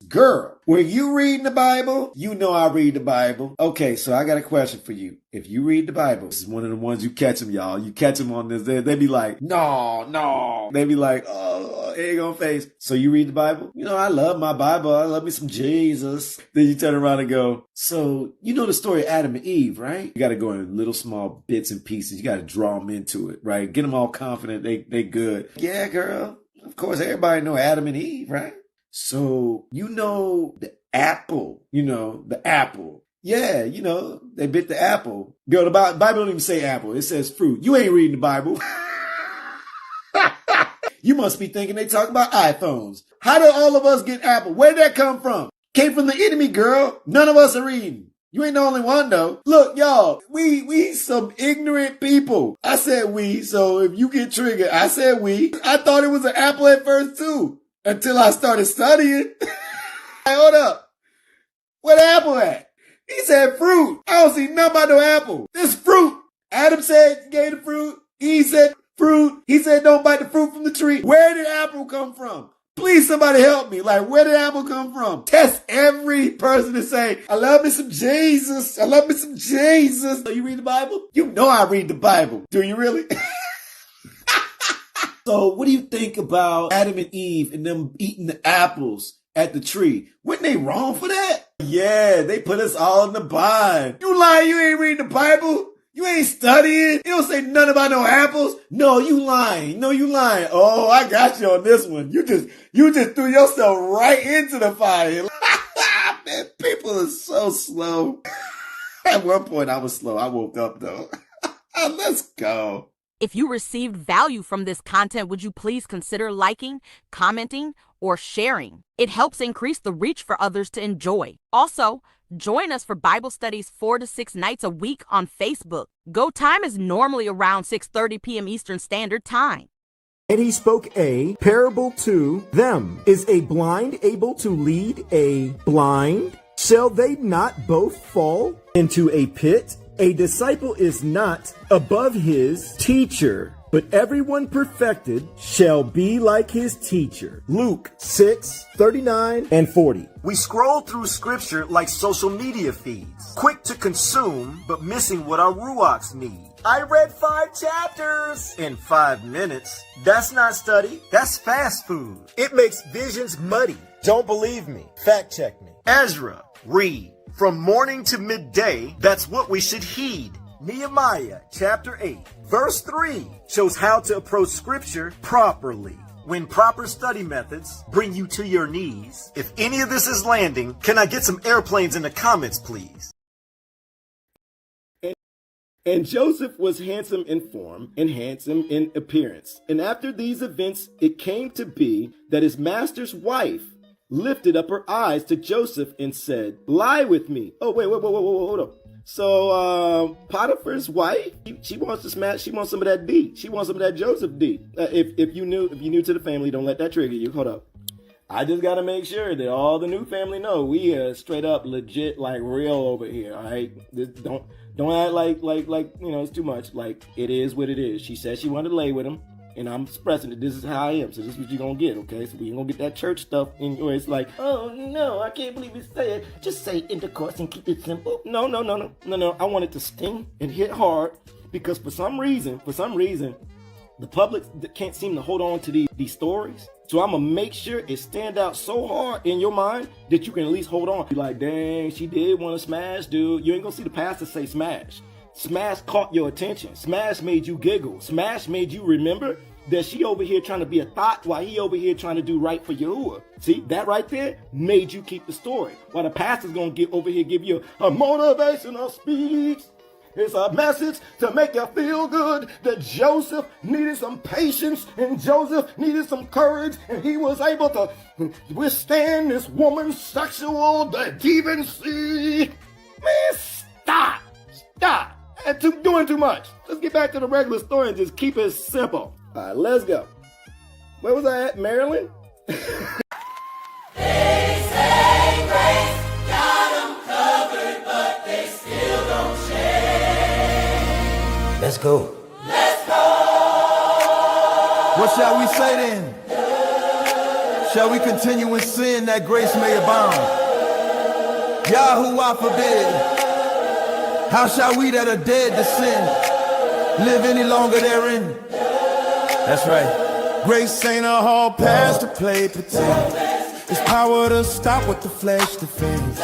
Girl, were you reading the Bible? You know I read the Bible. Okay, so I got a question for you. If you read the Bible, this is one of the ones you catch them, y'all. You catch them on this. They be like, no. They be like, oh, egg on face. So you read the Bible? You know, I love my Bible. I love me some Jesus. Then you turn around and go, so you know the story of Adam and Eve, right? You got to go in little small bits and pieces. You got to draw them into it, right? Get them all confident they good. Yeah, girl. Of course, everybody know Adam and Eve, right? So, you know the apple. Yeah, you know, they bit the apple. Girl, the Bible don't even say apple. It says fruit. You ain't reading the Bible. You must be thinking they talk about iPhones. How did all of us get apple? Where'd that come from? Came from the enemy, girl. None of us are reading. You ain't the only one, though. Look, y'all, we some ignorant people. I said we, so if you get triggered, I said we. I thought it was an apple at first, too, until I started studying. Hey, hold up. Where the apple at? He said fruit. I don't see nothing about no apple. This fruit. Adam said, gave the fruit. He said fruit. He said, don't bite the fruit from the tree. Where did apple come from? Please, somebody help me. Like, where did apple come from? Test every person to say, I love me some Jesus. I love me some Jesus. So you read the Bible? You know I read the Bible. Do you really? So what do you think about Adam and Eve and them eating the apples at the tree? Weren't they wrong for that? Yeah, they put us all in the bind. You lying, you ain't reading the Bible? You ain't studying? You don't say nothing about no apples? No, you lying. No, you lying. Oh, I got you on this one. You just threw yourself right into the fire. Man, people are so slow. At one point I was slow. I woke up though. Let's go. If you received value from this content, would you please consider liking, commenting, or sharing? It helps increase the reach for others to enjoy. Also, join us for Bible studies 4 to 6 nights a week on Facebook. Go time is normally around 6:30 p.m. Eastern Standard Time. And he spoke a parable to them. Is a blind able to lead a blind? Shall they not both fall into a pit? A disciple is not above his teacher, but everyone perfected shall be like his teacher. Luke 6:39 and 40. We scroll through scripture like social media feeds, quick to consume, but missing what our ruachs need. I read 5 chapters in 5 minutes. That's not study. That's fast food. It makes visions muddy. Don't believe me? Fact check me. Ezra, read. From morning to midday, that's what we should heed. Nehemiah chapter 8, verse 3 shows how to approach scripture properly. When proper study methods bring you to your knees. If any of this is landing, can I get some airplanes in the comments, please? And Joseph was handsome in form and handsome in appearance. And after these events, it came to be that his master's wife lifted up her eyes to Joseph and said, lie with me. Oh, wait, hold up. So, Potiphar's wife, she wants to smash, she wants some of that D. She wants some of that Joseph D. If you new to the family, don't let that trigger you. Hold up. I just got to make sure that all the new family know we are straight up legit, like real over here. All right. Don't act like, you know, it's too much. Like, it is what it is. She said she wanted to lay with him. And I'm expressing that this is how I am. So this is what you're going to get, okay? So we ain't going to get that church stuff in where it's like, oh, no, I can't believe you said. Just say intercourse and keep it simple. No. I want it to sting and hit hard because for some reason, the public can't seem to hold on to these stories. So I'm going to make sure it stand out so hard in your mind that you can at least hold on. Be like, dang, she did want to smash, dude. You ain't going to see the pastor say smash. Smash caught your attention. Smash made you giggle. Smash made you remember that she over here trying to be a thought while he over here trying to do right for Yahuwah. See, that right there made you keep the story. While the pastor's going to give you a motivational speech. It's a message to make you feel good that Joseph needed some patience and Joseph needed some courage and he was able to withstand this woman's sexual deviancy. Man, stop. Doing too much. Let's get back to the regular story and just keep it simple. All right, let's go. Where was I at? Maryland? They say grace got them covered, but they still don't change. Let's go. Let's go. What shall we say then? Shall we continue in sin that grace may abound? Yahuwah forbid. How shall we that are dead to sin live any longer therein? That's right. Grace ain't a hall pass to play pretend. It's power to stop what the flesh defends.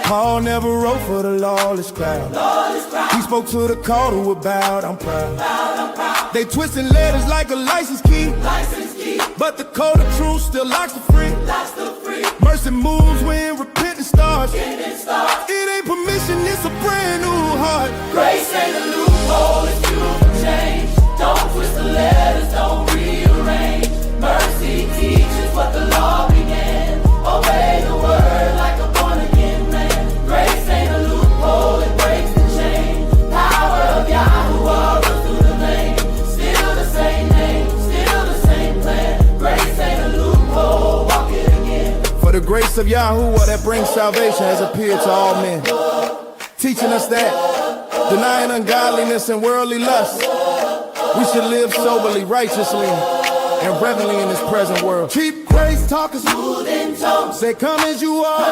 Paul never wrote for the lawless crowd. He spoke to the called who were bowed. I'm proud. They twisting letters like a license key. But the code of truth still locks the free. Mercy moves when repentance starts. It ain't permission, it's a brand new heart. Grace ain't a loophole, it's beautiful change. Don't twist the letters, don't rearrange. Mercy teaches what the law began. Obey the word like a born-again man. Grace ain't a loophole, it breaks the chain. Power of Yahuwah runs through the vein. Still the same name, still the same plan. Grace ain't a loophole, walk it again. For the grace of Yahuwah that brings salvation has appeared to all men, teaching us that, denying ungodliness and worldly lust, we should live soberly, righteously, and reverently in this present world. Keep grace talking smooth in tone. Say come as you are,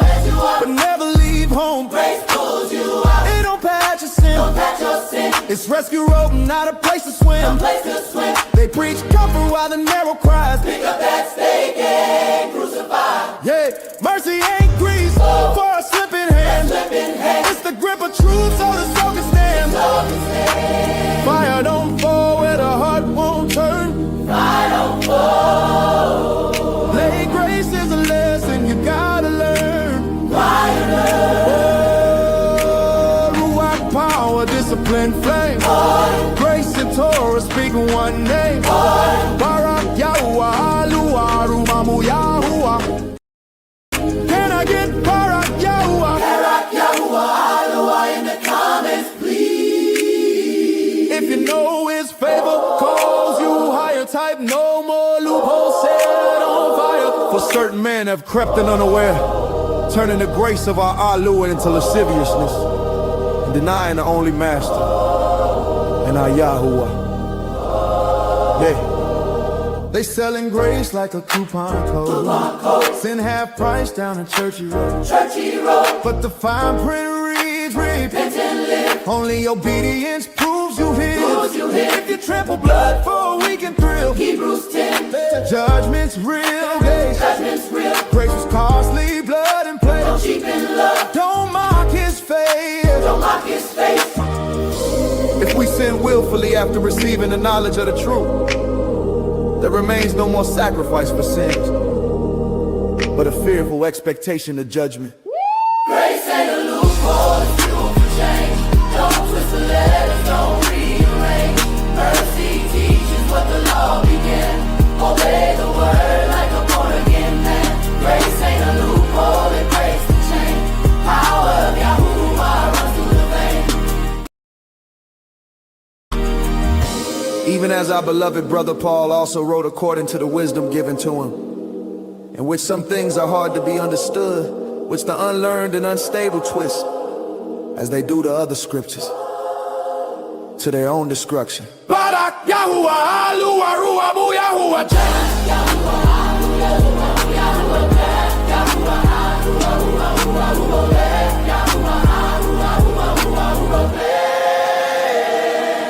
but never leave home. Grace pulls you out. It don't patch your sin. Don't patch your sin. It's rescue rope, not a place to swim. No place to swim. They preach comfort while the narrow cries. Pick up that stake and crucify. Yeah, mercy ain't grease for a slipping hand. It's the grip of truth so the soul can stand. Fire don't fall where the heart won't turn. Fire don't fall. Lay grace is a lesson you gotta learn. Oh, Ruach power, discipline, flame. Grace and Torah speak one name. Barak Yahuwah, Aluah, Rumamu Yahuwah. Can I get Barak Yahuwah? Barak Yahuwah, Aluah in the comments, please. If you know his favor calls you higher, type no more loopholes set on fire. For certain men have crept in unaware, turning the grace of our Aluah into lasciviousness and denying the only master and our Yahuwah. Yeah. They selling grace like a coupon code. Send half price down a churchy road. But the fine print reads, repent and live. Only obedience proves you his. If you trample blood for a week and thrill, Hebrews 10. Judgment's real. Judgment's real. Grace was costly, blood and play. Don't cheapen love. Don't mock his faith. Don't mock his face. If we sin willfully after receiving the knowledge of the truth, there remains no more sacrifice for sins, but a fearful expectation of judgment. Grace ain't a loophole, it's beautiful change. Don't twist the letters, don't rearrange. Mercy teaches what the law began. Obey the word like a born-again man. Grace ain't a loophole, it breaks the chain. Power of Yahuwah runs through the vein. Even as our beloved brother Paul also wrote according to the wisdom given to him, in which some things are hard to be understood, which the unlearned and unstable twist, as they do to other scriptures, to their own destruction. Barak Yahuwah, Aluah, Ruamu Yahuwah,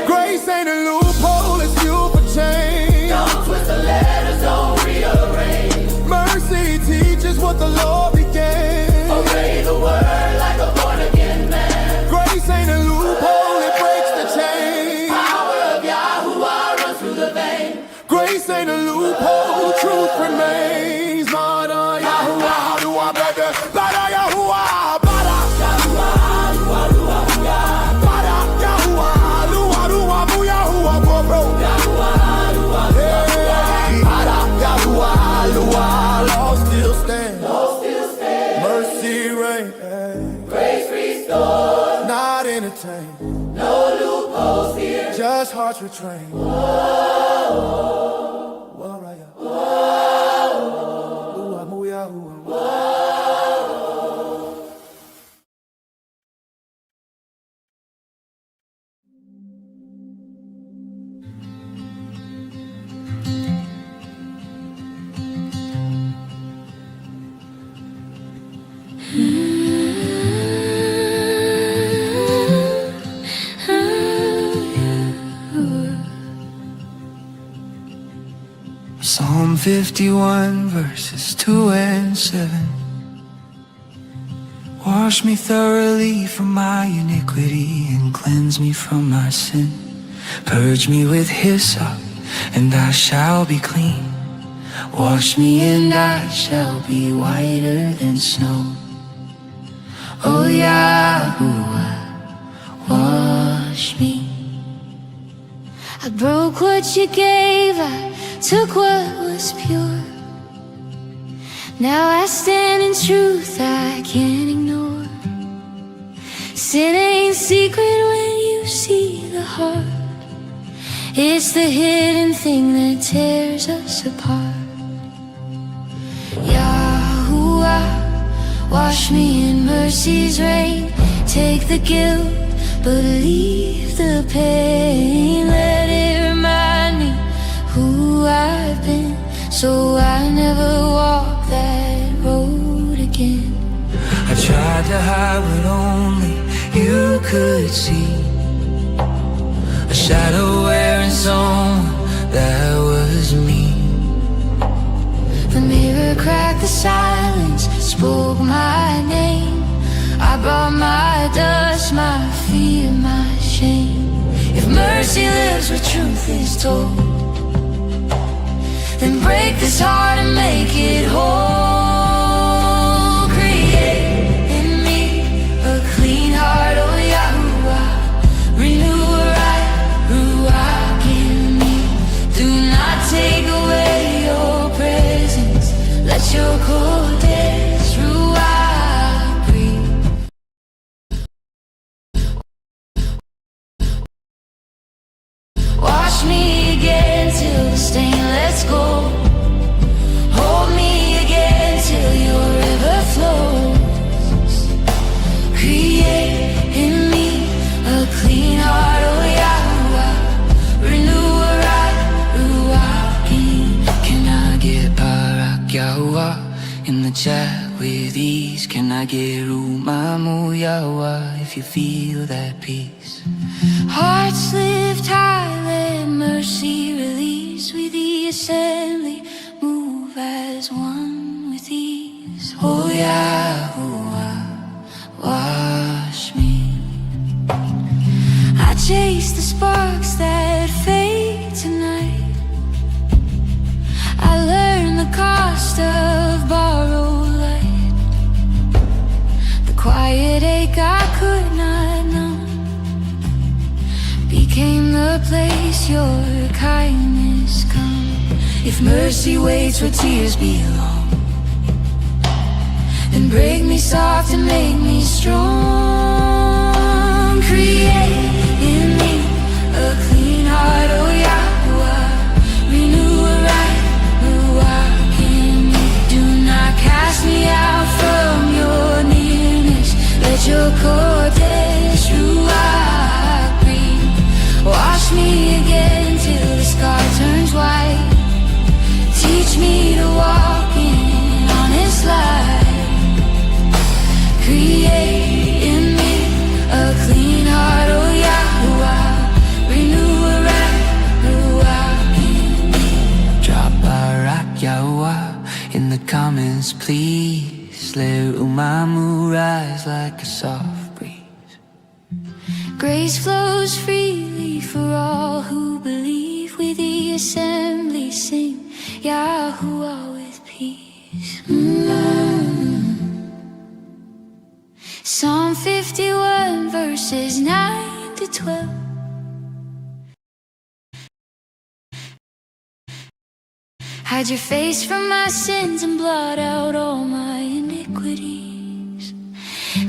grace ain't a loophole, it's fuel for change. Don't twist the letters, don't rearrange. Mercy teaches what the law began. Obey the word like a born-again man. Grace ain't a loophole, it breaks the chain. Power of Yahuwah runs through the vein. Grace ain't a loophole, truth remains. Mada Yahuwah, Aluah, Bada Yahuwah, Bada Yahuwah, Aluah, Yahuwah, bro. Yahuwah, Aluah, law still stands. Mercy reigns. Grace restored. Not entertained. No loopholes here. Just hearts retrained. 51 verses 2 and 7. Wash me thoroughly from my iniquity and cleanse me from my sin. Purge me with hyssop and I shall be clean. Wash me and I shall be whiter than snow. Oh Yahuwah, wash me. I broke what you gave, I took what was pure. Now I stand in truth I can't ignore. Sin ain't secret when you see the heart. It's the hidden thing that tears us apart. Yahuwah, wash me in mercy's rain. Take the guilt, but leave the pain. Let it remind me who I've been, so I never walk that road again. I tried to hide what only you could see, a shadow wearing someone that was me. The mirror cracked the silence, spoke my name. I brought my dust, my fear, my shame. If mercy lives where truth is told, then break this heart and make it whole. Create in me a clean heart, oh Yahuwah. Renew a right ruach in me. Do not take away your presence. Let your kodesh ruach breathe. Wash me again till the stain lets go. Hold me again till your river flows. Create in me a clean heart, oh Yahuwah. Renew a right ruach in. Can I get Barak Yahuwah in the chat with ease? Can I get Rumamu Yahuwah if you feel that peace? Hearts lift high, let mercy release. We the assembly move as one with ease. Oh Yahuwah, wash me. I chase the sparks that fade tonight. I learn the cost of borrowed light. The quiet ache I could not numb became the place your kindness come. If mercy waits where tears belong, then break me soft and make me strong. Create in me a clean heart, oh Yahuwah. Renew a right ruach in me. Do not cast me out from your nearness. Let your kodesh ruach breathe. Wash me again till the scar turns white. Teach me to walk in honest light. Create in me a clean heart, oh Yahuwah. Renew a right ruach in me. drop Barak Yahuwah in the comments, please. Let Umamu rise like a soft breeze. Grace flows freely for all who believe. We the assembly sing Yahuwah with peace. Psalm 51 verses 9 to 12. Hide your face from my sins and blot out all my iniquities.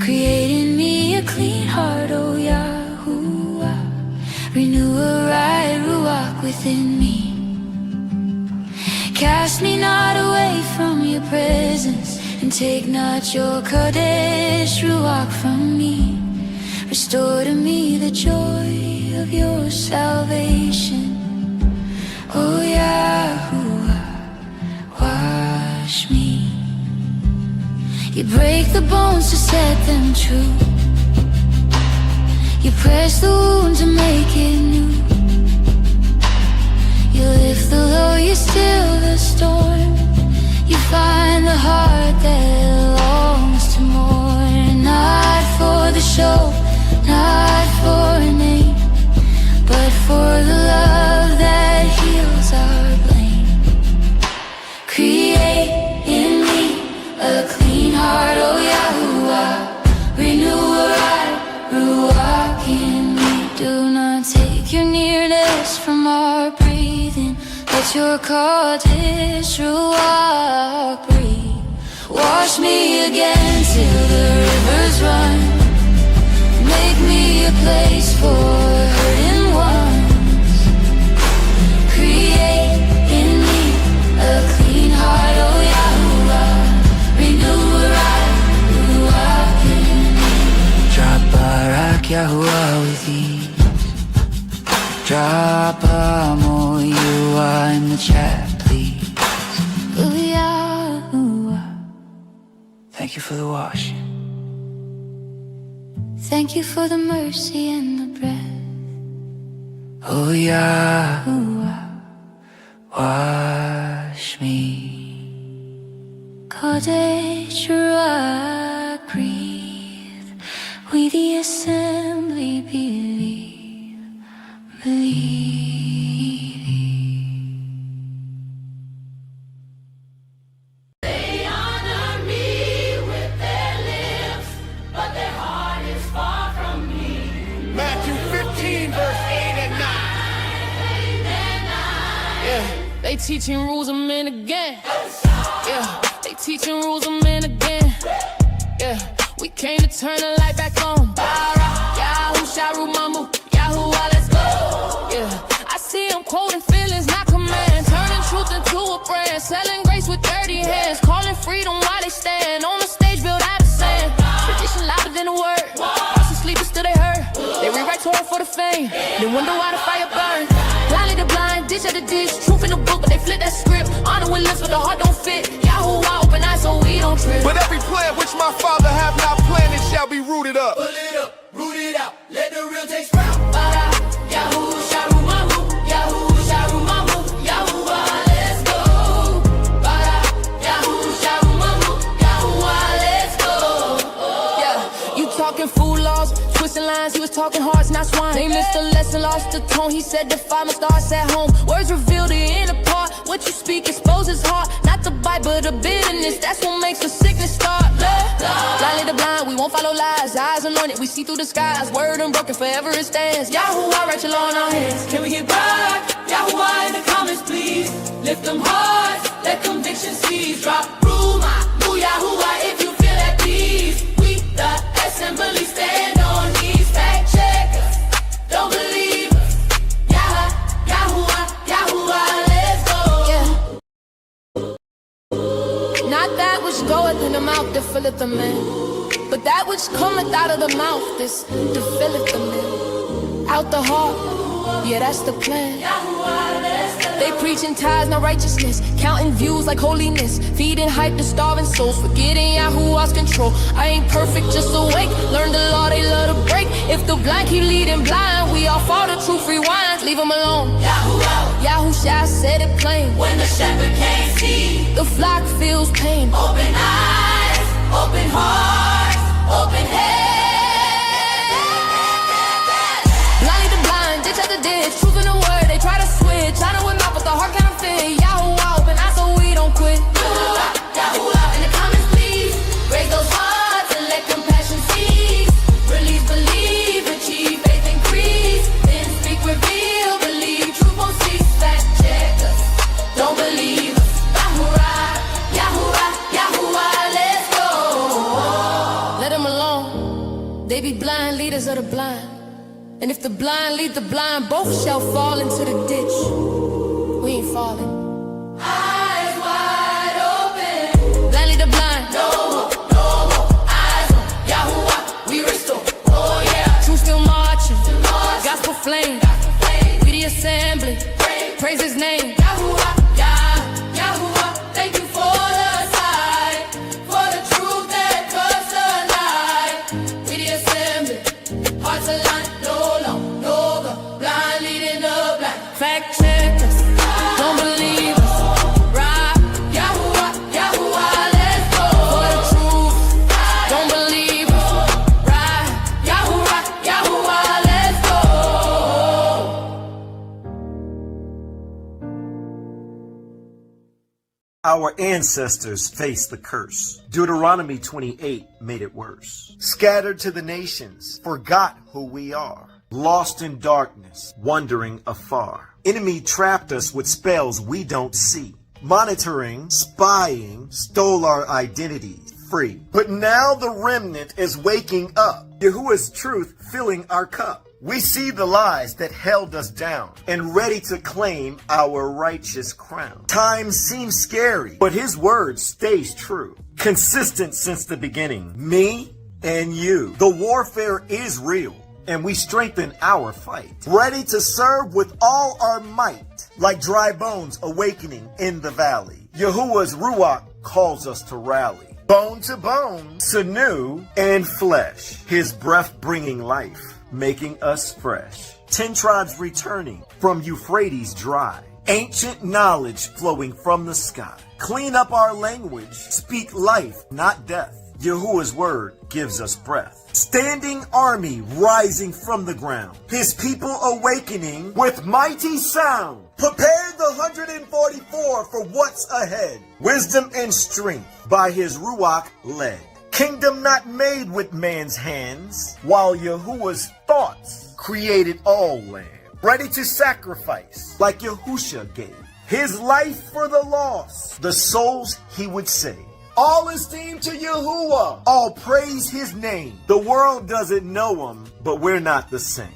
Create in me a clean heart, O Yahuwah. Renew a right ruach within me. Cast me not away from your presence, and take not your kodesh ruach from me. Restore to me the joy of your salvation, O Yahuwah, wash me. You break the bones to set them true. You press the wound to make it new. You lift the low, you still the storm. You find the heart that longs to more. Not for the show, not for a name, but for the love that heals our blame. Create in me a clean heart, oh Yahuwah. Renew a right ruach in me. Do not take your nearness from our breathing. Let your Kodesh ruach breathe. Wash me again till the rivers run. Make me a place for hurting ones. Create in me a clean heart, oh Yahuwah. Renew a right ruach in me. Drop Barak Yahuwah with ease. Drop Amo Yahuwah in the chat, please. Oh Yahuwah. Thank you for the washing. Thank you for the mercy and the breath. Oh Yahuwah, wash me. Kodesh ruach breathe. We the assembly believe. They honor me with their lips, but their heart is far from me. Matthew 15, verse 8 and 9. Yeah, they teaching rules of men again. Yeah, they teaching rules of men again. Yeah, we came to turn the light back on. Yahushua, Yahuwah, let's go. Yeah, I see them quoting feelings, not command. Turning truth into a brand. Selling grace with dirty hands. Calling freedom while they stand. On the stage built out of sand. Tradition louder than the word. Us asleep but still they heard. They rewrite Torah for the fame. Then wonder why the fire burn. Blindly the blind, ditch at the ditch. Truth in the book, but they flip that script. Honor with lips, but the heart don't fit. Yahuwah, open eyes so we don't trip. But every plan which my Father have not planted shall be rooted up. Pull it up, root it out, let the real take sprout. Yahushua, Yahushua, Yahuwah, let's go. Yahushua, Yahuwah, let's go. Yeah, you talking food laws, twisting lines, he was talking hearts, not swine. They missed the lesson, lost the tone. He said the fire must start at home. Words reveal the inner part. What you speak exposes heart. Not the bite, but the bitterness. That's what makes the sickness start. Blindly the blind, we won't follow lies. Eyes anointed, we see through the skies. Word unbroken, forever it stands. Yahuwah, write your law in our hands. Can we get back? Yahuwah in the comments, please. Lift them hearts, let conviction seize. Drop Ruma, Yahuwah, if you feel at peace. We, the assembly, stand on these fact checkers. Don't believe us. Yahuwah, let's go. Yeah. Not that which goeth in the mouth that filleth the man, but that which cometh out of the mouth, this defilleth the man. Out the heart, yeah, that's the plan. They preaching tithes, not righteousness, counting views like holiness, feeding hype to starving souls, forgetting Yahuwah's control. I ain't perfect, just awake. Learn the law, they love to break. If the blind keep leading blind, we all fall to truth rewinds. Leave them alone. Yahushua said it plain. When the shepherd can't see, the flock feels pain. open eyes, open hearts, open heads. Blindly the blind, ditch at the ditch, truth in the word, they try to switch. I know with mouth, but the heart can't fit. Yahuwah, open eyes so we don't quit. Yahuwah in the comments, please. Break those hearts and let compassion cease. Release, believe, achieve, faith increase. Then speak, reveal, believe, truth won't cease. Fact check us, don't believe us. Yahuwah, let's go. Let them alone. They be blind leaders of the blind. And if the blind lead the blind, both shall fall into the ditch. We ain't falling. Eyes wide open. Blindly the blind. No more. Eyes on Yahuwah, we restore. Oh yeah. Truth still marching. marching. Gospel flame. We the assembly. Praise his name. Yahuwah, Yahuwah, thank you for the sight, for the truth that cuts the lie. We the assembly, hearts aligned, no longer blind leading the blind. Fact check us. Our ancestors faced the curse. Deuteronomy 28 made it worse. Scattered to the nations, forgot who we are. Lost in darkness, wandering afar. Enemy trapped us with spells we don't see. Monitoring, spying, stole our identities free. But now the remnant is waking up. Yahuwah's truth filling our cup. We see the lies that held us down and ready to claim our righteous crown. Times seem scary, but his word stays true. Consistent since the beginning. Me and you. The warfare is real, and we strengthen our fight. Ready to serve with all our might, like dry bones awakening in the valley. Yahuwah's Ruach calls us to rally. Bone to bone, sinew and flesh. His breath bringing life, making us fresh. 10 tribes returning from Euphrates dry. Ancient knowledge flowing from the sky. Clean up our language, speak life, not death. Yahuwah's word gives us breath. Standing army rising from the ground. His people awakening with mighty sound. Prepare the 144 for what's ahead. Wisdom and strength by his Ruach led. Kingdom not made with man's hands, while Yahuwah's thoughts created all land. Ready to sacrifice like Yahusha gave. His life for the lost, the souls he would save. All esteem to Yahuwah. All praise his name. The world doesn't know him, but we're not the same.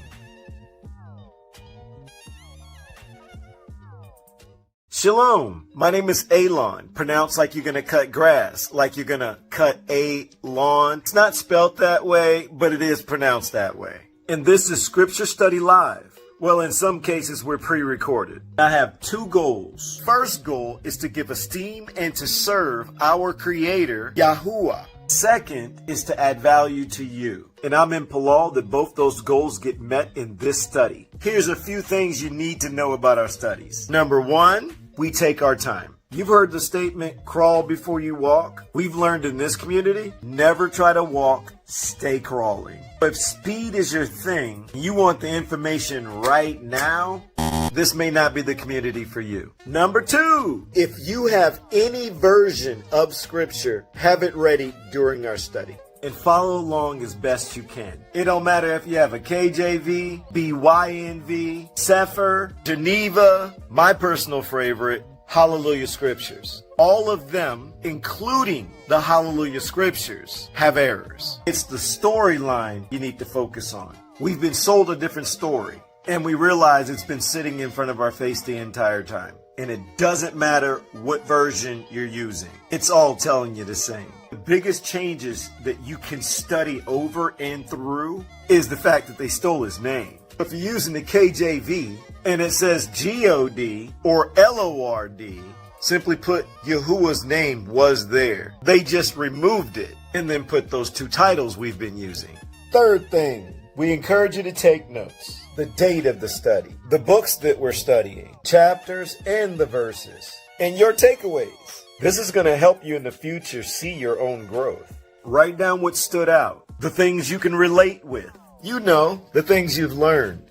Shalom. My name is Elon. Pronounced like you're going to cut grass, like you're going to cut a lawn. It's not spelt that way, but it is pronounced that way. And this is Scripture Study Live. Well, in some cases, we're pre-recorded. I have 2 goals. First goal is to give esteem and to serve our Creator, Yahuwah. Second is to add value to you. And I'm in Palal that both those goals get met in this study. Here's a few things you need to know about our studies. Number 1, we take our time. You've heard the statement, crawl before you walk. We've learned in this community, never try to walk, stay crawling. If speed is your thing, you want the information right now, this may not be the community for you. Number 2, if you have any version of scripture, have it ready during our study. And follow along as best you can. It don't matter if you have a KJV, BYNV, Sefer, Geneva, my personal favorite, Hallelujah Scriptures. All of them, including the Hallelujah Scriptures, have errors. It's the storyline you need to focus on. We've been sold a different story, and we realize it's been sitting in front of our face the entire time. And it doesn't matter what version you're using. It's all telling you the same. The biggest changes that you can study over and through is the fact that they stole his name. If you're using the KJV and it says G-O-D or L-O-R-D, simply put Yahuwah's name was there. They just removed it and then put those 2 titles we've been using. Third thing, we encourage you to take notes. The date of the study, the books that we're studying, chapters and the verses, and your takeaways. This is going to help you in the future see your own growth. Write down what stood out, the things you can relate with. You know, the things you've learned.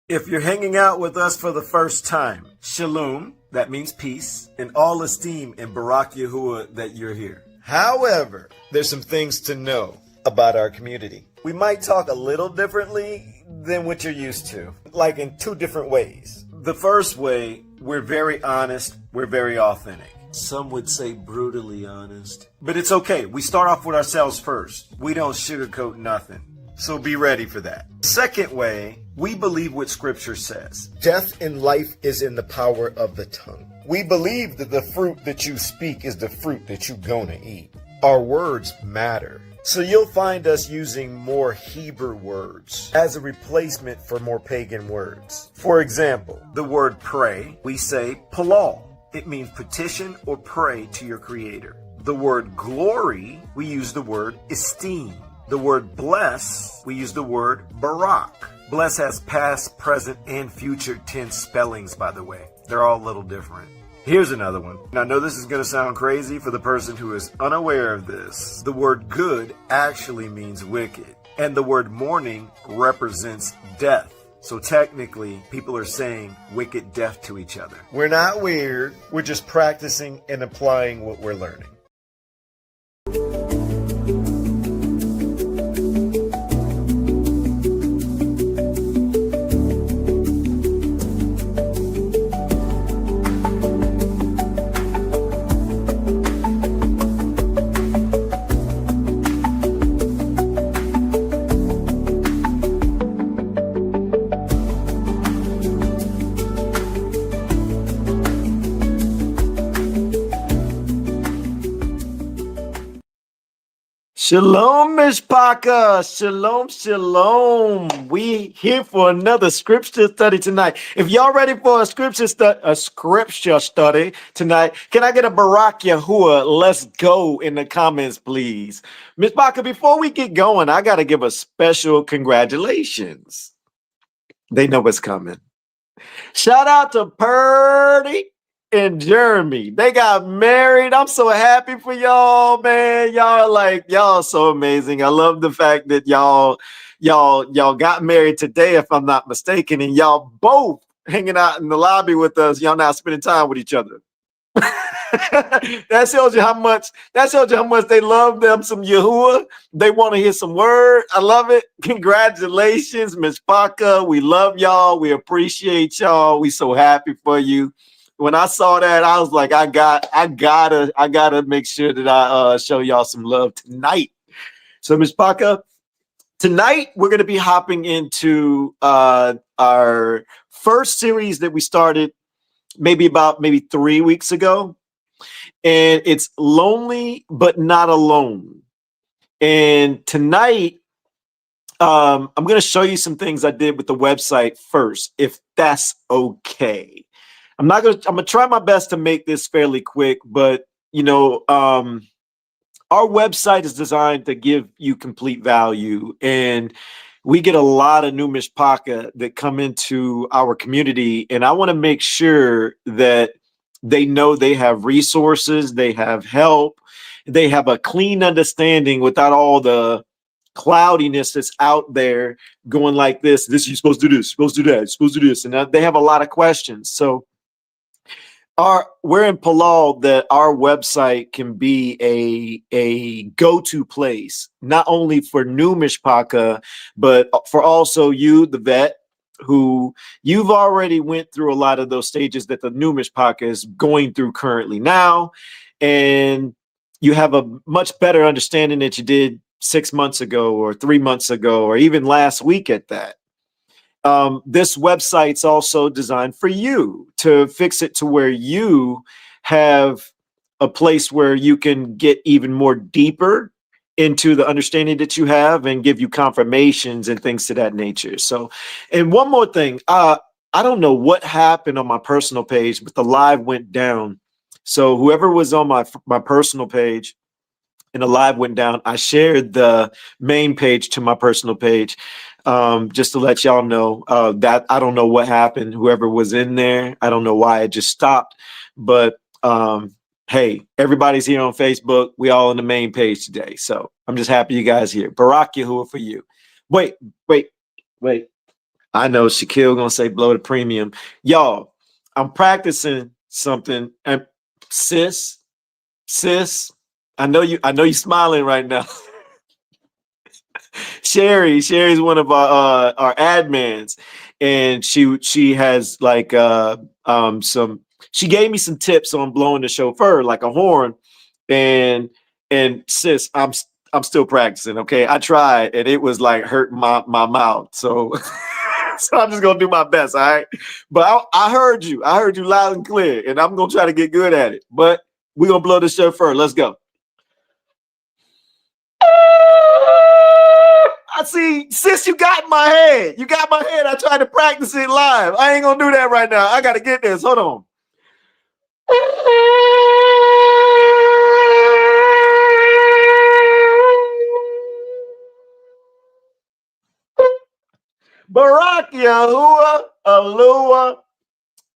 If you're hanging out with us for the first time, shalom, that means peace, and all esteem and Barak Yahuwah that you're here. However, there's some things to know about our community. We might talk a little differently than what you're used to, like in 2 different ways. The first way, we're very honest, we're very authentic. Some would say brutally honest. But it's okay, we start off with ourselves first. We don't sugarcoat nothing. So be ready for that. Second way, we believe what Scripture says. Death and life is in the power of the tongue. We believe that the fruit that you speak is the fruit that you're gonna eat. Our words matter. So you'll find us using more Hebrew words as a replacement for more pagan words. For example, the word pray, we say palal. It means petition or pray to your Creator. The word glory, we use the word esteem. The word bless, we use the word barak. Bless has past, present, and future tense spellings, by the way. They're all a little different. Here's another one. Now, I know this is going to sound crazy for the person who is unaware of this. The word good actually means wicked, and the word mourning represents death. So technically, people are saying wicked death to each other. We're not weird. We're just practicing and applying what we're learning. Shalom, Mishpaka. Shalom, shalom. We here for another scripture study tonight. If y'all ready for a scripture study tonight, can I get a Barak Yahuwah? Let's go in the comments, please. Mishpaka, before we get going, I got to give a special congratulations. They know what's coming. Shout out to Purdy and Jeremy. They got married. I'm so happy for y'all, man. Y'all so amazing. I love the fact that y'all got married today, if I'm not mistaken, and y'all both hanging out in the lobby with us. Y'all now spending time with each other. That shows you how much they love them some Yahuwah. They want to hear some word. I love it. Congratulations, Miss Paka. We love y'all. We appreciate y'all. We so happy for you. When I saw that, I was like, I gotta make sure that I show y'all some love tonight. So, Miss Paka, tonight we're gonna be hopping into our first series that we started maybe 3 weeks ago, and it's Lonely but Not Alone. And tonight, I'm gonna show you some things I did with the website first, if that's okay. I'm gonna try my best to make this fairly quick, but our website is designed to give you complete value, and we get a lot of new mishpaka that come into our community, and I want to make sure that they know they have resources, they have help, they have a clean understanding without all the cloudiness that's out there going like this. This you're supposed to do this, supposed to do that, supposed to do this, and they have a lot of questions. So we're in Palal that our website can be a go-to place, not only for new mishpaka, but for also you, the vet, who you've already went through a lot of those stages that the new mishpaka is going through currently now, and you have a much better understanding that you did 6 months ago or 3 months ago, or even last week at that. This website's also designed for you to fix it to where you have a place where you can get even more deeper into the understanding that you have and give you confirmations and things to that nature. So, and one more thing, I don't know what happened on my personal page, but the live went down. So whoever was on my personal page and the live went down, I shared the main page to my personal page. Just to let y'all know that I don't know what happened. Whoever was in there, I don't know why it just stopped. But hey, everybody's here on Facebook. We all on the main page today. So I'm just happy you guys here. Barak Yahuwah for you. Wait. I know Shaquille gonna say blow the premium. Y'all, I'm practicing something. And sis, I know you smiling right now. Sherry's one of our admins, and she has like she gave me some tips on blowing the chauffeur like a horn, and sis, I'm still practicing. Okay, I tried and it was like hurting my mouth, so so I'm just gonna do my best. All right, but I heard you loud and clear, and I'm gonna try to get good at it. But we're gonna blow the chauffeur. Let's go. I see, sis, you got my head. I tried to practice it live. I ain't gonna do that right now. I gotta get this. Hold on. Barak Yahuwah, Alua,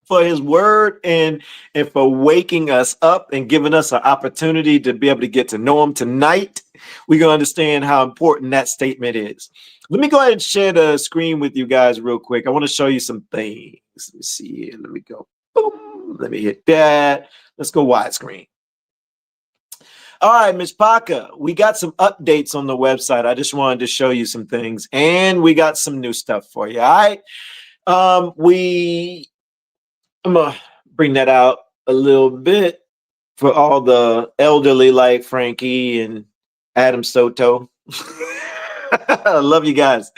for his word and for waking us up and giving us an opportunity to be able to get to know him tonight. We're going to understand how important that statement is. Let me go ahead and share the screen with you guys real quick. I want to show you some things. Let me see here. Let me go. Boom. Let me hit that. Let's go widescreen. All right, Ms. Paca, we got some updates on the website. I just wanted to show you some things, and we got some new stuff for you. All right. I'm going to bring that out a little bit for all the elderly like Frankie and Adam Soto. I love you guys.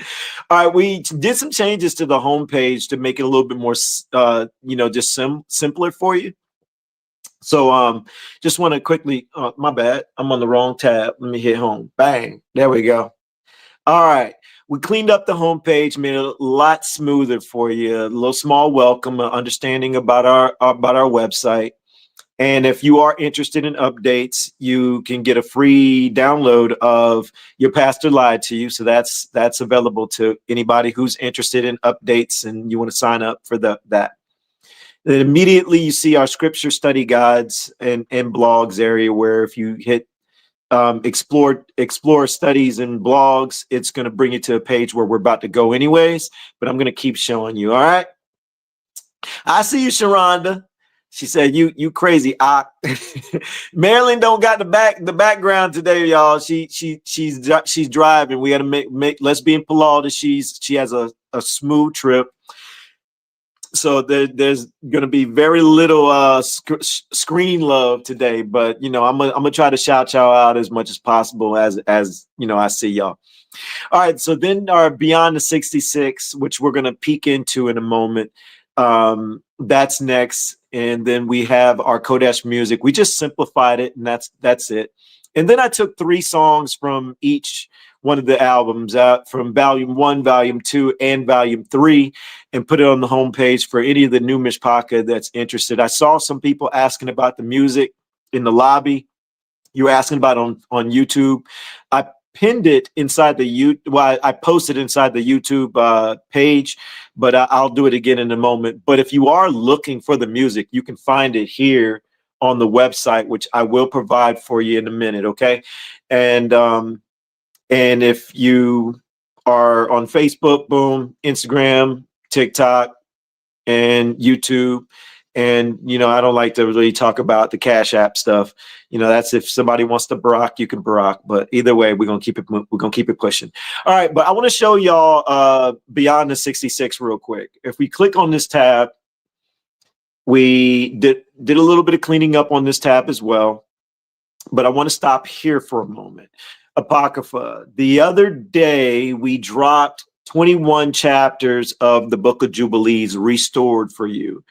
All right, we did some changes to the homepage to make it a little bit more, just simpler for you. So just want to quickly, my bad, I'm on the wrong tab. Let me hit home. Bang. There we go. All right. We cleaned up the homepage, made it a lot smoother for you. A little small welcome, understanding about our website. And if you are interested in updates, you can get a free download of Your Pastor Lied to You. So that's available to anybody who's interested in updates and you want to sign up for that. Then immediately you see our scripture study guides and blogs area, where if you hit explore studies and blogs, it's going to bring you to a page where we're about to go anyways, but I'm going to keep showing you. All right. I see you, Sharonda. She said, you crazy. Marilyn don't got the background today, y'all. She's driving. We got to make let's be in Palada. She has a smooth trip. So there's going to be very little screen love today, but I'm gonna try to shout y'all out as much as possible as I see y'all. All right, so then our Beyond the 66, which we're gonna peek into in a moment. That's next, and then we have our Kodesh music. We just simplified it, and that's it. And then I took 3 songs from each one of the albums out from Volume 1, Volume 2, and Volume 3, and put it on the homepage for any of the new Mishpaka that's interested. I saw some people asking about the music in the lobby. You were asking about on YouTube. I pinned it inside I posted inside the YouTube page, but I'll do it again in a moment. But if you are looking for the music, you can find it here on the website, which I will provide for you in a minute, okay? And if you are on Facebook, boom, Instagram, TikTok, and YouTube, and I don't like to really talk about the Cash App stuff. That's if somebody wants to Barack, you can Barack. But either way, we're gonna keep it pushing. All right, but I want to show y'all Beyond the 66 real quick. If we click on this tab, we did a little bit of cleaning up on this tab as well. But I want to stop here for a moment. Apocrypha. The other day, we dropped 21 chapters of the Book of Jubilees restored for you.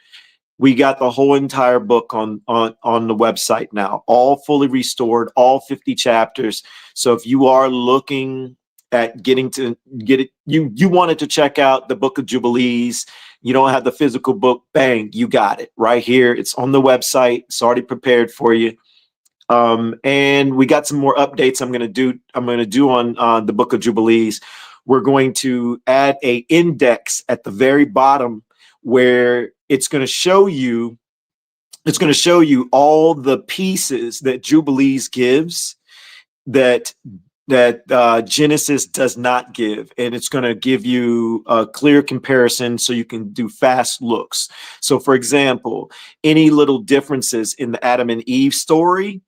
We got the whole entire book on the website now, all fully restored, all 50 chapters. So if you are looking at getting to get it, you wanted to check out the Book of Jubilees, you don't have the physical book, bang, you got it right here. It's on the website. It's already prepared for you. And we got some more updates I'm going to do on the Book of Jubilees. We're going to add a index at the very bottom where it's going to show you all the pieces that Jubilees gives that Genesis does not give, and it's going to give you a clear comparison so you can do fast looks. So for example, any little differences in the Adam and Eve story,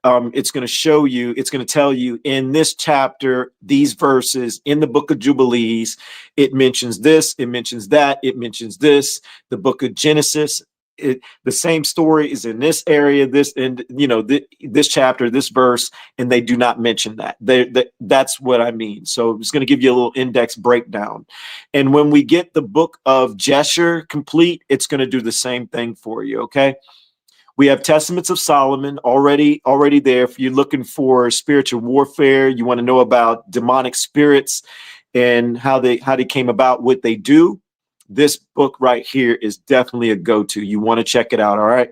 it's going to show you, it's going to tell you in this chapter, these verses in the Book of Jubilees, it mentions this, it mentions that, it mentions this. The Book of Genesis, the same story is in this area, this, and this chapter, this verse, and they do not mention that. That's what I mean. So it's going to give you a little index breakdown. And when we get the Book of Jesher complete, it's going to do the same thing for you. Okay. We have Testaments of Solomon already there. If you're looking for spiritual warfare, you want to know about demonic spirits and how they came about, what they do. This book right here is definitely a go-to. You want to check it out. All right.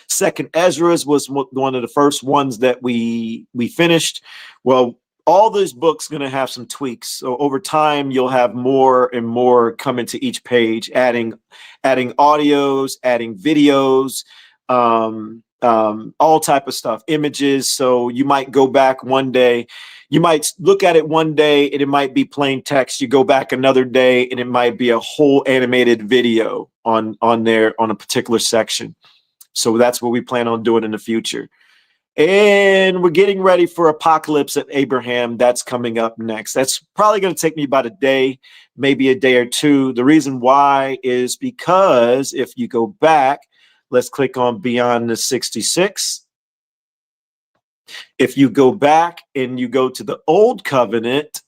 Second Ezra's was one of the first ones that we finished. Well, all those books going to have some tweaks. So over time, you'll have more and more come into each page, adding audios, adding videos, all type of stuff, images. So you might go back one day, you might look at it one day and it might be plain text. You go back another day and it might be a whole animated video on there on a particular section. So that's what we plan on doing in the future. And we're getting ready for Apocalypse at Abraham. That's coming up next. That's probably going to take me about a day, maybe a day or two. The reason why is because if you go back, let's click on Beyond the 66. If you go back and you go to the Old Covenant,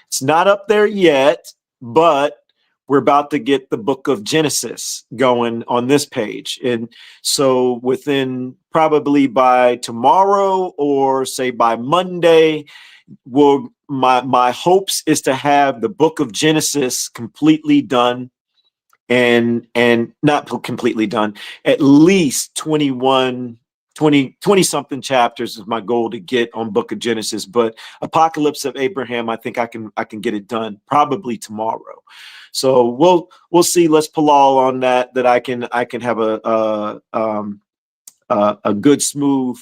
it's not up there yet, but we're about to get the book of Genesis going on this page. And so within probably by tomorrow or say by Monday, my hopes is to have the book of Genesis completely done and not completely done, at least 20 something chapters is my goal to get on book of Genesis. But Apocalypse of Abraham, I think I can get it done probably tomorrow. So we'll see. Let's pull all on that I can have a good smooth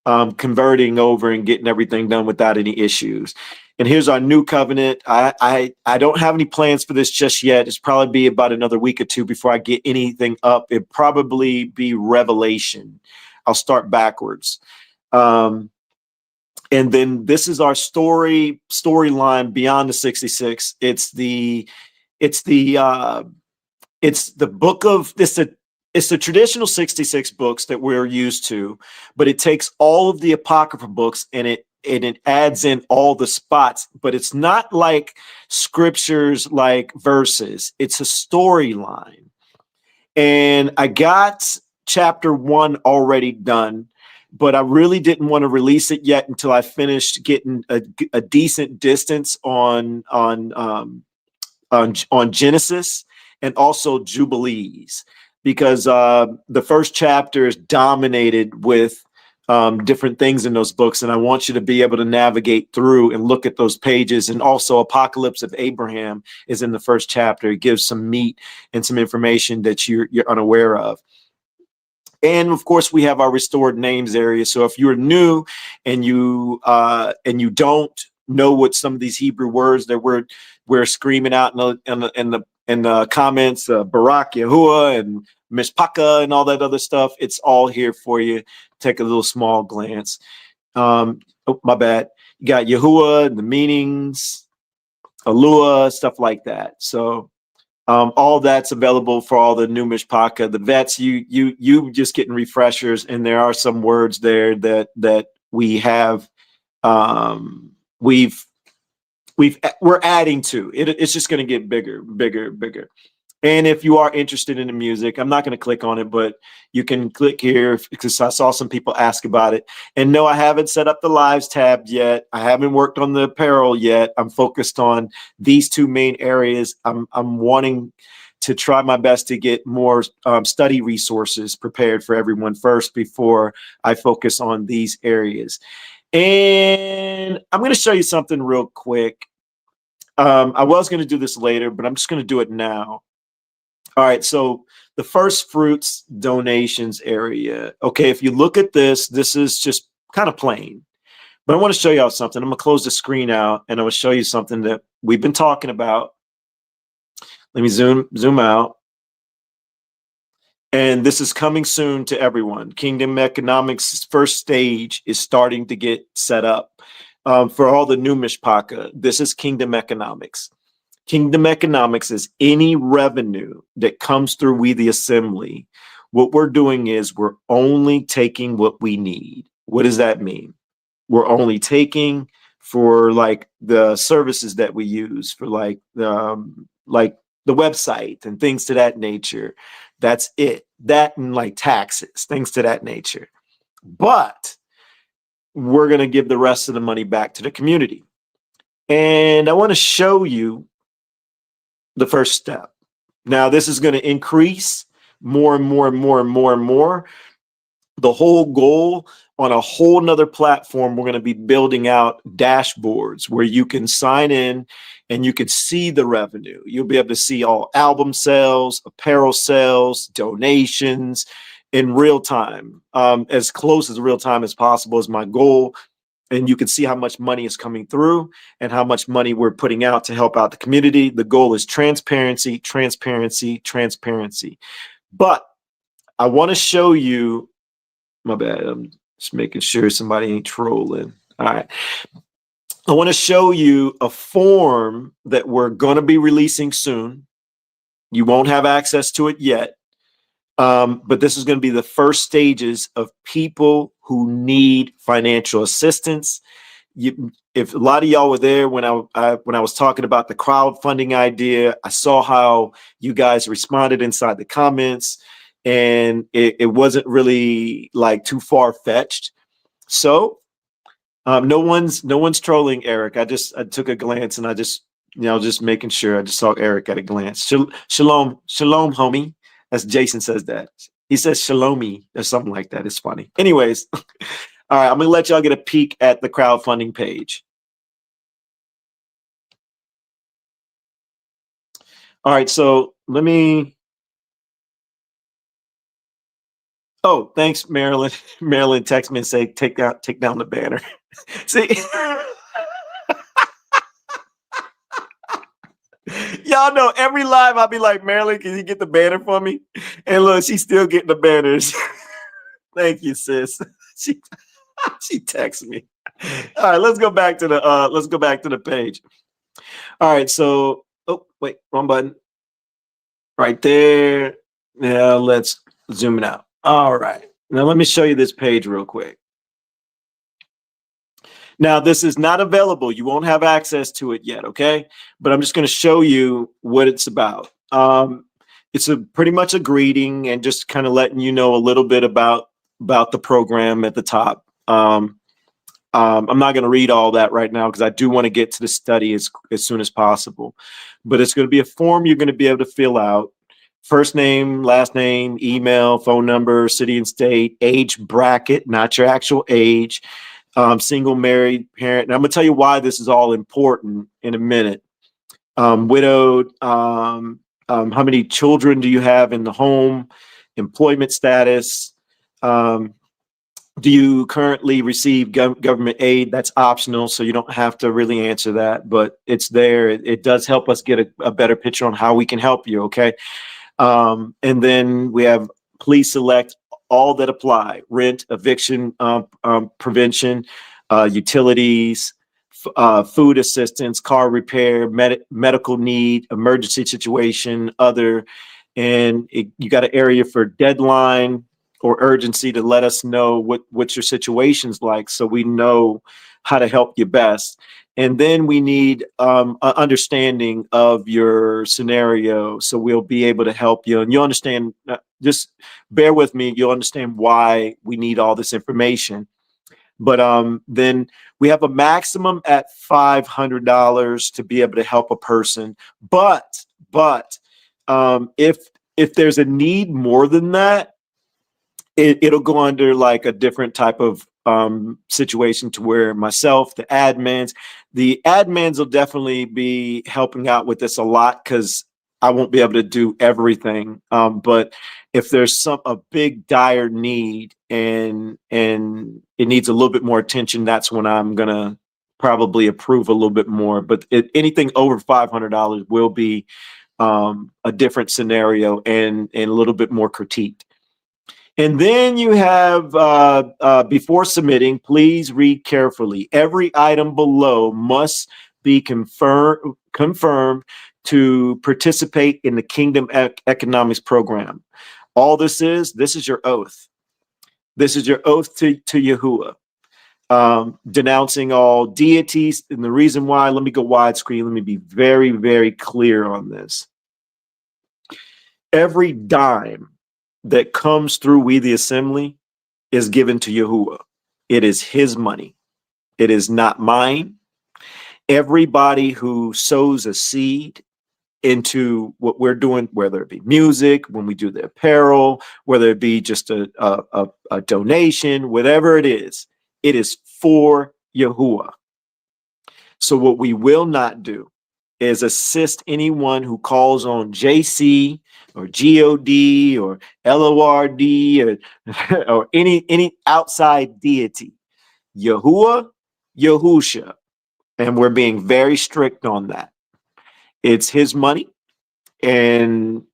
converting over and getting everything done without any issues. And here's our new covenant. I don't have any plans for this just yet. It's probably be about another week or two before I get anything up. It'd probably be Revelation. I'll start backwards. And then this is our storyline beyond the 66. It's the traditional 66 books that we're used to, but it takes all of the apocryphal books and it adds in all the spots, but it's not like scriptures, like verses. It's a storyline. And I got chapter 1 already done, but I really didn't want to release it yet until I finished getting a decent distance on Genesis and also Jubilees, because the first chapter is dominated with different things in those books, and I want you to be able to navigate through and look at those pages. And also Apocalypse of Abraham is in the first chapter. It gives some meat and some information that you're unaware of. And of course, we have our restored names area. So if you're new and you don't know what some of these Hebrew words that we're screaming out in the comments, Bride YAHUAH and Mishpaka and all that other stuff, it's all here for you. Take a little small glance. Oh, my bad. You got Yahuwah, the meanings, Alua, stuff like that. So all that's available for all the new Mishpaka. The vets, you just getting refreshers, and there are some words there that we have we're adding to it. It's just going to get bigger. And if you are interested in the music, I'm not going to click on it, but you can click here because I saw some people ask about it. And no, I haven't set up the lives tab yet. I haven't worked on the apparel yet. I'm focused on these two main areas. I'm wanting to try my best to get more study resources prepared for everyone first before I focus on these areas. And I'm going to show you something real quick. I was going to do this later, but I'm just going to do it now. All right, so the first fruits donations area. Okay, if you look at this is just kind of plain. But I want to show y'all something. I'm going to close the screen out, and I will show you something that we've been talking about. Let me zoom out. And this is coming soon to everyone. Kingdom Economics' first stage is starting to get set up. For all the new Mishpaka, this is Kingdom Economics. Kingdom Economics is any revenue that comes through We the Assembly. What we're doing is we're only taking what we need. What does that mean? We're only taking for like the services that we use for like the website and things to that nature. That's it. That and like taxes, things to that nature. But we're going to give the rest of the money back to the community. And I want to show you the first step. Now, this is going to increase more and more. The whole goal on a whole nother platform, we're going to be building out dashboards where you can sign in and you can see the revenue. You'll be able to see all album sales, apparel sales, donations in real time, as close as real time as possible is my goal. And you can see how much money is coming through and how much money we're putting out to help out the community. The goal is transparency, transparency, transparency. But I want to show you, my bad, I'm just making sure somebody ain't trolling. All right. I want to show you a form that we're going to be releasing soon. You won't have access to it yet. But this is going to be the first stages of people who need financial assistance. If a lot of y'all were there when I was talking about the crowdfunding idea, I saw how you guys responded inside the comments, and it wasn't really like too far fetched. So no one's trolling Eric. I took a glance and I just making sure. I just saw Eric at a glance. Shalom, homie. As Jason says that. He says shalomi or something like that. It's funny. Anyways, all right, I'm going to let y'all get a peek at the crowdfunding page. All right, so let me. Oh, thanks, Marilyn. Marilyn text me and say, take down the banner. See? Y'all know every live I'll be like, Marilyn, can you get the banner for me? And look, she's still getting the banners. Thank you, sis. She texts me. All right, let's go back to the page. All right, so oh wait, wrong button. Right there. Now let's zoom it out. All right. Now let me show you this page real quick. Now, this is not available. You won't have access to it yet, okay? But I'm just going to show you what it's about. It's pretty much a greeting and just kind of letting you know a little bit about the program at the top. I'm not going to read all that right now because I do want to get to the study as soon as possible. But it's going to be a form you're going to be able to fill out. First name, last name, email, phone number, city and state, age bracket, not your actual age. Single, married, parent. And I'm going to tell you why this is all important in a minute. Widowed, how many children do you have in the home? Employment status. Do you currently receive government aid? That's optional, so you don't have to really answer that, but it's there. It does help us get a better picture on how we can help you, okay? And then we have please select all that apply: rent, eviction, prevention, utilities, food assistance, car repair, medical need, emergency situation, other. And you got an area for deadline or urgency to let us know what your situation's like so we know how to help you best. And then we need an understanding of your scenario so we'll be able to help you. And you'll understand, just bear with me, you'll understand why we need all this information. But then we have a maximum at $500 to be able to help a person. But if there's a need more than that, it'll go under like a different type of situation to where myself, the admins will definitely be helping out with this a lot because I won't be able to do everything. But if there's a big dire need and it needs a little bit more attention, that's when I'm gonna probably approve a little bit more. But anything over $500 will be a different scenario and a little bit more critiqued. And then you have, before submitting, please read carefully. Every item below must be confirmed to participate in the Kingdom Economics Program. All this is your oath. This is your oath to Yahuwah, denouncing all deities. And the reason why, let me go widescreen. Let me be very, very clear on this. Every dime that comes through We the Assembly is given to Yahuwah. It is his money. It is not mine. Everybody who sows a seed into what we're doing, whether it be music, when we do the apparel, whether it be just a donation, whatever it is for Yahuwah. So what we will not do is assist anyone who calls on JC or God or LORD or any outside deity. Yahuwah, Yahusha. And we're being very strict on that. It's his money. And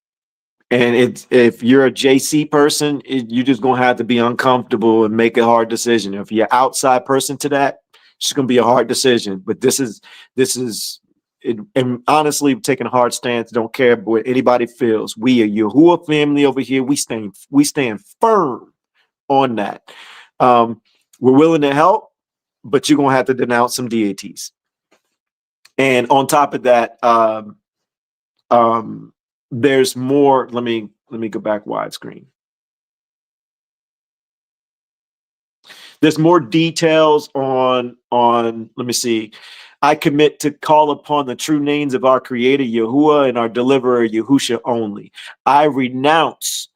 it's, if you're a JC person, you're just going to have to be uncomfortable and make a hard decision. If you're an outside person to that, it's going to be a hard decision. But this is it, and honestly, taking a hard stance. Don't care what anybody feels. We are Yahuwah family over here. We stand firm on that. We're willing to help, but you're going to have to denounce some deities. And on top of that, there's more. Let me go back widescreen. There's more details on let me see. I commit to call upon the true names of our creator Yahuwah and our deliverer Yahusha only. I renounce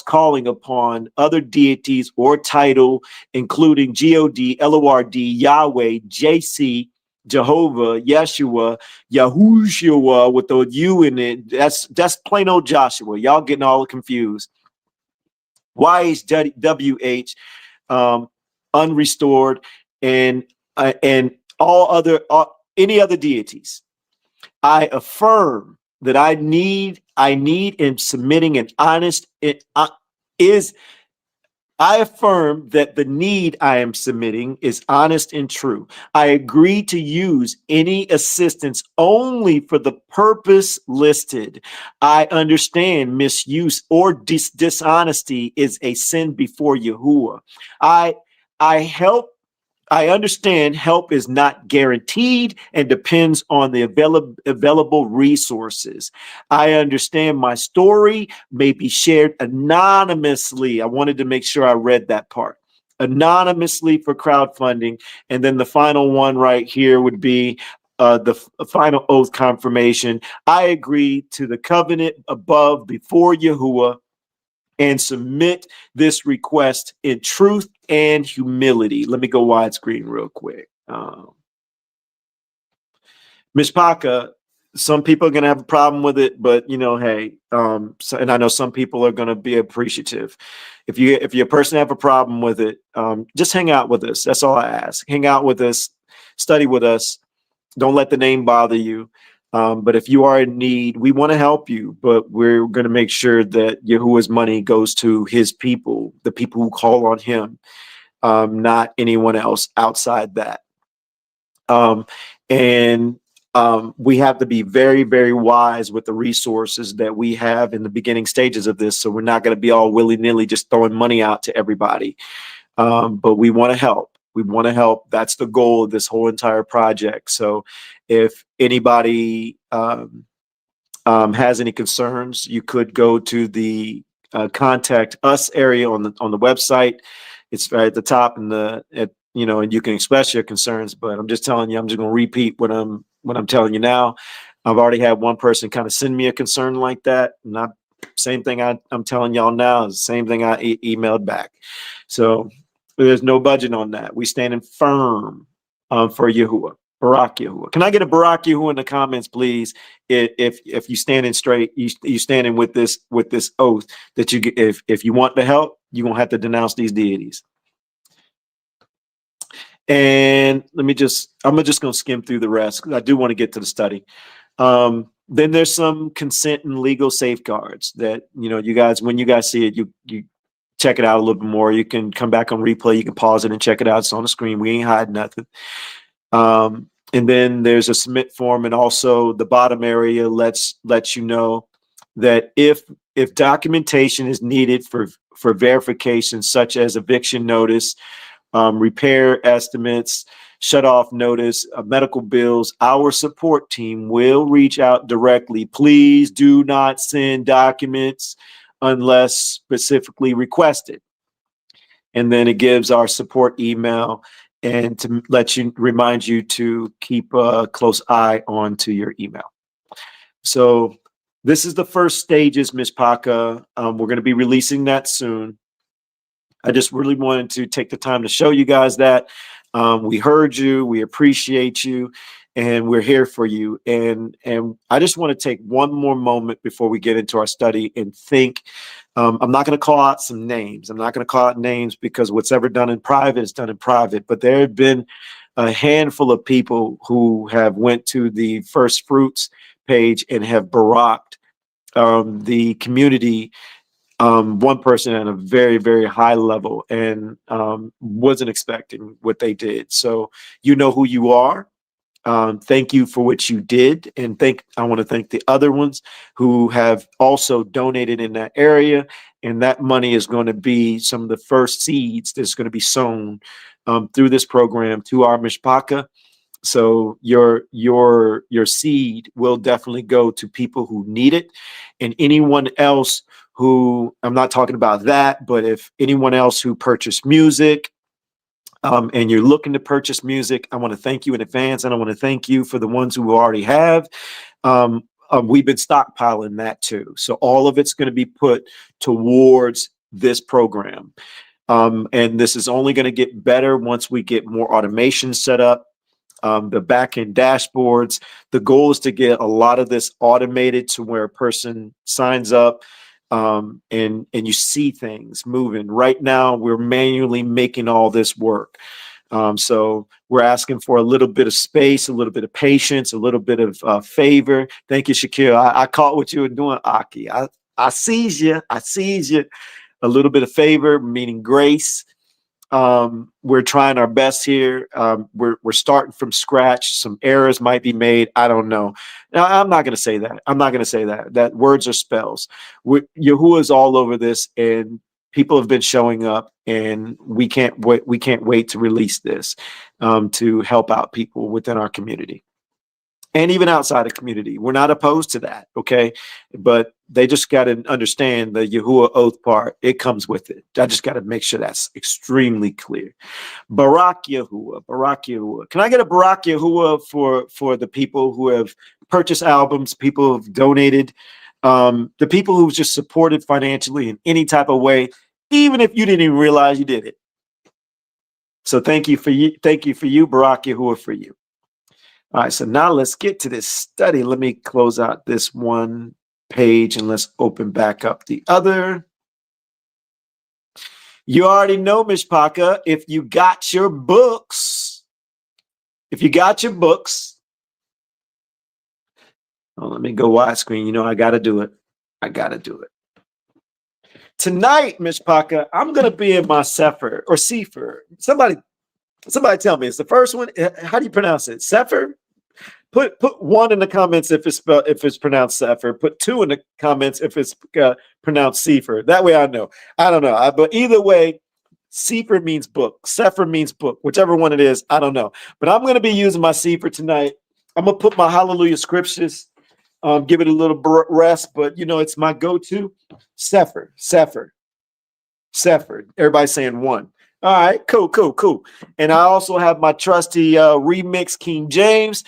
calling upon other deities or title, including God, LORD, Yahweh, JC, Jehovah, Yeshua, Yahushua with the U in it. That's plain old Joshua. Y'all getting all confused. YHWH, unrestored, and any other deities. I affirm that I need in submitting an honest I affirm that the need I am submitting is honest and true. I agree to use any assistance only for the purpose listed. I understand misuse or dishonesty is a sin before Yahuwah. I understand help is not guaranteed and depends on the available resources. I understand my story may be shared anonymously. I wanted to make sure I read that part. Anonymously for crowdfunding. And then the final one right here would be the final oath confirmation. I agree to the covenant above before Yahuwah and submit this request in truth and humility. Let me go widescreen real quick. Mishpaka, some people are going to have a problem with it, but hey, and I know some people are going to be appreciative. If you're a person have a problem with it, just hang out with us. That's all I ask. Hang out with us, study with us. Don't let the name bother you. But if you are in need, we want to help you, but we're going to make sure that Yahuwah's money goes to his people, the people who call on him, not anyone else outside that. We have to be very, very wise with the resources that we have in the beginning stages of this. So we're not going to be all willy-nilly just throwing money out to everybody. But we want to help. We want to help. That's the goal of this whole entire project. So if anybody has any concerns, you could go to the contact us area on the website. It's right at the top and you can express your concerns, but I'm just telling you, I'm just going to repeat what I'm telling you now. I've already had one person kind of send me a concern like that. Not same thing I'm telling y'all now is the same thing I emailed back. So there's no budget on that. We standing firm for Yahuwah. Barak Yahuwah. Can I get a Barak Yahuwah in the comments, please? If you standing straight, you standing with this oath that you if you want the help, you're gonna have to denounce these deities. And I'm just gonna skim through the rest because I do want to get to the study. Then there's some consent and legal safeguards that you guys, when you guys see it, you check it out a little bit more. You can come back on replay. You can pause it and check it out. It's on the screen. We ain't hiding nothing. And then there's a submit form, and also the bottom area lets you know that if documentation is needed for verification, such as eviction notice, repair estimates, shut off notice, medical bills, our support team will reach out directly. Please do not send documents unless specifically requested. And then it gives our support email and to remind you to keep a close eye on to your email. So this is the first stages, Miss Paka. We're going to be releasing that soon. I just really wanted to take the time to show you guys that we heard you, we appreciate you, and we're here for you. And I just want to take one more moment before we get into our study and think. I'm not going to call out some names. I'm not going to call out names because what's ever done in private is done in private. But there have been a handful of people who have went to the First Fruits page and have baracked the community. One person at a very, very high level, and wasn't expecting what they did. So you know who you are. Thank you for what you did, and I want to thank the other ones who have also donated in that area. And that money is going to be some of the first seeds that's going to be sown through this program to our Mishpaka. So your seed will definitely go to people who need it, and anyone else who, I'm not talking about that, but if anyone else who purchased music and you're looking to purchase music, I want to thank you in advance, and I want to thank you for the ones who already have. We've been stockpiling that too, so all of it's going to be put towards this program, and this is only going to get better once we get more automation set up. The back-end dashboards. The goal is to get a lot of this automated to where a person signs up and you see things moving. Right now, we're manually making all this work. So we're asking for a little bit of space, a little bit of patience, a little bit of favor. Thank you, Shakir. I caught what you were doing, Aki. I sees you. I sees you. A little bit of favor, meaning grace. We're trying our best here. We're starting from scratch. Some errors might be made. I don't know. Now, I'm not going to say that. I'm not going to say that. That words are spells. Yahuwah is all over this, and people have been showing up, and we can't wait. We can't wait to release this to help out people within our community. And even outside of community, we're not opposed to that, okay? But they just got to understand the Yahuwah oath part. It comes with it. I just got to make sure that's extremely clear. Barak Yahuwah, Barak Yahuwah. Can I get a Barak Yahuwah for the people who have purchased albums, people who've donated, the people who've just supported financially in any type of way, even if you didn't even realize you did it. So thank you for you, Barak Yahuwah for you. All right, so now let's get to this study. Let me close out this one page and let's open back up the other. You already know, Mishpaka, if you got your books, oh, let me go widescreen. You know, I got to do it. Tonight, Mishpaka, I'm going to be in my Sefer or Sefer. Somebody tell me, it's the first one. How do you pronounce it? Sefer? Put one in the comments if it's pronounced Sefer. Put two in the comments if it's pronounced Sefer. That way I know. I don't know. But either way, Sefer means book. Sefer means book. Whichever one it is, I don't know. But I'm going to be using my Sefer tonight. I'm going to put my Hallelujah scriptures, give it a little rest. But, you know, it's my go-to. Sefer. Everybody's saying one. All right, cool. And I also have my trusty remix King James.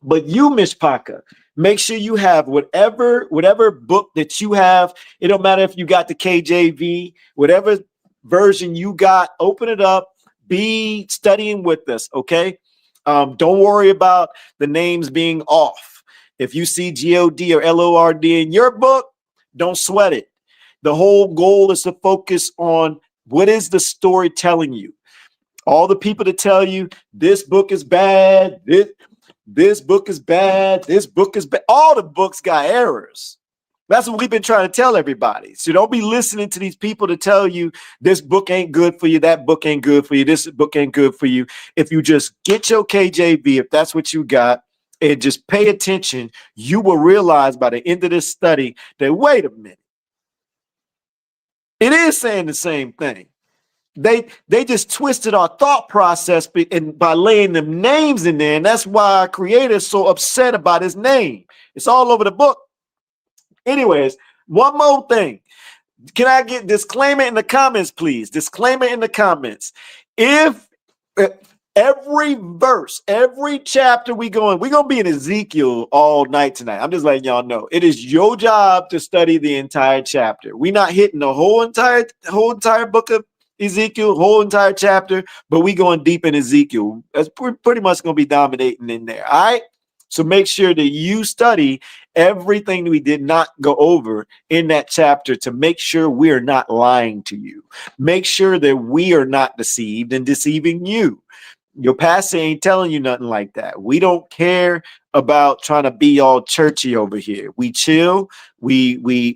But you, Mishpaka, make sure you have whatever book that you have. It don't matter if you got the KJV, whatever version you got, open it up, be studying with us, okay? Don't worry about the names being off. If you see G-O-D or L-O-R-D in your book, don't sweat it. The whole goal is to focus on what is the story telling you. All the people that tell you this book is bad, this book is bad, this book is bad. All the books got errors. That's what we've been trying to tell everybody. So don't be listening to these people to tell you this book ain't good for you, that book ain't good for you, this book ain't good for you. If you just get your KJV, if that's what you got, and just pay attention, you will realize by the end of this study that, wait a minute, it is saying the same thing. They just twisted our thought process by laying them names in there. And that's why our creator is so upset about his name. It's all over the book. Anyways, one more thing. Can I get disclaimer in the comments, please? Disclaimer in the comments. If Every verse, every chapter we're going to be in Ezekiel all night tonight. I'm just letting y'all know. It is your job to study the entire chapter. We're not hitting the whole entire book of Ezekiel, whole entire chapter, but we going deep in Ezekiel. That's pretty much going to be dominating in there. All right. So make sure that you study everything we did not go over in that chapter to make sure we are not lying to you. Make sure that we are not deceived and deceiving you. Your pastor ain't telling you nothing like that. We don't care about trying to be all churchy over here. We chill. We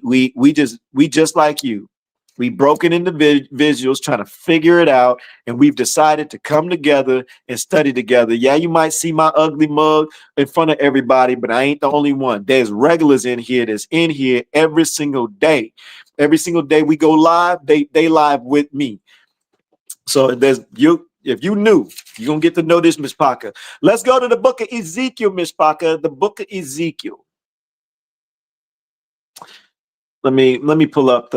just like you. We broken individuals trying to figure it out, and we've decided to come together and study together. Yeah, you might see my ugly mug in front of everybody, but I ain't the only one. There's regulars in here that's in here every single day. Every single day we go live, they live with me. So there's you. If you knew, you're going to get to know this, Miss Parker. Let's go to the book of Ezekiel, Miss Parker. The book of Ezekiel. Let me pull up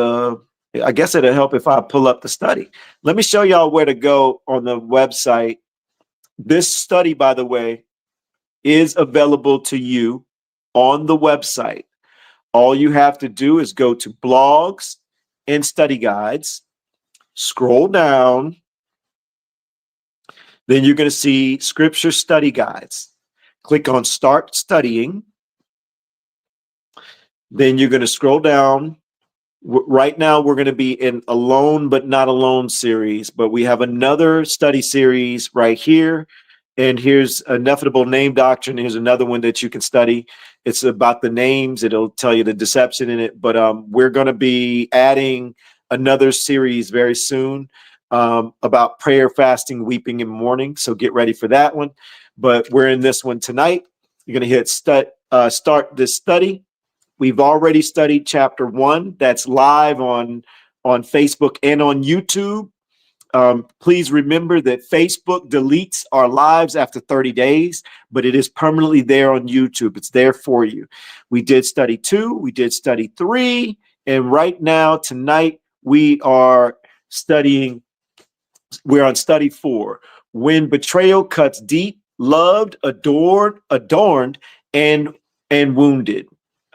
I guess it'll help if I pull up the study. Let me show y'all where to go on the website. This study, by the way, is available to you on the website. All you have to do is go to blogs and study guides, scroll down. Then you're going to see scripture study guides. Click on start studying. Then you're going to scroll down. Right now, we're going to be in Alone but Not Alone series, but we have another study series right here. And here's Ineffable Name Doctrine. Here's another one that you can study. It's about the names. It'll tell you the deception in it. But we're going to be adding another series very soon. About prayer, fasting, weeping, and mourning. So get ready for that one. But we're in this one tonight. You're going to hit start this study. We've already studied chapter 1. That's live on Facebook and on YouTube. Please remember that Facebook deletes our lives after 30 days, but it is permanently there on YouTube. It's there for you. We did study 2. We did study 3. And right now, tonight, we're on study 4. When betrayal cuts deep, loved, adorned, and wounded.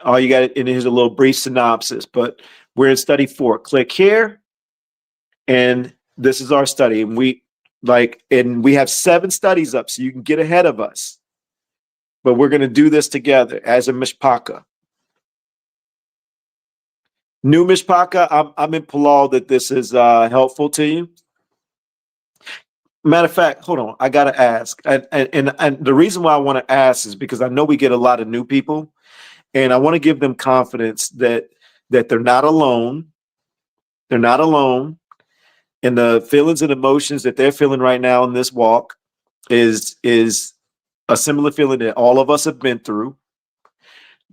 All you got, and here's a little brief synopsis, but we're in study 4. Click here, and this is our study. And we have 7 studies up, so you can get ahead of us. But we're going to do this together as a mishpaka. New mishpaka, I'm in Palal that this is helpful to you. Matter of fact, hold on. I got to ask. And the reason why I want to ask is because I know we get a lot of new people, and I want to give them confidence that they're not alone. They're not alone. And the feelings and emotions that they're feeling right now in this walk is a similar feeling that all of us have been through.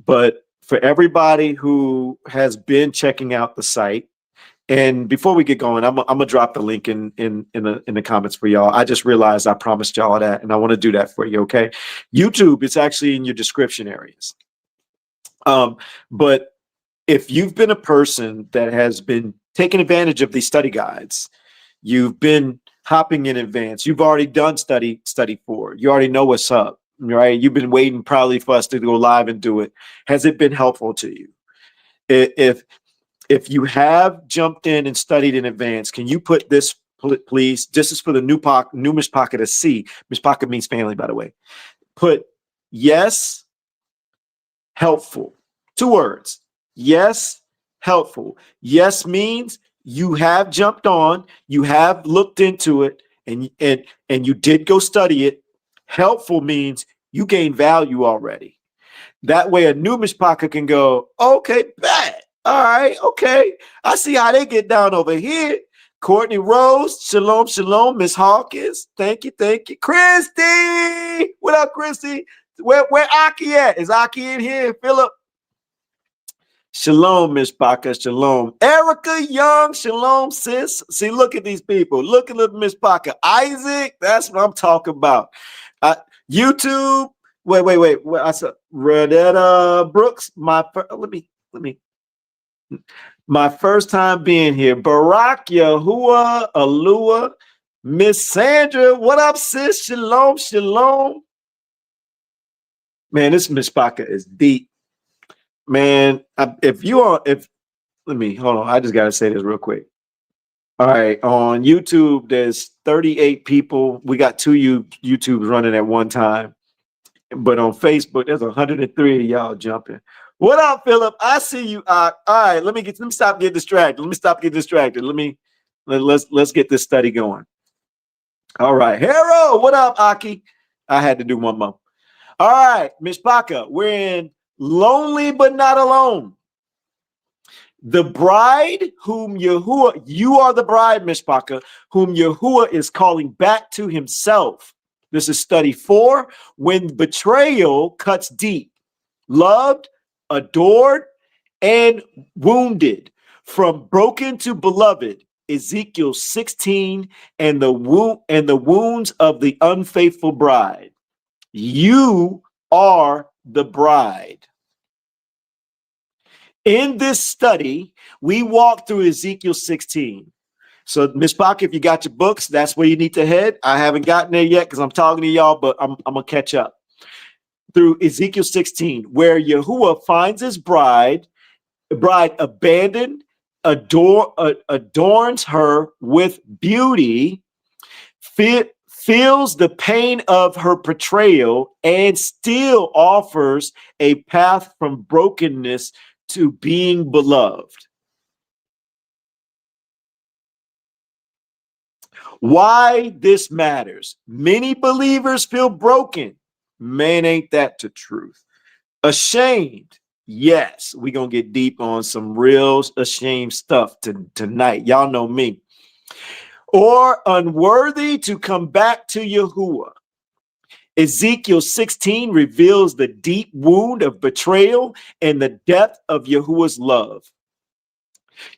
But for everybody who has been checking out the site, and before we get going, I'm gonna drop the link in the comments for y'all. I just realized I promised y'all that, and I want to do that for you. Okay, YouTube, it's actually in your description areas. But if you've been a person that has been taking advantage of these study guides, you've been hopping in advance. You've already done study 4. You already know what's up, right? You've been waiting probably for us to go live and do it. Has it been helpful to you? If you have jumped in and studied in advance, can you put this, please? This is for the new mishpaka to see. Mishpaka means family, by the way. Put yes, helpful. 2 words. Yes, helpful. Yes means you have jumped on, you have looked into it, and you did go study it. Helpful means you gain value already. That way a new mishpaka can go, okay, bet. All right, okay. I see how they get down over here. Courtney Rose, shalom, shalom. Miss Hawkins, thank you. Christy, what up, Christy? Where Aki at? Is Aki in here? Philip? Shalom, Miss Parker, shalom. Erica Young, shalom, sis. See, look at these people. Look at Miss Parker. Isaac, that's what I'm talking about. YouTube, wait. I said Redetta Brooks, let me. My first time being here. Bride YAHUAH, Alua, Miss Sandra, what up, sis? Shalom, shalom. Man, this Mishpaka is deep. Man, let me, hold on. I just got to say this real quick. All right. On YouTube, there's 38 people. We got two YouTubes running at one time. But on Facebook, there's 103 of y'all jumping. What up, Philip? I see you. All right, let me stop getting distracted. Let's get this study going. All right, Hero, what up, Aki? I had to do one more. All right, Mishpaka, we're in Lonely But Not Alone. The bride whom Yahuwah, you are the bride, Mishpaka, whom Yahuwah is calling back to himself. This is study 4, when betrayal cuts deep, loved, adored, and wounded, from broken to beloved. Ezekiel 16 and the wounds of the unfaithful bride. You are the bride. In this study, we walk through Ezekiel 16. So, Miss Pocket, if you got your books, that's where you need to head. I haven't gotten there yet because I'm talking to y'all, but I'm going to catch up. Through Ezekiel 16, where Yahuwah finds his bride abandoned, adorns her with beauty, feels the pain of her betrayal, and still offers a path from brokenness to being beloved. Why this matters. Many believers feel broken. Man, ain't that the truth. Ashamed. Yes, we're going to get deep on some real ashamed stuff tonight. Y'all know me. Or unworthy to come back to Yahuwah. Ezekiel 16 reveals the deep wound of betrayal and the depth of Yahuwah's love.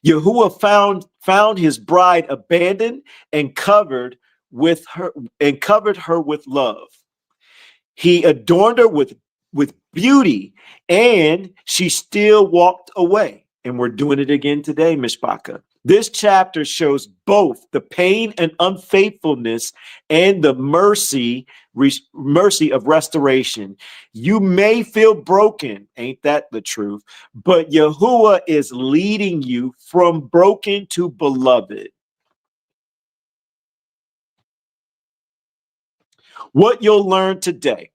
Yahuwah found his bride abandoned and covered her with love. He adorned her with beauty, and she still walked away. And we're doing it again today, Mishpaka. This chapter shows both the pain and unfaithfulness and the mercy of restoration. You may feel broken, ain't that the truth? But Yahuwah is leading you from broken to beloved. What you'll learn today: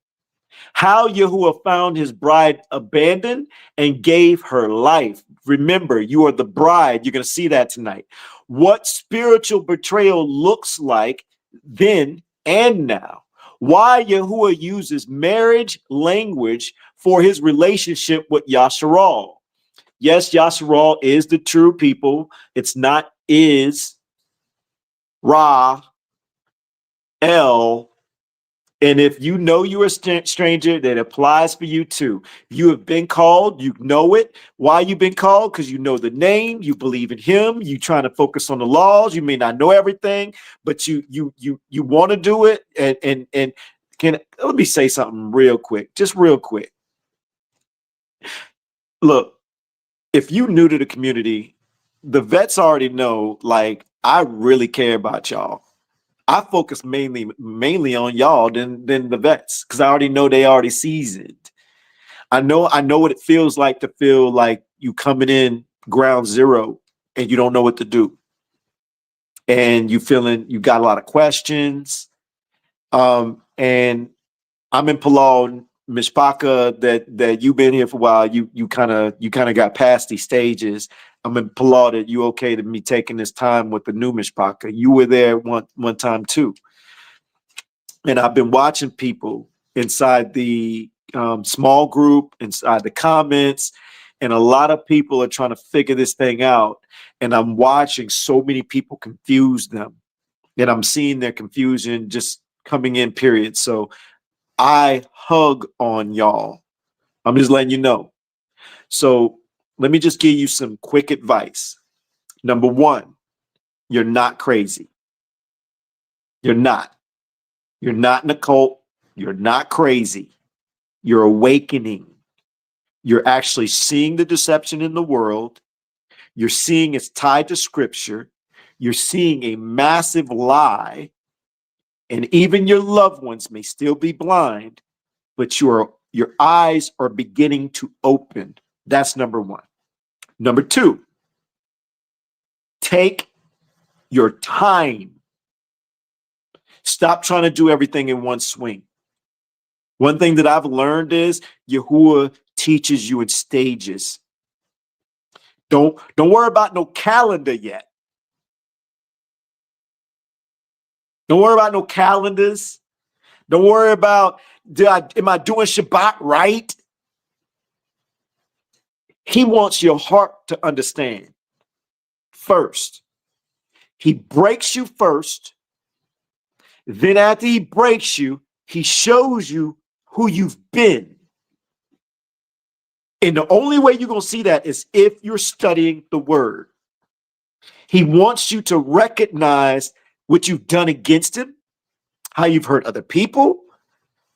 how Yahuwah found his bride abandoned and gave her life. Remember, you are the bride. You're going to see that tonight. What spiritual betrayal looks like then and now. Why Yahuwah uses marriage language for his relationship with Yasharal. Yes, Yasharal is the true people. It's not is, Ra, El. And if you know you're a stranger, that applies for you too. You have been called, you know it. Why you've been called? Because you know the name, you believe in him, you trying to focus on the laws. You may not know everything, but you want to do it. And let me say something real quick, just real quick. Look, if you new to the community, the vets already know, like, I really care about y'all. I focus mainly on y'all than the vets, because I already know they already seasoned. I know what it feels like to feel like you coming in ground zero and you don't know what to do, and you got a lot of questions. And I'm in Palal, Mishpaka, that you've been here for a while. You kind of got past these stages. I'm in Palal that you okay to me taking this time with the new Mishpaka. You were there one time too. And I've been watching people inside the small group, inside the comments, and a lot of people are trying to figure this thing out. And I'm watching so many people confuse them, and I'm seeing their confusion just coming in, period. So I hug on y'all. I'm just letting you know. So let me just give you some quick advice. Number one, you're not crazy. You're not. You're not in a cult. You're not crazy. You're awakening. You're actually seeing the deception in the world. You're seeing it's tied to scripture. You're seeing a massive lie And even your loved ones may still be blind, but your eyes are beginning to open. That's number one. Number two, take your time. Stop trying to do everything in one swing. One thing that I've learned is Yahuwah teaches you in stages. Don't worry about no calendar yet. Don't worry about no calendars. Don't worry about, am I doing Shabbat right? He wants your heart to understand first. He breaks you first. Then after he breaks you, he shows you who you've been. And the only way you're going to see that is if you're studying the word. He wants you to recognize what you've done against him, how you've hurt other people,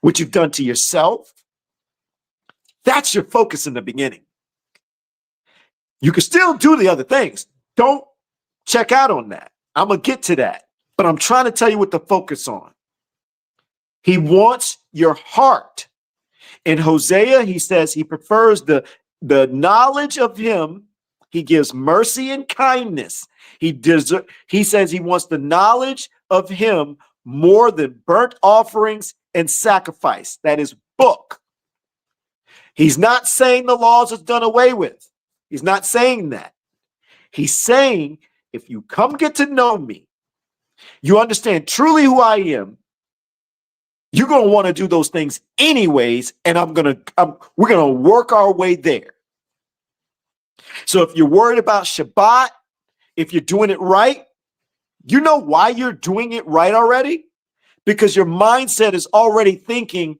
what you've done to yourself. That's your focus in the beginning. You can still do the other things. Don't check out on that. I'm going to get to that. But I'm trying to tell you what to focus on. He wants your heart. In Hosea, he says he prefers the knowledge of him. He gives mercy and kindness. He says he wants the knowledge of him more than burnt offerings and sacrifice. That is book. He's not saying the laws is done away with. He's not saying that. He's saying, if you come get to know me, you understand truly who I am, you're going to want to do those things anyways, and we're going to work our way there. So if you're worried about Shabbat, if you're doing it right, you know why you're doing it right already? Because your mindset is already thinking,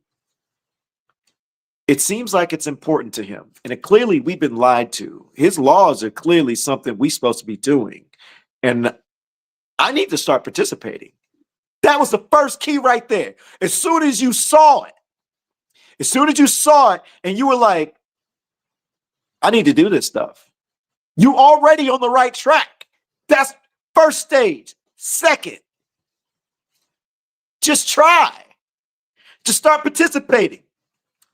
it seems like it's important to him. And clearly we've been lied to. His laws are clearly something we're supposed to be doing. And I need to start participating. That was the first key right there. As soon as you saw it, and you were like, I need to do this stuff. You already on the right track. That's first stage. Second, just try. Just start participating.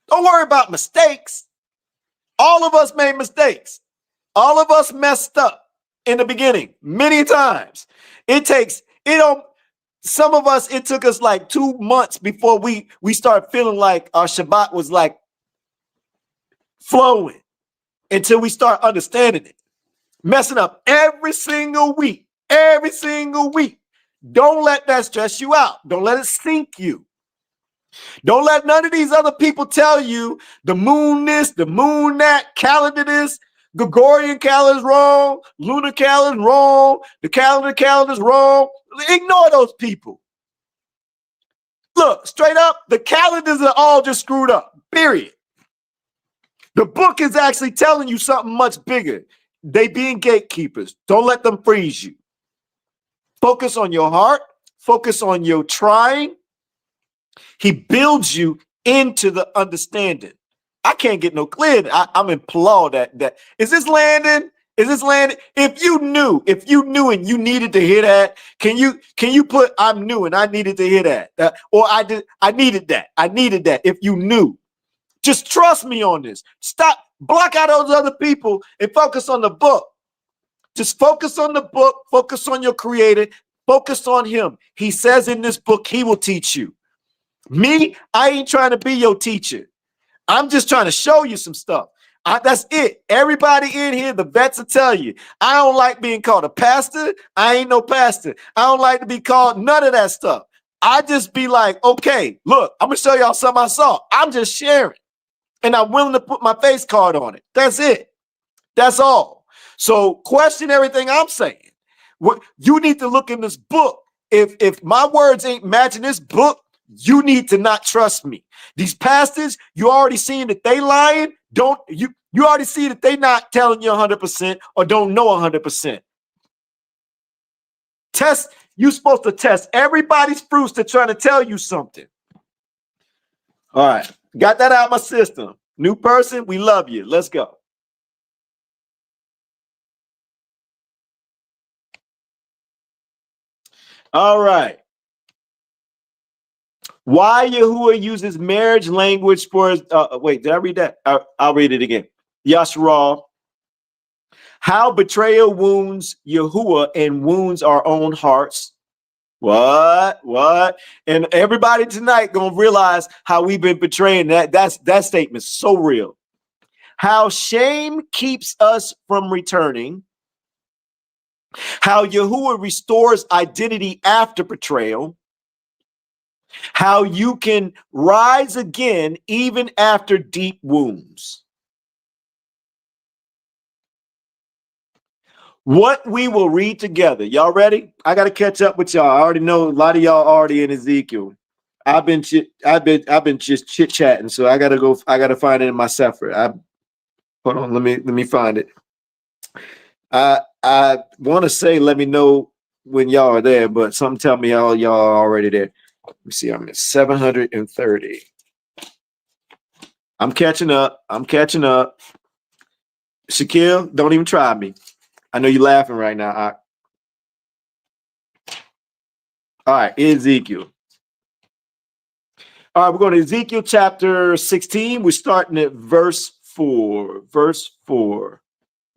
Don't worry about mistakes. All of us made mistakes. All of us messed up in the beginning many times. Some of us, it took us like 2 months before we started feeling like our Shabbat was like flowing until we start understanding it. Messing up every single week. Don't let that stress you out. Don't let it sink you. Don't let none of these other people tell you the moon this, the moon that, calendar this, Gregorian calendar is wrong, lunar calendar is wrong, the calendar is wrong. Ignore those people. Look, straight up, the calendars are all just screwed up, period. The book is actually telling you something much bigger. They being gatekeepers. Don't let them freeze you. Focus on your heart. Focus on your trying. He builds you into the understanding. I can't get no clear. I'm implore that. Is this landing? Is this landing? If you knew and you needed to hear that, can you put I'm new and I needed to hear that? Or I needed that. If you knew, just trust me on this. Stop, block out those other people and focus on the book. Just focus on the book, focus on your creator, focus on him. He says in this book, he will teach you. Me, I ain't trying to be your teacher. I'm just trying to show you some stuff. That's it. Everybody in here, the vets will tell you, I don't like being called a pastor. I ain't no pastor. I don't like to be called none of that stuff. I just be like, okay, look, I'm going to show y'all something I saw. I'm just sharing. And I'm willing to put my face card on it. That's it. That's all. So question everything I'm saying. What you need to look in this book. If my words ain't matching this book, you need to not trust me. These pastors, you already seen that they lying. You already see that they not telling you 100% or don't know 100%. You're supposed to test everybody's fruits to try to tell you something. All right. Got that out of my system. New person, we love you. Let's go. All right. Why Yahuwah uses marriage language for wait, did I read that? I'll read it again. Yasharal. How betrayal wounds Yahuwah and wounds our own hearts. What? And everybody tonight gonna realize how we've been betraying that. That statement so real. How shame keeps us from returning. How Yahuwah restores identity after betrayal. How you can rise again even after deep wounds. What we will read together. Y'all ready? I got to catch up with y'all. I already know a lot of y'all already in Ezekiel. I've been just chit-chatting, so I gotta find it in my separate. Hold on, let me find it. I want to say let me know when y'all are there, but something tell me y'all are already there. Let me see, I'm at 730. I'm catching up. Shaquille, don't even try me. I know you're laughing right now. All right, Ezekiel. All right, we're going to Ezekiel chapter 16. We're starting at verse 4. Verse 4.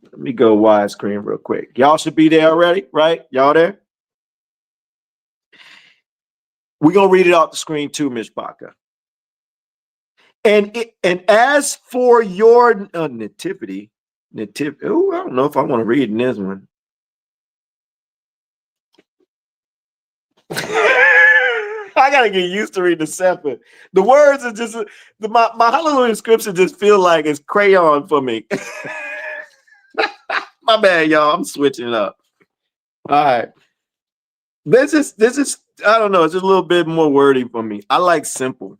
Let me go widescreen real quick. Y'all should be there already, right? Y'all there? We're going to read it off the screen too, Mishpaka. And as for your nativity, I don't know if I want to read in this one. I gotta get used to reading the separate. The words are just my hallelujah scripture just feel like it's crayon for me. My bad, y'all. I'm switching it up. All right. This is I don't know, it's just a little bit more wordy for me. I like simple.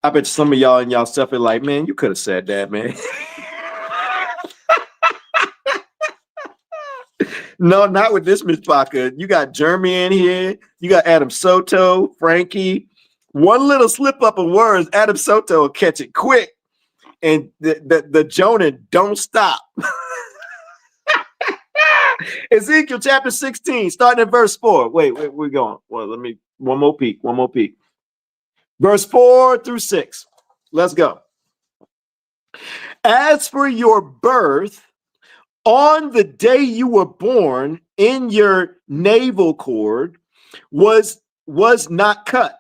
I bet some of y'all and y'all stuff are like, man, you could have said that, man. No, not with this Miss Baca. You got Jeremy in here. You got Adam Soto, Frankie. One little slip up of words, Adam Soto will catch it quick. And the Jonah don't stop. Ezekiel chapter 16, starting at verse 4. Wait, we're going. Well, let me one more peek. Verse 4 through 6. Let's go. As for your birth, on the day you were born, in your navel cord was not cut,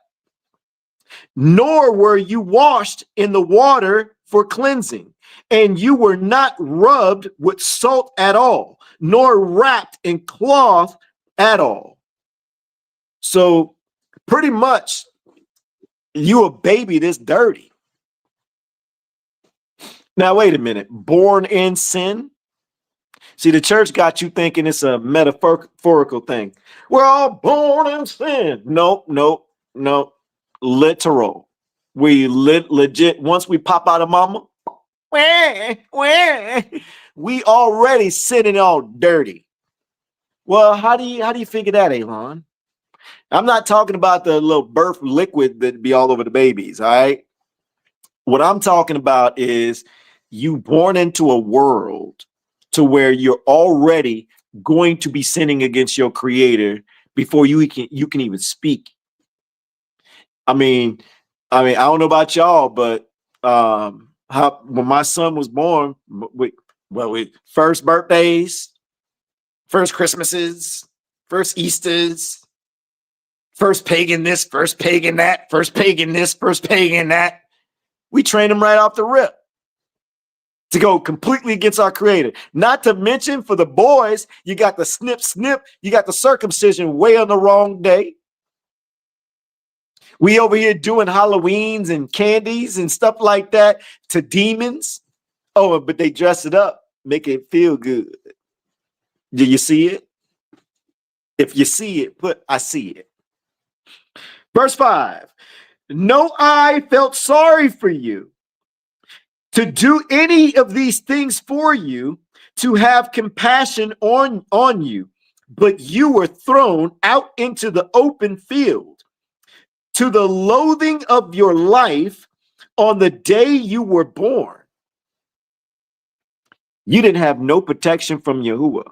nor were you washed in the water for cleansing, and you were not rubbed with salt at all, nor wrapped in cloth at all. So pretty much you a baby this dirty. Now, wait a minute. Born in sin? See, the church got you thinking it's a metaphorical thing. We're all born in sin. Nope. Literal. We legit, once we pop out of mama, we already sitting all dirty. Well, how do you figure that, Elon? I'm not talking about the little birth liquid that be all over the babies, all right? What I'm talking about is you born into a world to where you're already going to be sinning against your creator before you can even speak. I mean, I don't know about y'all, but when my son was born, with first birthdays, first Christmases, first Easters, first pagan this, first pagan that, first pagan this, first pagan that. We train them right off the rip to go completely against our creator. Not to mention for the boys, you got the snip, you got the circumcision way on the wrong day. We over here doing Halloweens and candies and stuff like that to demons. Oh, but they dress it up, make it feel good. Do you see it? If you see it, put I see it. Verse 5. No eye felt sorry for you to do any of these things for you, to have compassion on you, but you were thrown out into the open field, to the loathing of your life on the day you were born. You didn't have no protection from Yahuwah.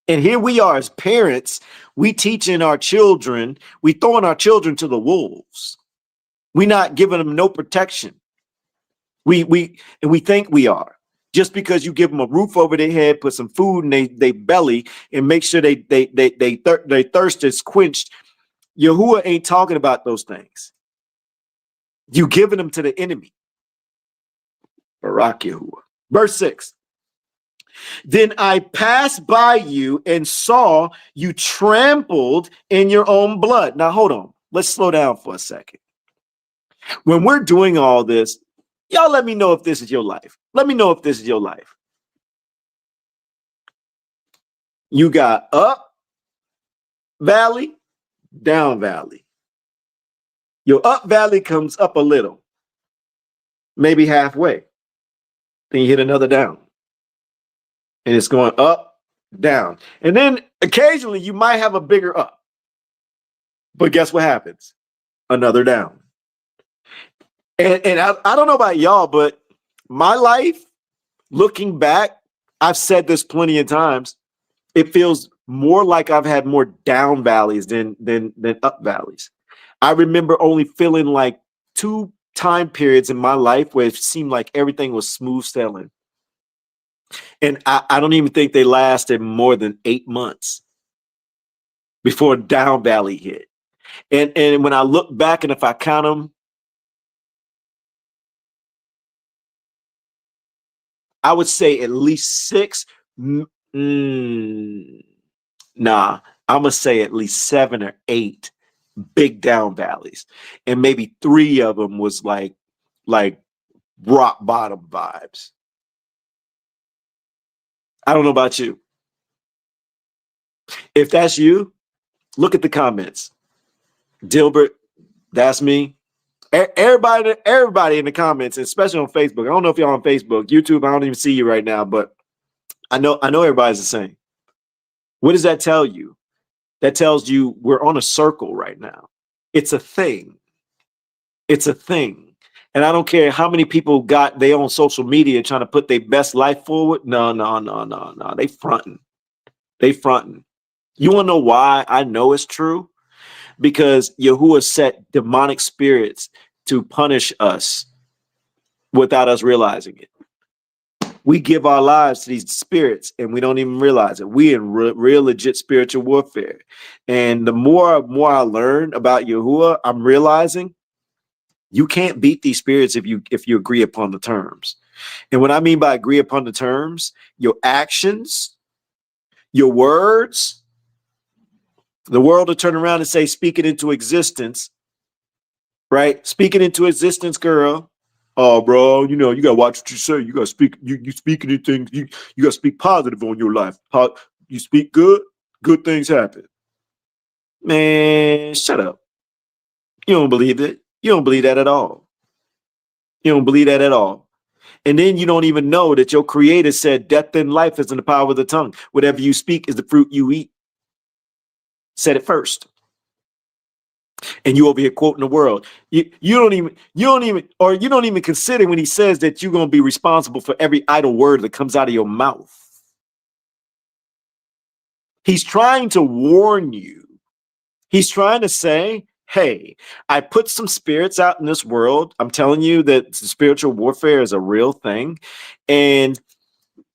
And here we are as parents, we teaching our children, we throwing our children to the wolves. We not giving them no protection. We think we are. Just because you give them a roof over their head, put some food in they belly, and make sure their thirst is quenched. Yahuwah ain't talking about those things. You giving them to the enemy. Barak Yahuwah. Verse 6. Then I passed by you and saw you trampled in your own blood. Now, hold on. Let's slow down for a second. When we're doing all this, y'all let me know if this is your life. Let me know if this is your life. You got up valley, down valley. Your up valley comes up a little, maybe halfway. Then you hit another down. And it's going up, down. And then occasionally you might have a bigger up. But guess what happens? Another down. And I don't know about y'all, but my life, looking back, I've said this plenty of times, it feels more like I've had more down valleys than up valleys. I remember only feeling like 2 time periods in my life where it seemed like everything was smooth sailing. And I don't even think they lasted more than 8 months before down valley hit. And when I look back and if I count them, I would say at least 6. Nah, I'm going to say at least 7 or 8 big down valleys. And maybe 3 of them was like rock bottom vibes. I don't know about you. If that's you, look at the comments. Dilbert, that's me. Everybody in the comments, especially on Facebook. I don't know if y'all on Facebook, YouTube. I don't even see you right now, but I know everybody's the same. What does that tell you? That tells you we're on a circle right now. It's a thing. It's a thing. And I don't care how many people got their own social media trying to put their best life forward. No. They fronting. You want to know why I know it's true? Because Yahuwah set demonic spirits to punish us without us realizing it. We give our lives to these spirits and we don't even realize it. We in real legit spiritual warfare. And the more I learn about Yahuwah, I'm realizing you can't beat these spirits if you agree upon the terms. And what I mean by agree upon the terms, your actions, your words, the world will turn around and say, speak it into existence, right? Speak it into existence, girl. Oh, bro, you got to watch what you say. You got to speak, you speaking in things, you got to speak positive on your life. You speak good things happen. Man, shut up. You don't believe it. You don't believe that at all. You don't believe that at all. And then you don't even know that your creator said death and life is in the power of the tongue. Whatever you speak is the fruit you eat. Said it first. And you over here quoting the world. You don't even consider when he says that you're going to be responsible for every idle word that comes out of your mouth. He's trying to warn you. He's trying to say, hey, I put some spirits out in this world. I'm telling you that spiritual warfare is a real thing. And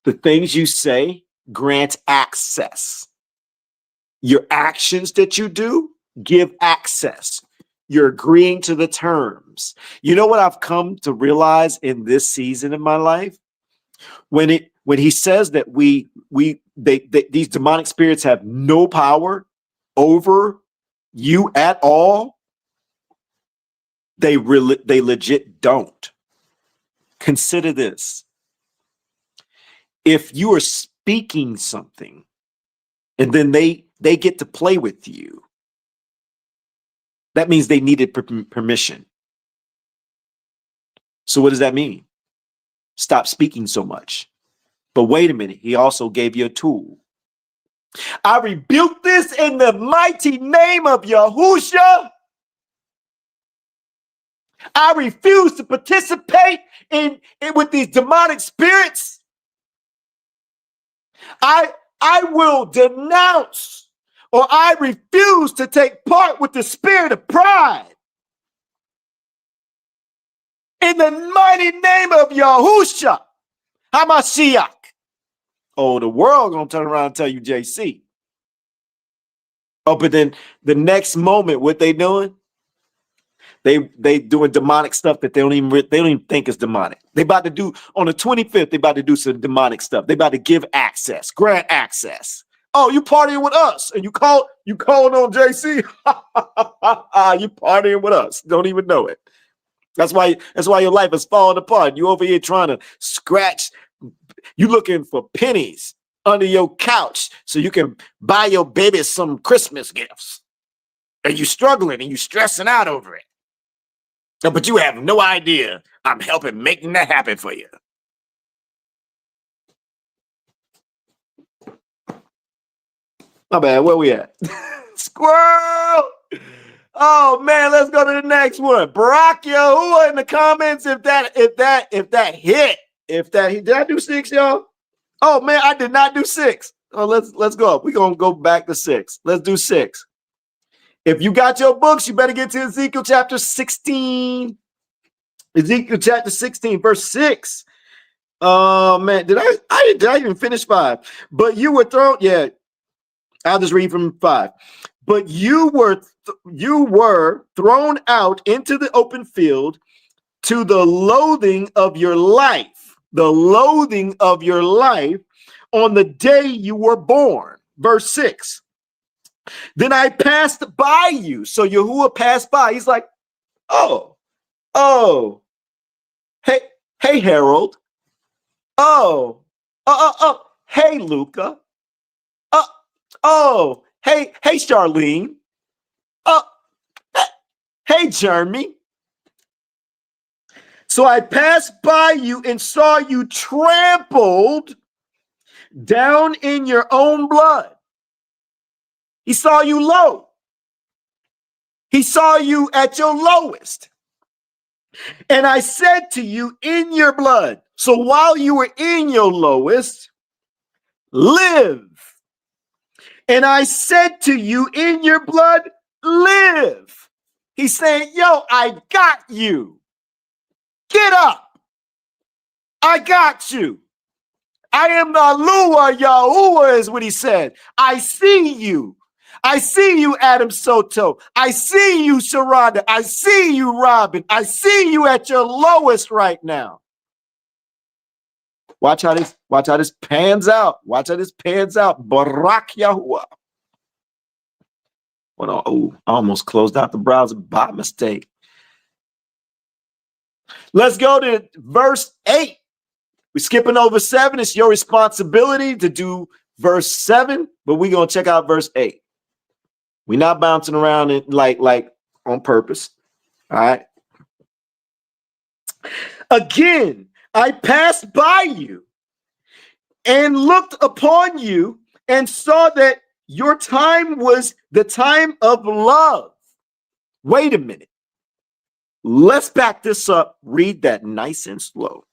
the things you say grant access. Your actions that you do give access. You're agreeing to the terms. You know what I've come to realize in this season of my life? When he says that these demonic spirits have no power over you at all, they legit don't. Consider this. If you are speaking something and then they get to play with you, that means they needed permission. So what does that mean? Stop speaking so much. But wait a minute, he also gave you a tool. I rebuke this in the mighty name of Yahushua. I refuse to participate in with these demonic spirits. I I will denounce or I refuse to take part with the spirit of pride. In the mighty name of Yahushua HaMashiach. Oh, the world gonna turn around and tell you JC. Oh, but then the next moment, what they doing? They doing demonic stuff that they don't even think is demonic. They about to do on the 25th. They about to do some demonic stuff. They about to give access, grant access. Oh, you partying with us, and you calling on JC? You partying with us? Don't even know it. That's why your life is falling apart. You over here trying to scratch. You looking for pennies under your couch so you can buy your baby some Christmas gifts. And you struggling and you stressing out over it. But you have no idea I'm helping making that happen for you. My bad, where we at? Squirrel! Oh man, let's go to the next one. Bride YAHUAH in the comments if that hit. Did I do 6, y'all? Oh man, I did not do 6. Oh, let's go. We're gonna go back to 6. Let's do 6. If you got your books, you better get to Ezekiel chapter 16. Ezekiel chapter 16, verse 6. Oh man, did I even finish 5? But you were thrown, yeah. I'll just read from 5. But you were thrown out into the open field to the loathing of your life. The loathing of your life on the day you were born. Verse 6. Then I passed by you. So Yahuwah passed by. He's like, oh, hey, Harold. Hey, Luca. Hey, Charlene. Hey, Jeremy. So I passed by you and saw you trampled down in your own blood. He saw you low. He saw you at your lowest. And I said to you, in your blood. So while you were in your lowest, live. And I said to you, in your blood, live. He's saying, yo, I got you. Get up. I got you. I am the Bride YAHUAH is what he said. I see you. I see you, Adam Soto. I see you, Sharonda. I see you, Robin. I see you at your lowest right now. Watch how this pans out. Watch how this pans out. Bride YAHUAH. Oh, I almost closed out the browser by mistake. Let's go to verse 8. We're skipping over 7. It's your responsibility to do verse 7, but we're going to check out verse 8. We're not bouncing around it like on purpose. All right. Again, I passed by you and looked upon you and saw that your time was the time of love. Wait a minute. Let's back this up. Read that nice and slow.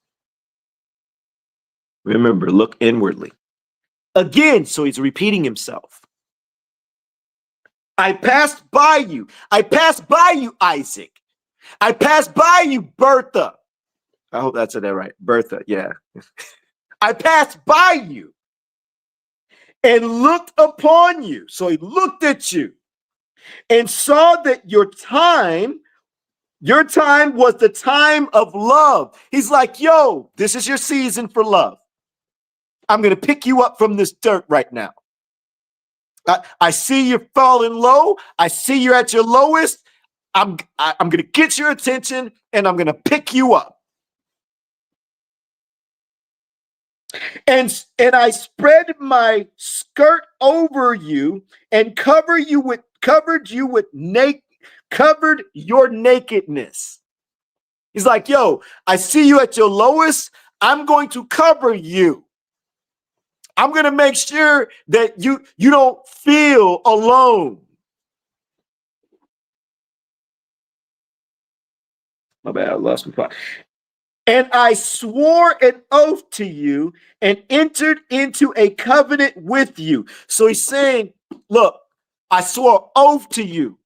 Remember, look inwardly. Again, so he's repeating himself. I passed by you. I passed by you, Isaac. I passed by you, Bertha. I hope that's it right. Bertha, yeah. I passed by you and looked upon you. So he looked at you and saw that your time was the time of love. He's like, yo, this is your season for love. I'm going to pick you up from this dirt right now. I see you falling low. I see you're at your lowest. I'm going to get your attention and I'm going to pick you up. And I spread my skirt over you and covered your nakedness. He's like, yo, I see you at your lowest. I'm going to cover you. I'm going to make sure that you don't feel alone. My bad, I lost my thought. And I swore an oath to you and entered into a covenant with you. So he's saying, look, I swore an oath to you.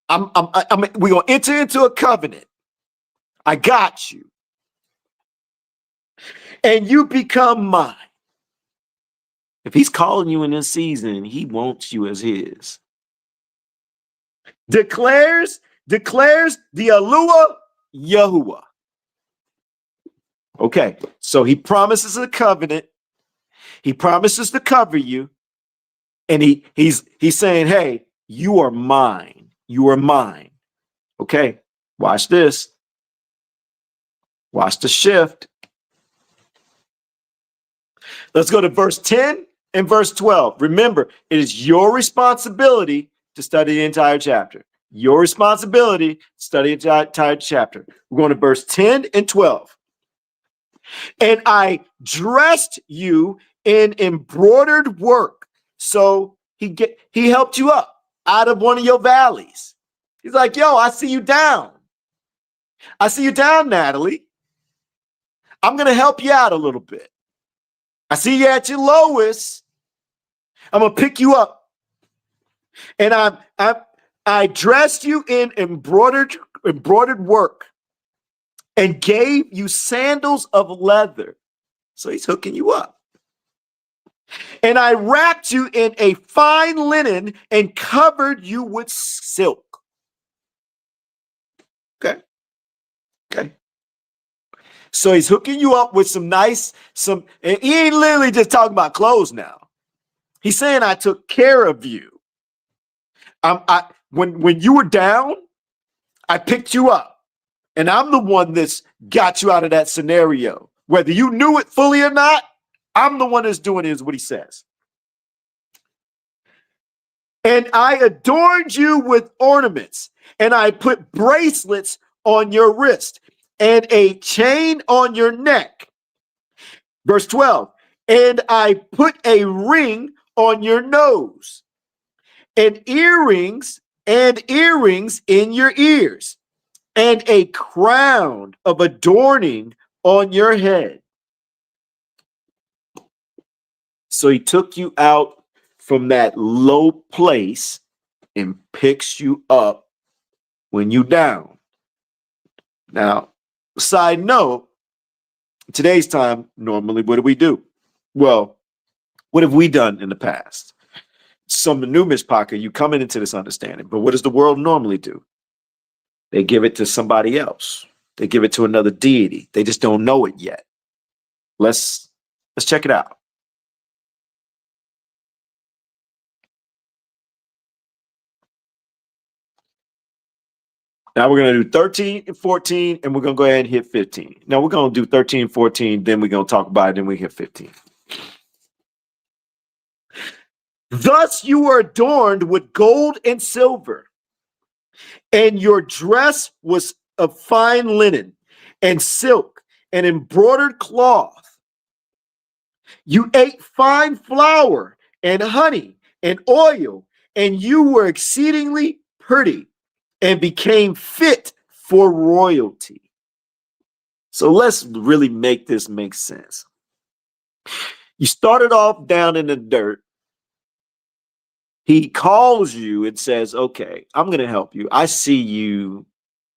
We're going to enter into a covenant. I got you. And you become mine. If he's calling you in this season, he wants you as his. Declares the YAHUAH. Okay, so he promises a covenant. He promises to cover you. And he's saying, hey, you are mine. You are mine. Okay, watch this. Watch the shift. Let's go to verse 10 and verse 12. Remember, it is your responsibility to study the entire chapter. Your responsibility to study the entire chapter. We're going to verse 10 and 12. And I dressed you in embroidered work. So he helped you up out of one of your valleys. He's like, yo, I see you down. I see you down, Natalie. I'm going to help you out a little bit. I see you at your lowest. I'm going to pick you up. And I dressed you in embroidered work and gave you sandals of leather. So he's hooking you up. And I wrapped you in a fine linen and covered you with silk. Okay. So he's hooking you up with and he ain't literally just talking about clothes now. He's saying, I took care of you. When you were down, I picked you up. And I'm the one that's got you out of that scenario. Whether you knew it fully or not, I'm the one that's doing it, is what he says. And I adorned you with ornaments, and I put bracelets on your wrist and a chain on your neck. Verse 12, and I put a ring on your nose and earrings in your ears and a crown of adorning on your head. So he took you out from that low place and picks you up when you down. Now, side note, today's time, normally, what do? Well, what have we done in the past? Some new Miss Parker, you coming into this understanding, but what does the world normally do? They give it to somebody else. They give it to another deity. They just don't know it yet. Let's check it out. Now we're going to do 13 and 14, and we're going to go ahead and hit 15. Now we're going to do 13 and 14, then we're going to talk about it, then we hit 15. Thus you were adorned with gold and silver, and your dress was of fine linen and silk and embroidered cloth. You ate fine flour and honey and oil, and you were exceedingly pretty and became fit for royalty. So let's really make this make sense. You started off down in the dirt. He calls you and says, okay, I'm going to help you. I see you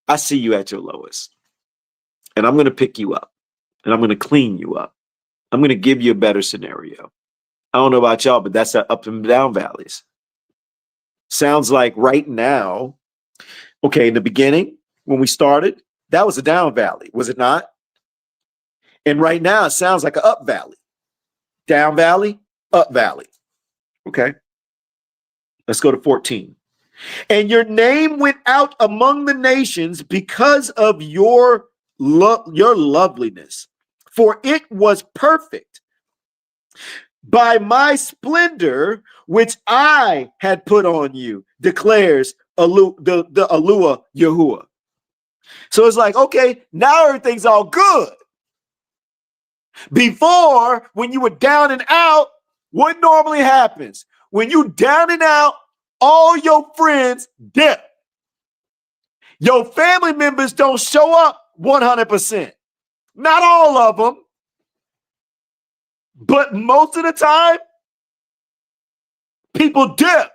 at your lowest. And I'm going to pick you up. And I'm going to clean you up. I'm going to give you a better scenario. I don't know about y'all, but that's the up and down valleys. Sounds like right now, okay, in the beginning, when we started, that was a down valley, was it not? And right now, it sounds like an up valley. Down valley, up valley. Okay. Let's go to 14. And your name went out among the nations because of your loveliness, for it was perfect. By my splendor, which I had put on you, declares the YAHUAH. So it's like, okay, now everything's all good. Before, when you were down and out, what normally happens? When you down and out, all your friends dip. Your family members don't show up 100%. Not all of them, but most of the time, people dip.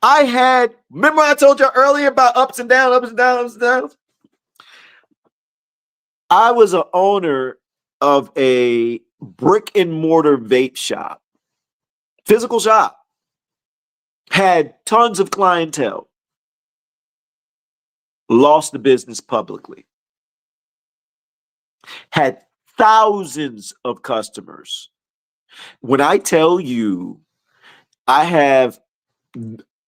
Remember I told you earlier about ups and downs, ups and downs, ups and downs? I was an owner of a brick and mortar vape shop, physical shop, had tons of clientele, lost the business publicly, had thousands of customers. When I tell you, I have,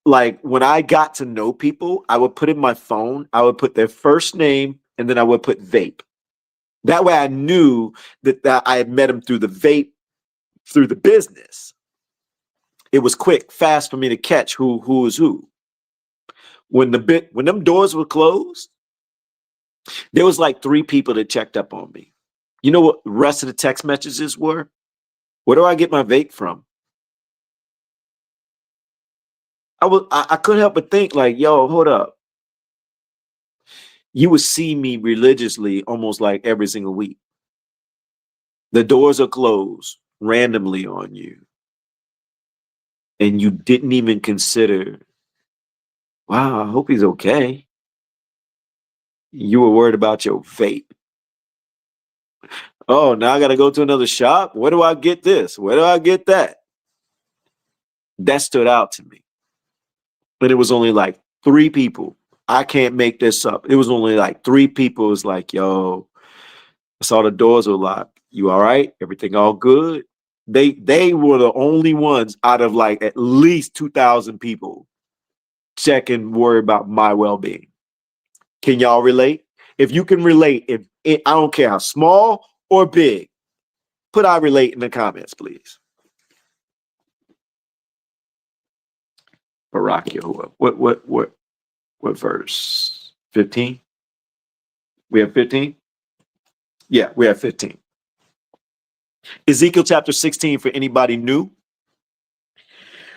like, when I got to know people, I would put in my phone, I would put their first name, and then I would put vape. That way I knew that I had met them through the vape, through the business. It was quick, fast for me to catch who was who. When them doors were closed, there was like 3 people that checked up on me. You know what the rest of the text messages were? Where do I get my vape from? I couldn't help but think, like, yo, hold up. You would see me religiously almost like every single week. The doors are closed randomly on you. And you didn't even consider, wow, I hope he's okay. You were worried about your vape. Oh, now I got to go to another shop? Where do I get this? Where do I get that? That stood out to me. But it was only like 3 people. I can't make this up. It was only like 3 people. It was like, yo, I saw the doors were locked. You all right? Everything all good? They were the only ones out of like at least 2,000 people check and worry about my well-being. Can y'all relate? If you can relate, I don't care how small or big, put I relate in the comments, please. Bride YAHUAH. What verse? 15? We have 15? Yeah, we have 15. Ezekiel chapter 16 for anybody new.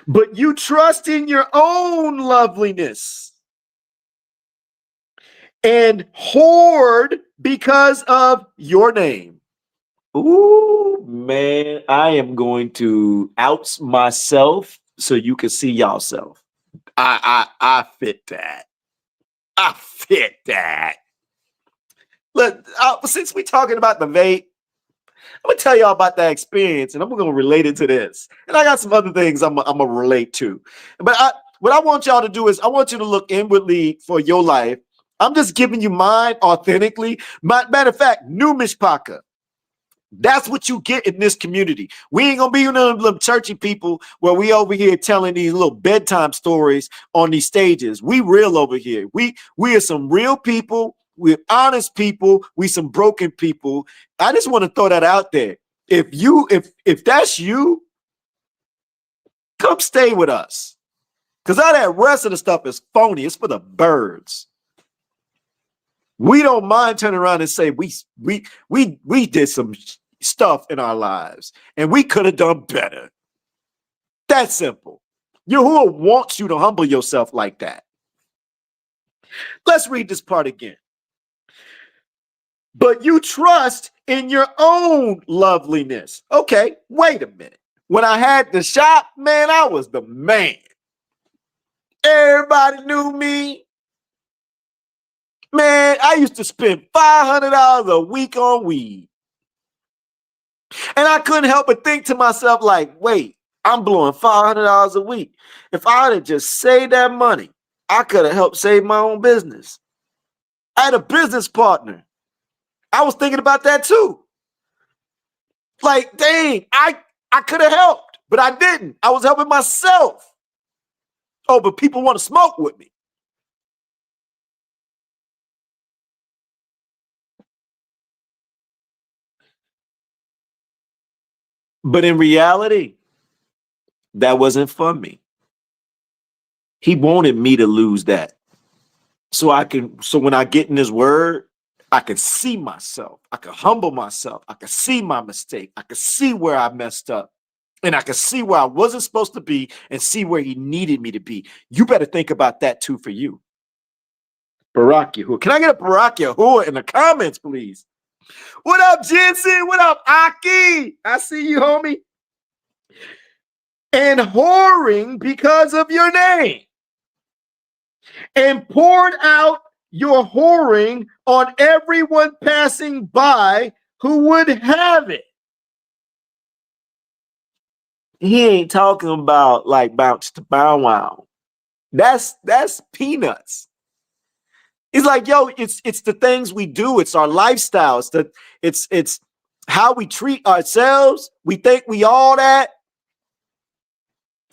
But you trust in your own loveliness and hoard because of your name. Ooh, man, I am going to out myself so you can see y'allself. I fit that. I fit that. Look, since we're talking about the vape, I'm gonna tell y'all about that experience, and I'm gonna relate it to this. And I got some other things I'm gonna relate to. But what I want y'all to do is I want you to look inwardly for your life. I'm just giving you mine authentically. Matter of fact, new mishpaka. That's what you get in this community. We ain't gonna be one of them little churchy people where we over here telling these little bedtime stories on these stages. We real over here. We are some real people. We're honest people. We some broken people. I just want to throw that out there. If that's you, come stay with us. Because all that rest of the stuff is phony. It's for the birds. We don't mind turning around and say we did some stuff in our lives and we could have done better. That's simple. Yahuwah wants you to humble yourself like that. Let's read this part again. But you trust in your own loveliness. Okay, wait a minute. When I had the shop, man, I was the man. Everybody knew me. Man, I used to spend $500 a week on weed. And I couldn't help but think to myself, like, wait, I'm blowing $500 a week. If I had just saved that money, I could have helped save my own business. I had a business partner. I was thinking about that too. Like, dang, I could have helped, but I didn't. I was helping myself. Oh, but people want to smoke with me. But in reality, that wasn't for me. He wanted me to lose that. So when I get in his word, I can see myself. I can humble myself. I can see my mistake. I can see where I messed up. And I can see where I wasn't supposed to be and see where he needed me to be. You better think about that too for you. Bride YAHUAH. Can I get a Bride YAHUAH in the comments, please? What up, Jensen? What up, Aki? I see you, homie. And whoring because of your name, and poured out your whoring on everyone passing by who would have it. He ain't talking about like bounce to bow wow. That's peanuts. It's like, yo, it's the things we do. It's our lifestyle. It's how we treat ourselves. We think we all that.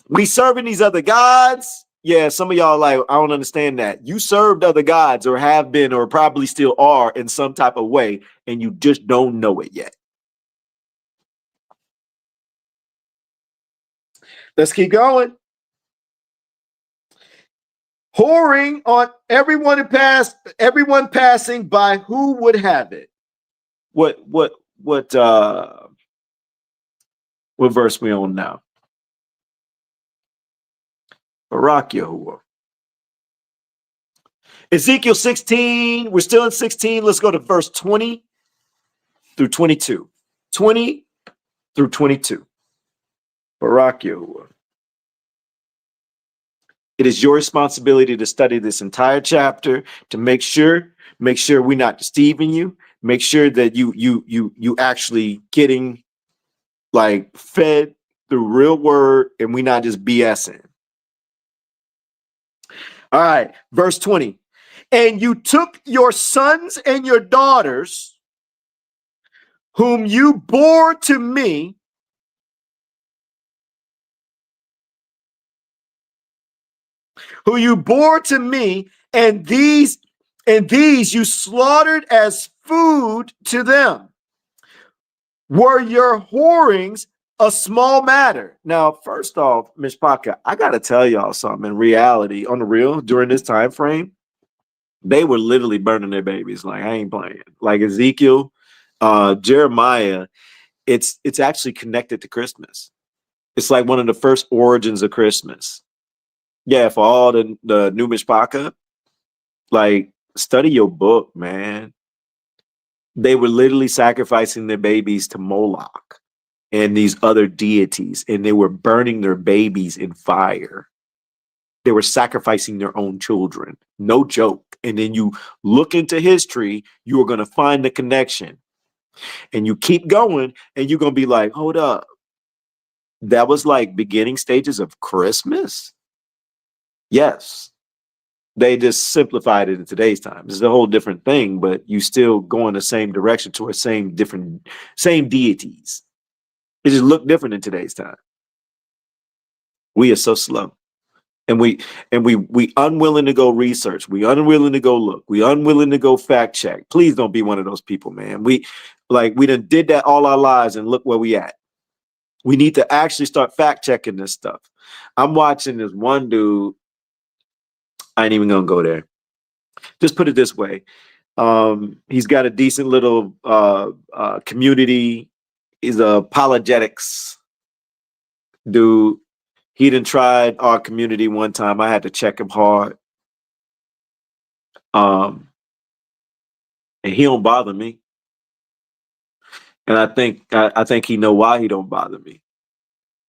We serving these other gods. Yeah, some of y'all like, I don't understand that. You served other gods or have been or probably still are in some type of way, and you just don't know it yet. Let's keep going. Whoring on everyone passing by who would have it. What verse we on now? Bride YAHUAH. Ezekiel 16. We're still in 16. Let's go to verse 20 through 22. 20 through 22. Bride YAHUAH. It is your responsibility to study this entire chapter to make sure we're not deceiving you. Make sure that you actually getting like fed through real word and we're not just BSing. All right, verse 20. And you took your sons and your daughters, whom you bore to me, and these you slaughtered as food to them. Were your whorings a small matter? Now, first off, Mishpaka, I gotta tell y'all something. In reality, on the real, during this time frame, they were literally burning their babies. Like, I ain't playing. Like Ezekiel, Jeremiah, it's actually connected to Christmas. It's like one of the first origins of Christmas. Yeah, for all the new Mishpaka, like, study your book, man. They were literally sacrificing their babies to Moloch and these other deities, and they were burning their babies in fire. They were sacrificing their own children. No joke. And then you look into history, you are going to find the connection. And you keep going, and you're going to be like, hold up. That was like beginning stages of Christmas? Yes. They just simplified it in today's time. It's a whole different thing, but you still go in the same direction towards same deities. It just looked different in today's time. We are so slow. And we unwilling to go research. We unwilling to go look. We unwilling to go fact check. Please don't be one of those people, man. We done did that all our lives, and look where we at. We need to actually start fact checking this stuff. I'm watching this one dude. I ain't even gonna go there. Just put it this way. He's got a decent little community. He's a apologetics dude. He done tried our community one time. I had to check him hard. And he don't bother me. And I think he know why he don't bother me.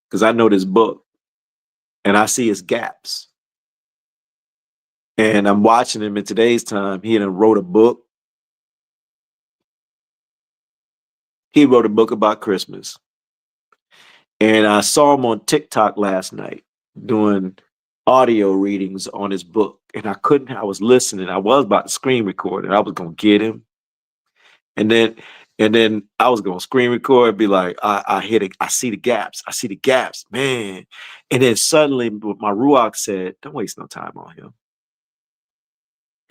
Because I know this book and I see his gaps. And I'm watching him in today's time. He done wrote a book. He wrote a book about Christmas. And I saw him on TikTok last night doing audio readings on his book. And I was listening. I was about to screen record and I was going to get him. And then I was going to screen record and be like, I hit it. I see the gaps. I see the gaps, man. And then suddenly my Ruach said, don't waste no time on him.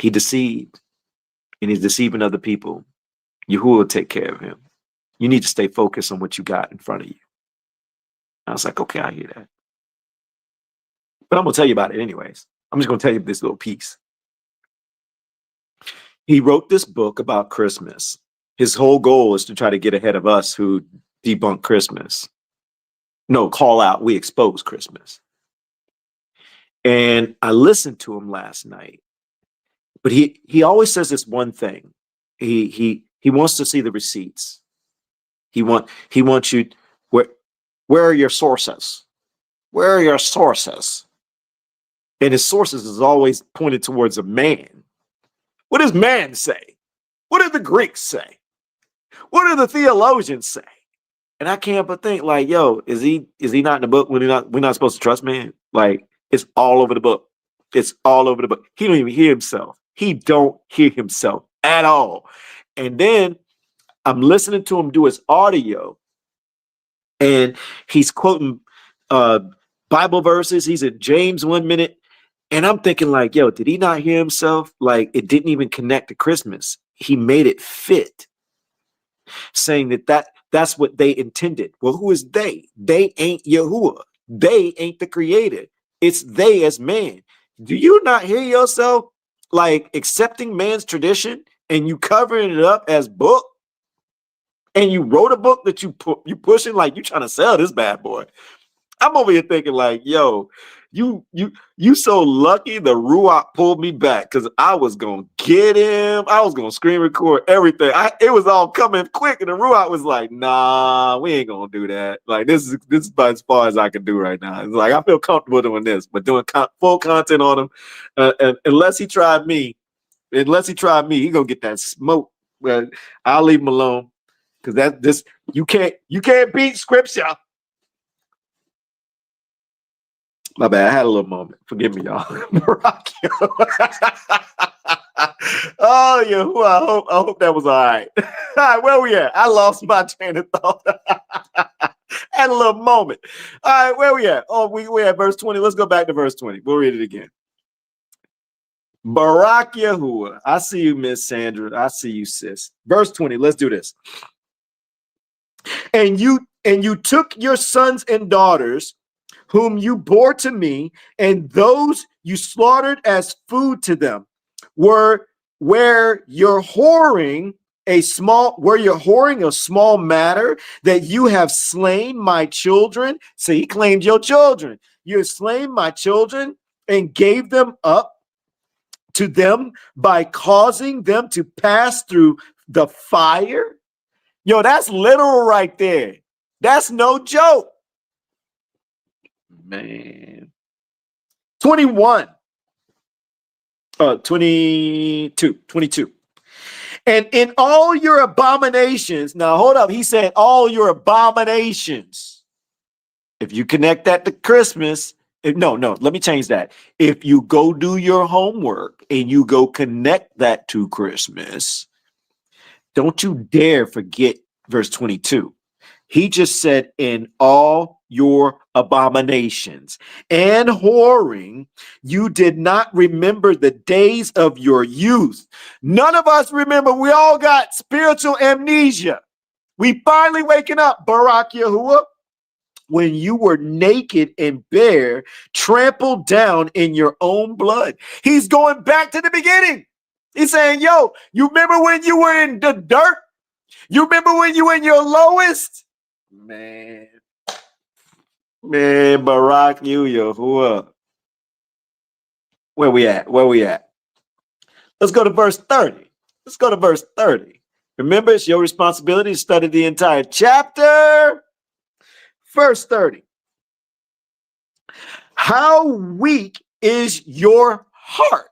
He deceived and he's deceiving other people. Yahuwah will take care of him. You need to stay focused on what you got in front of you. I was like, okay, I hear that. But I'm going to tell you about it anyways. I'm just going to tell you this little piece. He wrote this book about Christmas. His whole goal is to try to get ahead of us who debunk Christmas. No, call out, we expose Christmas. And I listened to him last night. But he always says this one thing. He wants to see the receipts. He wants you, where are your sources? Where are your sources? And his sources is always pointed towards a man. What does man say? What do the Greeks say? What do the theologians say? And I can't but think, like, yo, is he not in the book when we're not supposed to trust man? Like, it's all over the book. It's all over the book. He don't even hear himself. He don't hear himself at all. And then I'm listening to him do his audio, and he's quoting Bible verses. He's in James 1 minute. And I'm thinking, like, yo, did he not hear himself? Like, it didn't even connect to Christmas. He made it fit, saying that's what they intended. Well, who is they? They ain't Yahuwah. They ain't the creator. It's they as man. Do you not hear yourself, like, accepting man's tradition and you covering it up as book? And you wrote a book that you pushing, like you trying to sell this bad boy. I'm over here thinking, like, yo, you so lucky the Ruach pulled me back, because I was gonna get him. I was gonna screen record everything. It was all coming quick, and the Ruach was like, nah, we ain't gonna do that. Like, this is about as far as I can do right now. It's like, I feel comfortable doing this, but doing full content on him, and unless he tried me, he gonna get that smoke. But I'll leave him alone, because you can't beat scripture. My bad. I had a little moment. Forgive me, y'all. Oh, Yahuwah. I hope that was all right. All right, where we at? I lost my train of thought. Had a little moment. All right, where we at? Oh, we at verse 20. Let's go back to verse 20. We'll read it again. Bride YAHUAH. I see you, Miss Sandra. I see you, sis. Verse 20. Let's do this. And you took your sons and daughters, whom you bore to me, and those you slaughtered as food to them, where you're whoring a small matter, that you have slain my children. So he claimed your children. You have slain my children and gave them up to them by causing them to pass through the fire. Yo, that's literal right there. That's no joke. Man. 22. And in all your abominations, now hold up, he said all your abominations. If you connect that to Christmas, no, let me change that. If you go do your homework and you go connect that to Christmas, don't you dare forget verse 22. He just said, in all your abominations and whoring, you did not remember the days of your youth. None of us remember. We all got spiritual amnesia. We finally waking up, Bride YAHUAH, when you were naked and bare, trampled down in your own blood. He's going back to the beginning. He's saying, yo, you remember when you were in the dirt? You remember when you were in your lowest? Man, Bride YAHUAH. Where we at? Let's go to verse 30. Remember, it's your responsibility to study the entire chapter. Verse 30. How weak is your heart?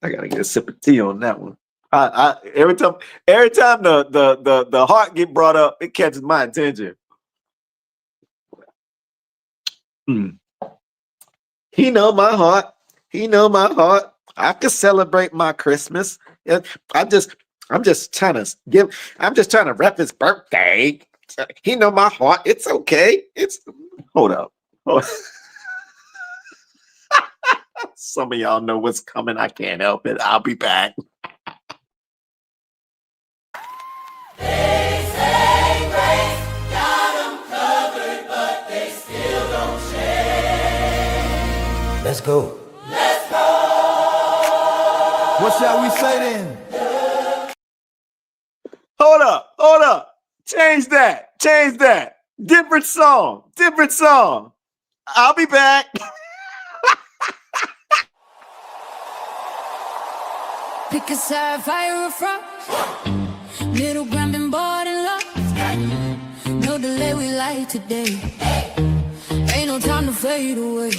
I gotta get a sip of tea on that one. Every time the heart get brought up, it catches my attention. He know my heart. I can celebrate my Christmas. I'm just trying to rep his birthday. He know my heart. It's okay. Hold up. Some of y'all know what's coming. I can't help it. I'll be back. They say grace got 'em covered, but they still don't change. Let's go. Let's go. What shall we say then? Hold up. Change that. Different song. I'll be back. Pick a side, fire or frost. Middle ground been bought and lost. No delay, we light today. Ain't no time to fade away.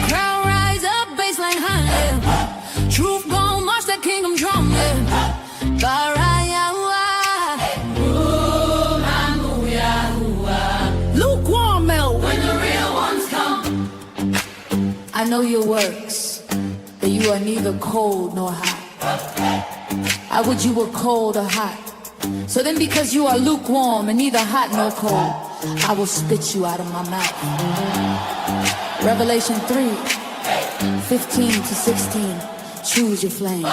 Crowd rise up, baseline high. Yeah. Truth gon' march that kingdom drum. Yeah. Bride YAHUAH. Lukewarm melt when the real ones come. I know your works, that you are neither cold nor hot. I would you were cold or hot. So then because you are lukewarm and neither hot nor cold, I will spit you out of my mouth. Revelation 3:15-16. Choose your flame.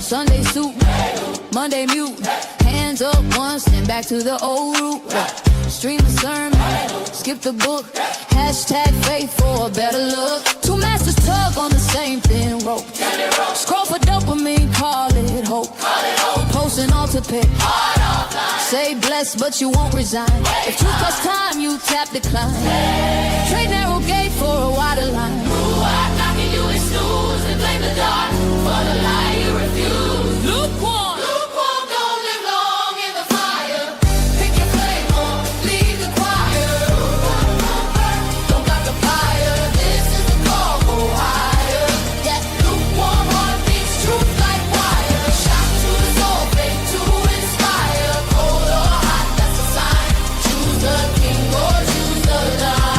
Sunday suit, Monday mute. Hands up once, then back to the old route. Stream a sermon, skip the book. Hashtag faith for a better look. Two masters tug on the same thin rope. Scroll for dopamine, call it hope. Post an altar pic. Say blessed, but you won't resign. If truth costs time, you tap decline. Trade narrow gate for a wider line. Knocking you in snooze and blame the dark for the lie you refuse. Lukewarm. Lukewarm don't live long in the fire. Pick your flame on, leave the choir. Don't got the fire. This is the call, go higher. That lukewarm heart beats truth like wire. Shock to the soul, faith to inspire. Cold or hot, that's a sign. Choose the king or choose the lie.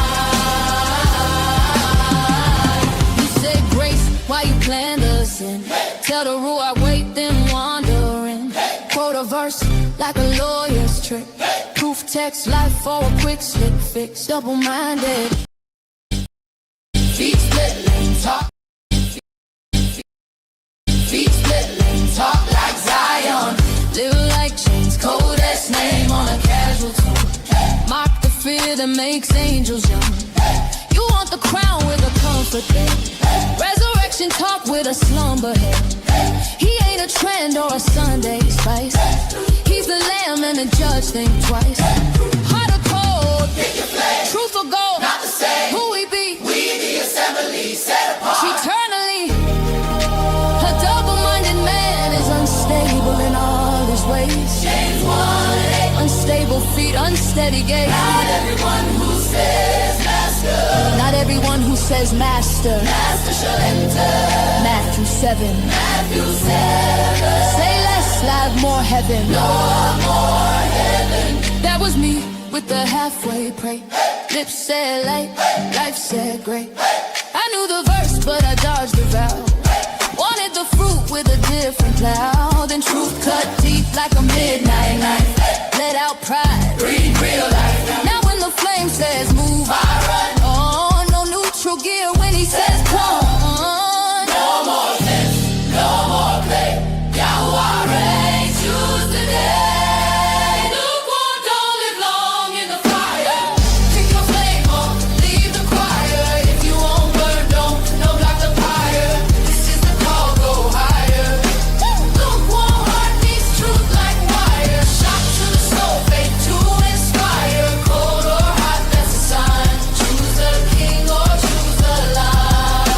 You say grace while you plan the sin. Tell the rule I wait, then wandering. Quote a verse like a lawyer's trick. Proof text life for a quick slick fix. Double-minded. Feet split lane talk. Feet split lane talk like Zion. Live like chains, coldest name on a casual tone. Mock the fear that makes angels young. You want the crown with a comfort bed. Resurrection talk with a slumber head. He ain't a trend or a Sunday spice. He's the lamb and the judge think twice. Hot or cold, truth or gold, not the same. Who we be? We the assembly, set apart eternally. A double-minded man is unstable in all his ways. James 1:8. Unstable feet, unsteady gaze. Not everyone who says master. Not everyone who says master. Master shall enter. Matthew 7. Matthew 7. Say less, live more heaven. No more heaven. That was me with the halfway pray. Lips said light, life said great. I knew the verse, but I dodged the vow. Wanted the fruit with a different plow. Then truth cut deep like a midnight knife. Let out pride, breathe real life. Now when the flame says move, I run. Oh, no neutral gear when he says come on. No more sense, no more play. Yahuwah reigns, choose today. Lukewarm don't live long in the fire. Pick your flame on, leave the choir. If you won't burn, don't block the fire. This is the call, go higher. Lukewarm heart beats truth like wire. Shock to the soul, faith to inspire. Cold or hot, that's a sign. Choose the king or choose the lie.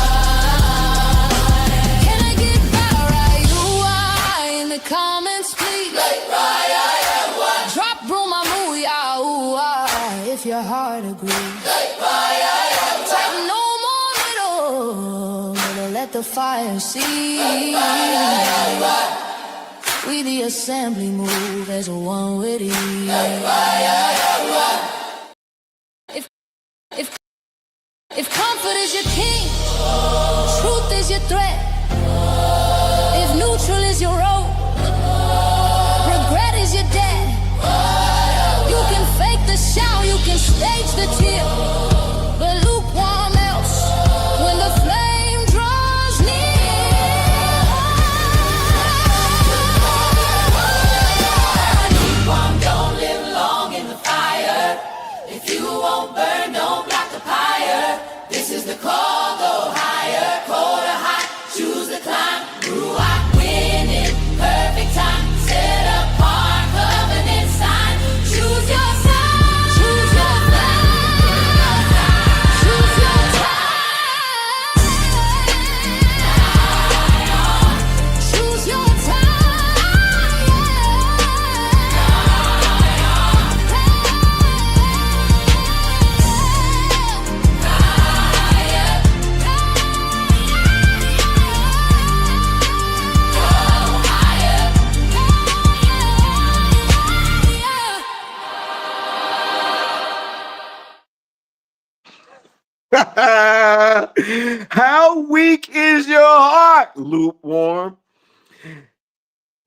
Can I get Bride YAHUAH in the comments, please? Like Bride YAHUAH. Drop broom, I'm YAHUAH if your heart agrees. Like Bride YAHUAH. Type no more middle, let the fire see. We the assembly move as a one with ease. If comfort is your king, truth is your threat. If neutral is your road, regret is your debt. You can fake the shout, you can stage the tear, but lukewarm else when the flame draws near. Lukewarm don't live long in the fire. If you won't burn, don't block the fire. This is the call, go higher. Cold or hot, choose the climb. Ruach winning, perfect time. Set apart, covenant sign. Choose your sign. Choose your sign. Choose your time. How weak is your heart, lukewarm?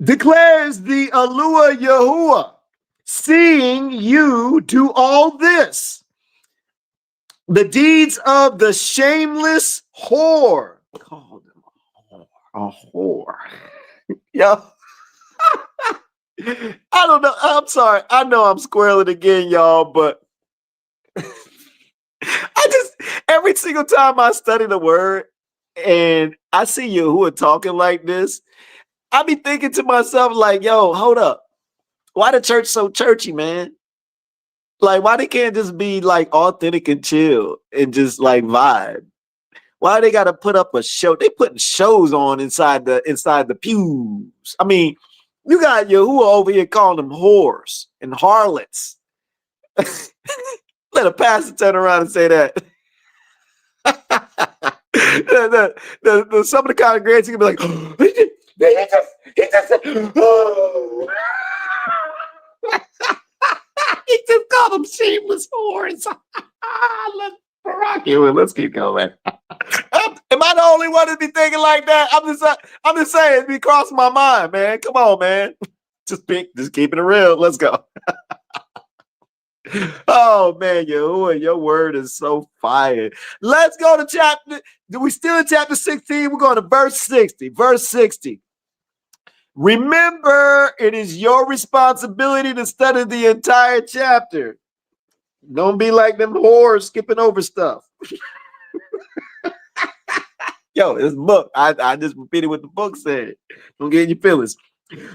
Declares the Eloah Yahuwah, seeing you do all this. The deeds of the shameless whore. Call them a whore. Yo. I don't know. I'm sorry. I know I'm squirreling again, y'all, but every single time I study the word and I see Yahuwah talking like this, I be thinking to myself, like, yo, hold up. Why the church so churchy, man? Like, why they can't just be like authentic and chill and just like vibe? Why they gotta put up a show? They putting shows on inside the pews. I mean, you got Yahuwah over here calling them whores and harlots. Let a pastor turn around and say that. Some of the congregants can be like, oh, he just said, oh. He just called them shameless whores. Let's keep going. Am I the only one to be thinking like that? I'm just saying, it be crossing my mind, man. Come on, man. Just keeping it real. Let's go. Oh man, your word is so fire. Let's go to chapter. We still in chapter 16. We're going to verse 60. Verse 60. Remember, it is your responsibility to study the entire chapter. Don't be like them whores skipping over stuff. Yo, this book. I just repeated what the book said. Don't get your feelings.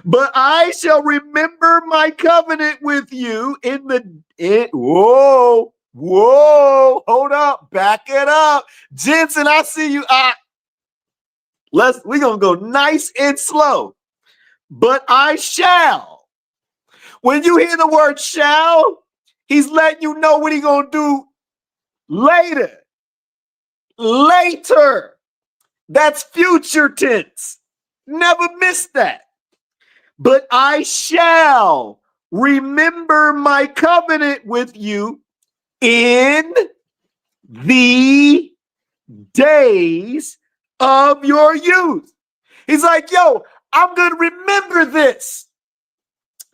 But I shall remember my covenant with you whoa, hold up, back it up. Jensen, I see you. We're gonna go nice and slow. But I shall. When you hear the word shall, he's letting you know what he's gonna do later. Later. That's future tense. Never miss that. But I shall remember my covenant with you in the days of your youth. He's like, yo, I'm going to remember this.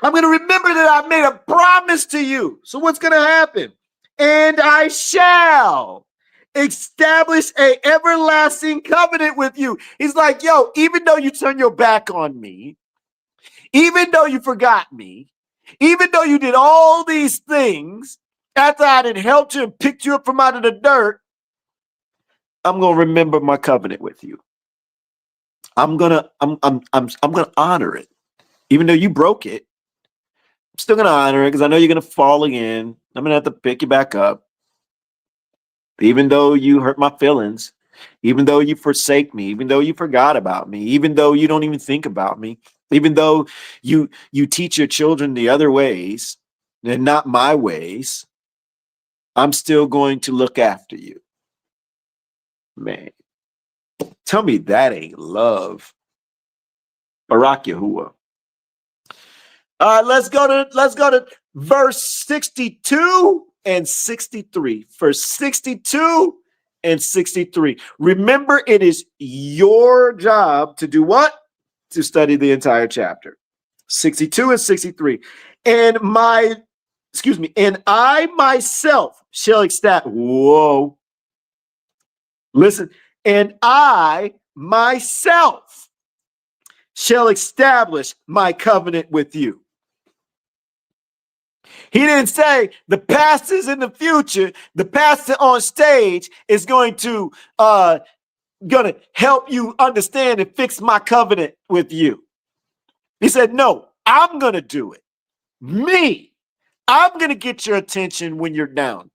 I'm going to remember that I made a promise to you. So what's going to happen? And I shall establish an everlasting covenant with you. He's like, yo, even though you turn your back on me, even though you forgot me, even though you did all these things after I had helped you and picked you up from out of the dirt, I'm gonna remember my covenant with you. I'm gonna honor it, even though you broke it. I'm still gonna honor it because I know you're gonna fall again. I'm gonna have to pick you back up, even though you hurt my feelings, even though you forsake me, even though you forgot about me, even though you don't even think about me. Even though you teach your children the other ways and not my ways, I'm still going to look after you. Man, tell me that ain't love. Barak Yahuwah. All right, let's go to verse 62 and 63. Verse 62 and 63. Remember, it is your job to do what? To study the entire chapter. 62 and 63. And I myself shall establish. Whoa. Listen. And I myself shall establish my covenant with you. He didn't say the pastors in the future, the pastor on stage is going to help you understand and fix my covenant with you. He said, no, I'm going to do it. Me. I'm going to get your attention when you're down.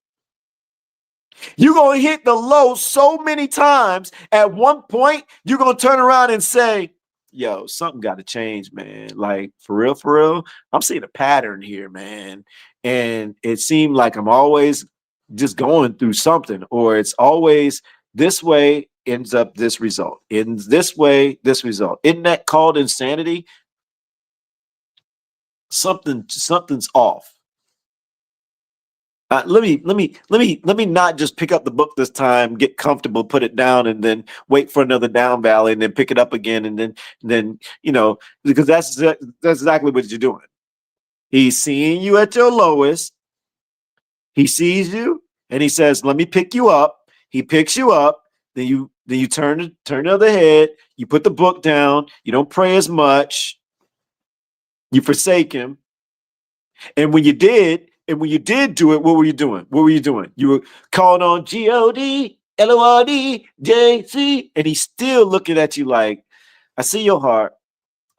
You're going to hit the low so many times. At one point, you're going to turn around and say, yo, something got to change, man. Like, for real, I'm seeing a pattern here, man. And it seemed like I'm always just going through something, or it's always this way ends up this result. In this way, this result. Isn't that called insanity? Something's off. Let me not just pick up the book this time, get comfortable, put it down, and then wait for another down valley, and then pick it up again, and then because that's exactly what you're doing. He's seeing you at your lowest. He sees you, and he says, "Let me pick you up." He picks you up. Then you turn the other head. You put the book down. You don't pray as much. You forsake him. And when you did do it, what were you doing? You were calling on GODLORD and he's still looking at you like, I see your heart.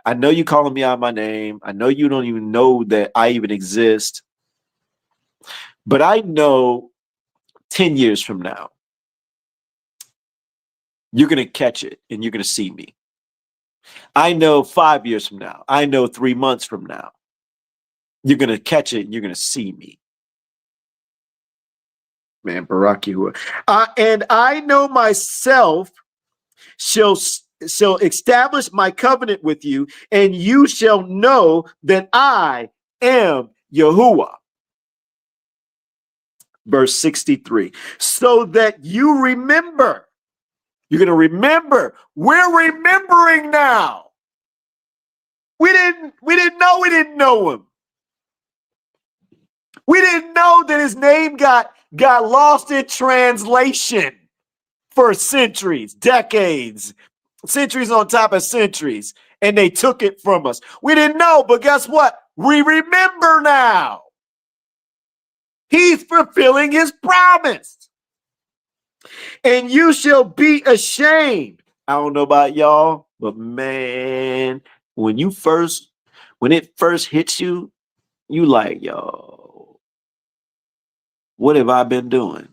I know you calling me out my name. I know you don't even know that I even exist. But I know 10 years from now, you're going to catch it and you're going to see me. I know 5 years from now. I know 3 months from now. You're going to catch it and you're going to see me. Man, Bride YAHUAH. And I know myself shall establish my covenant with you, and you shall know that I am Yahuwah. Verse 63. So that you remember. You're going to remember. We're remembering now. We didn't know him. We didn't know that his name got lost in translation for centuries, decades, centuries on top of centuries, and they took it from us. We didn't know, but guess what? We remember now. He's fulfilling his promise. And you shall be ashamed. I don't know about y'all, but man, when it first hits you, you like, yo, what have I been doing?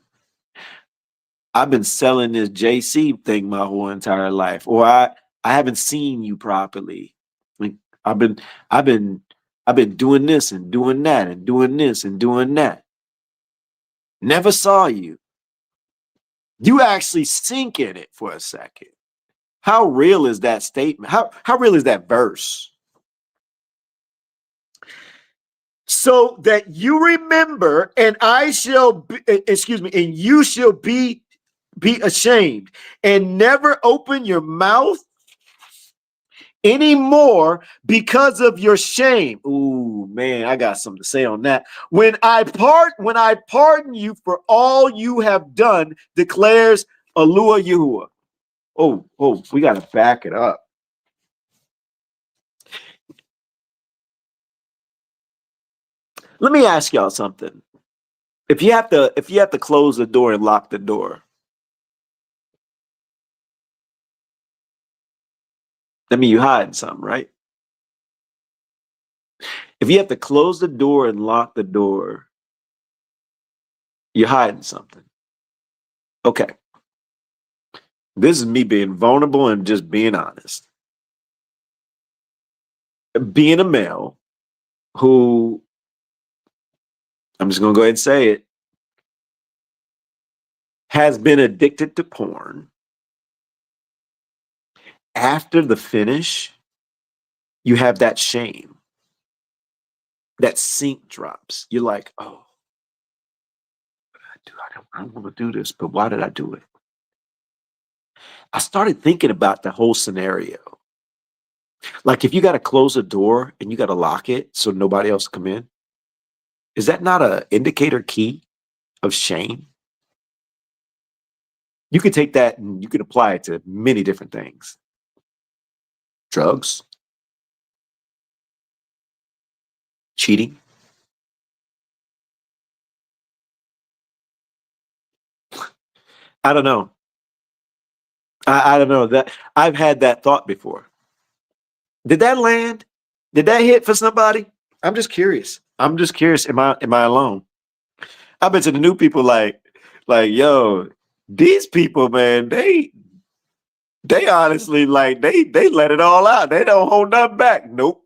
I've been selling this JC thing my whole entire life, or I haven't seen you properly. Like I've been doing this and doing that and doing this and doing that. Never saw you. You actually sink in it for a second. How real is that statement? How real is that verse? So that you remember, and I shall be, and you shall be ashamed, and never open your mouth anymore because of your shame. Ooh, man, I got something to say on that. When I pardon you for all you have done, declares YAHUAH. Oh, we got to back it up. Let me ask y'all something. If you have to close the door and lock the door, that means you're hiding something, right? If you have to close the door and lock the door, you're hiding something. Okay. This is me being vulnerable and just being honest. Being a male who, I'm just going to go ahead and say it, has been addicted to porn. After the finish, you have that shame. That sink drops. You're like, oh, I don't want to do this, but why did I do it? I started thinking about the whole scenario. Like if you got to close a door and you got to lock it so nobody else come in, is that not an indicator key of shame? You could take that and you could apply it to many different things. Drugs, cheating. I don't know. I don't know. That I've had that thought before. Did that land? Did that hit for somebody? I'm just curious. Am I alone? I bet you the new people like, yo, these people, man, they honestly like they let it all out. They don't hold nothing back. Nope.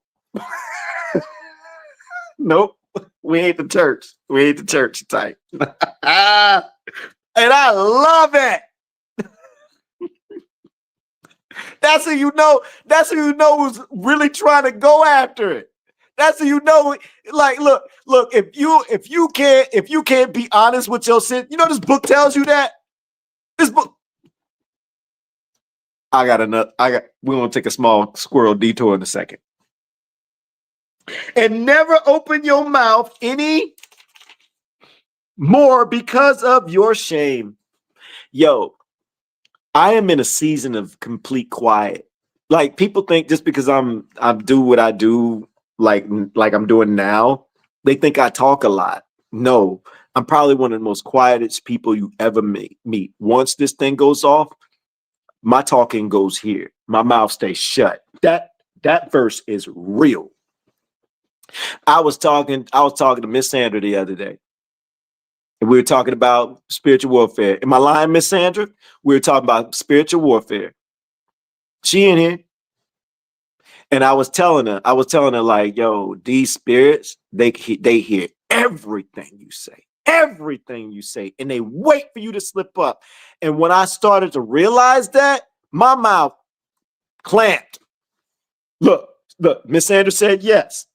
Nope. We ain't the church. We ain't the church type. And I love it. That's who you know. That's who you know who's really trying to go after it. That's how you know. Like, look, if you can't be honest with your sin, you know this book tells you that. This book. We're gonna take a small squirrel detour in a second. And never open your mouth any more because of your shame. Yo, I am in a season of complete quiet. Like, people think just because I do what I do, like I'm doing now, they think I talk a lot. No, I'm probably one of the most quietest people you ever meet. Once this thing goes off, my talking goes here. My mouth stays shut. That verse is real. I was talking to Miss Sandra the other day. And we were talking about spiritual warfare. Am I lying, Miss Sandra? We were talking about spiritual warfare. She in here. And I was telling her like, yo, these spirits, they hear everything you say, and they wait for you to slip up. And when I started to realize that, my mouth clamped. Look, Miss Sandra said yes.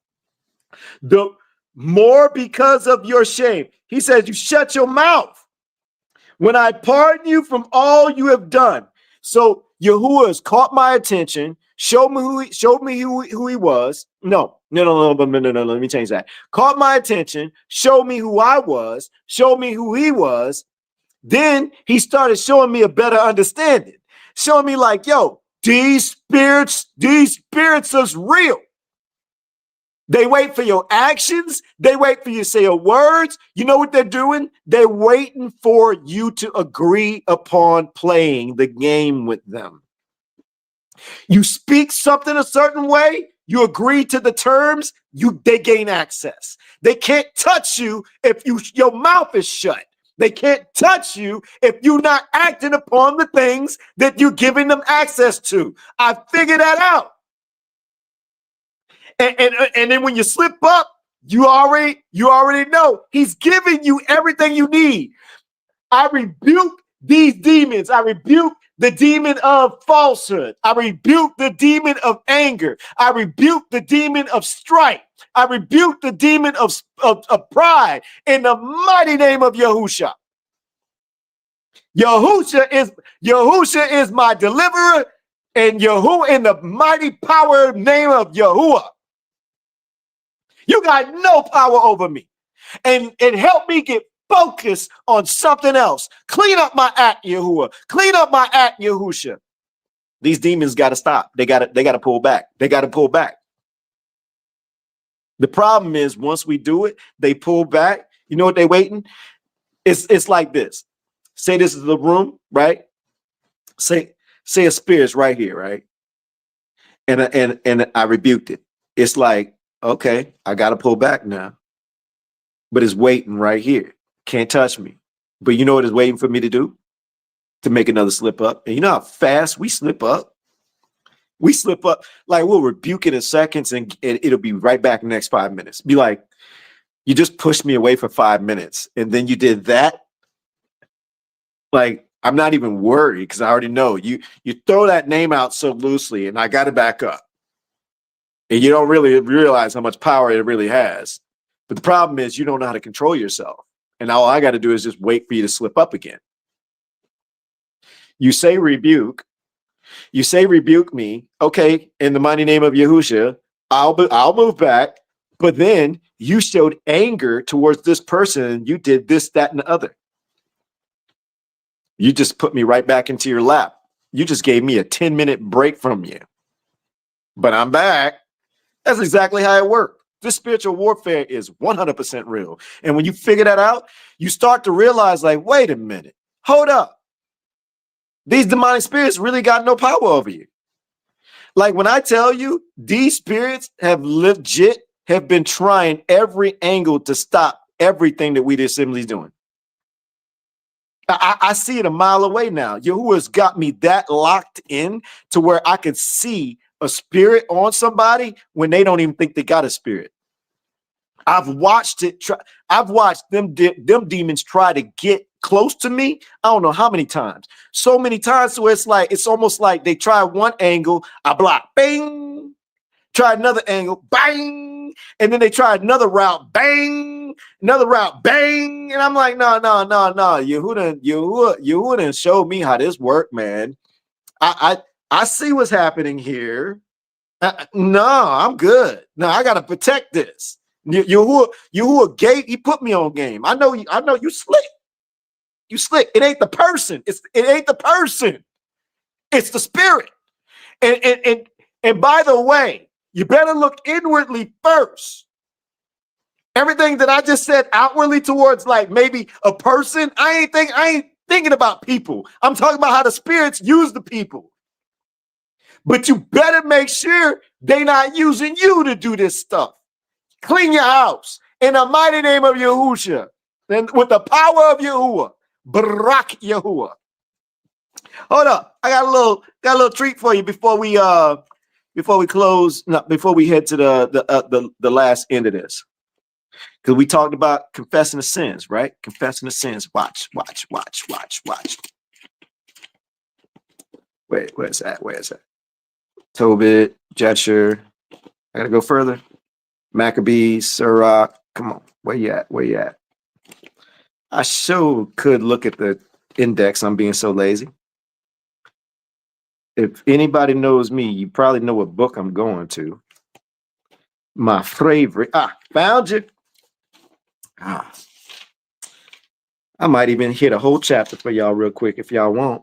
The more because of your shame. He says, you shut your mouth when I pardon you from all you have done. So Yahuwah has caught my attention. Showed me who he was. No. Let me change that. Caught my attention. Showed me who I was. Showed me who he was. Then he started showing me a better understanding. Showing me like, yo, these spirits is real. They wait for your actions. They wait for you to say your words. You know what they're doing? They're waiting for you to agree upon playing the game with them. You speak something a certain way, you agree to the terms, they gain access. They can't touch you if your mouth is shut. They can't touch you if you're not acting upon the things that you're giving them access to. I figured that out. And then when you slip up, you already know he's giving you everything you need. I rebuke these demons. I rebuke the demon of falsehood. I rebuke the demon of anger. I rebuke the demon of strife. I rebuke the demon of pride in the mighty name of Yahusha. Yahusha is my deliverer, and Yahuwah in the mighty power name of Yahuwah. You got no power over me. And help me get focused on something else. Clean up my act, Yahuwah. Clean up my act, Yahusha. These demons got to stop. They got to pull back. They got to pull back. The problem is once we do it, they pull back. You know what they waiting? It's like this. Say this is the room, right? Say a spirit's right here, right? And I rebuked it. It's like, okay, I got to pull back now. But it's waiting right here. Can't touch me. But you know what it's waiting for me to do? To make another slip up. And you know how fast we slip up? We slip up. Like, we'll rebuke it in seconds and it'll be right back in the next 5 minutes. Be like, you just pushed me away for 5 minutes. And then you did that. Like, I'm not even worried because I already know. You throw that name out so loosely and I got to back up. And you don't really realize how much power it really has. But the problem is you don't know how to control yourself. And all I got to do is just wait for you to slip up again. You say rebuke. You say rebuke me. Okay, in the mighty name of Yahusha, I'll move back. But then you showed anger towards this person. You did this, that, and the other. You just put me right back into your lap. You just gave me a 10-minute break from you. But I'm back. That's exactly how it worked. This spiritual warfare is 100% real. And when you figure that out, you start to realize, like, wait a minute, hold up. These demonic spirits really got no power over you. Like when I tell you, these spirits have been trying every angle to stop everything that we the assembly is doing. I see it a mile away now. Yahuwah's got me that locked in to where I could see a spirit on somebody when they don't even think they got a spirit. I've watched it. I've watched them demons try to get close to me. I don't know how many times. So many times where it's almost like they try one angle, I block, bing. tried another angle, bang, and then they tried another route, bang, another route, bang, and I'm like, no, Yahuwah done showed me how this work, man. I see what's happening here. No, I'm good. No, I gotta protect this. Yahuwah gave, he put me on game. I know you slick. You slick. It ain't the person. It ain't the person. It's the spirit. And by the way, you better look inwardly first. Everything that I just said outwardly towards like maybe a person, I ain't thinking about people. I'm talking about how the spirits use the people. But you better make sure they not using you to do this stuff. Clean your house in the mighty name of Yahushua, and with the power of Yahuwah, Bride YAHUAH. Hold up, I got a little treat for you before we close. No, before we head to the last end of this, because we talked about confessing the sins, right? Confessing the sins. Watch. Wait, where's that? Tobit, Jetcher. I gotta go further. Maccabees, Sirach. Come on, where you at? I sure could look at the index. I'm being so lazy. If anybody knows me, you probably know what book I'm going to. My favorite. Found you. I might even hit a whole chapter for y'all real quick if y'all want.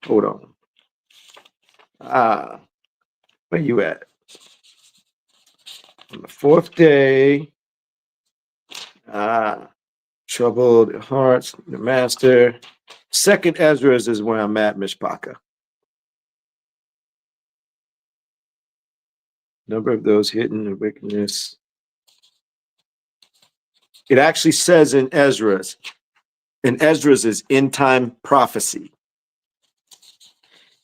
Hold on. Where you at? On the fourth day. Troubled hearts, the master. Second Ezra is where I'm at, Mishpaka. Number of those hidden in wickedness. It actually says in Ezra's is end time prophecy.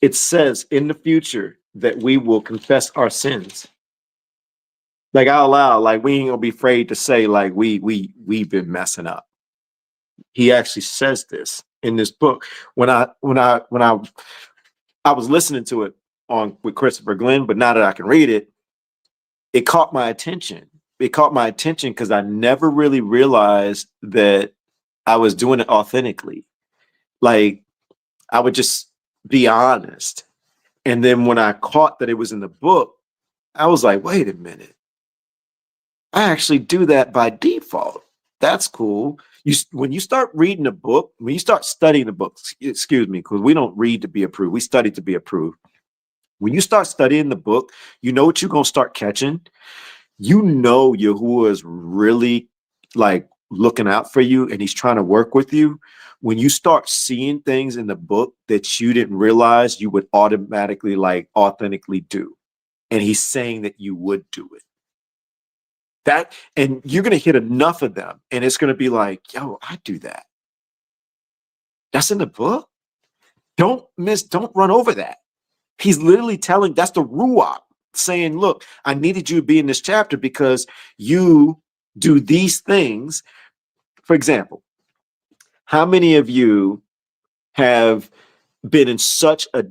It says in the future that we will confess our sins. Like out loud, like we ain't gonna be afraid to say like we've been messing up. He actually says this in this book. When I was listening to it with Christopher Glenn, but now that I can read it, it caught my attention. It caught my attention because I never really realized that I was doing it authentically. Like I would just be honest. And then when I caught that it was in the book, I was like, wait a minute. I actually do that by default. That's cool. When you start reading a book, when you start studying the book, excuse me, because we don't read to be approved. We study to be approved. When you start studying the book, you know what you're going to start catching? You know Yahuwah is really like looking out for you and he's trying to work with you. When you start seeing things in the book that you didn't realize you would automatically like authentically do. And he's saying that you would do it. And you're going to hit enough of them and it's going to be like, yo, I do that. That's in the book. Don't run over that. He's literally telling, that's the Ruach saying, look, I needed you to be in this chapter because you do these things. For example, how many of you have been in such a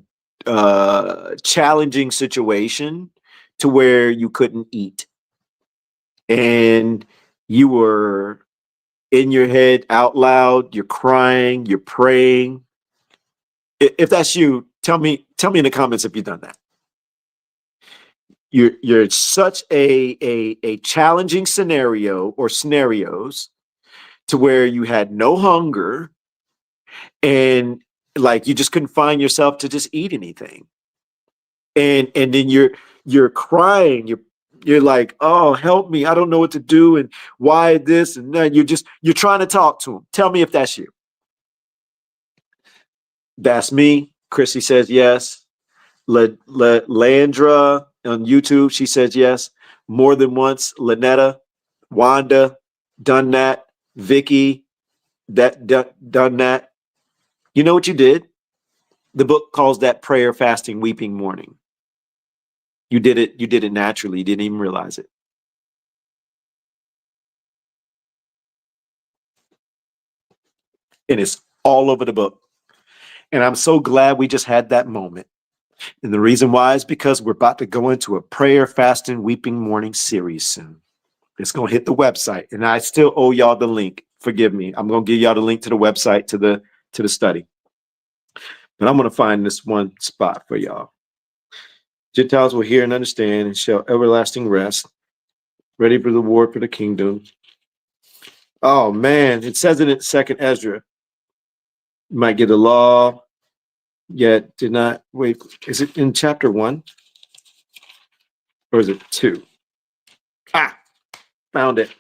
challenging situation to where you couldn't eat? And you were in your head out loud, you're crying, you're praying. If that's you, tell me in the comments if you've done that. You're such a challenging scenario or scenarios to where you had no hunger and like you just couldn't find yourself to just eat anything. And then you're crying, you're like, oh, help me. I don't know what to do. And why this and that. You're trying to talk to him. Tell me if that's you. That's me. Chrissy says yes. Landra on YouTube, she says yes. More than once. Lynetta, Wanda, done that. Vicky, done that. You know what you did? The book calls that prayer, fasting, weeping, mourning. You did it naturally. You didn't even realize it. And it's all over the book. And I'm so glad we just had that moment And the reason why is because we're about to go into a prayer, fasting, weeping, mourning series soon. It's going to hit the website, and I still owe y'all the link. Forgive me. I'm going to give y'all the link to the website, to the study. But I'm going to find this one spot for y'all. Gentiles will hear and understand and shall everlasting rest, ready for the war for the kingdom. Oh, man. It says it in 2nd Ezra. You might get a law, yet did not wait. Is it in chapter 1? Or is it 2? Found it.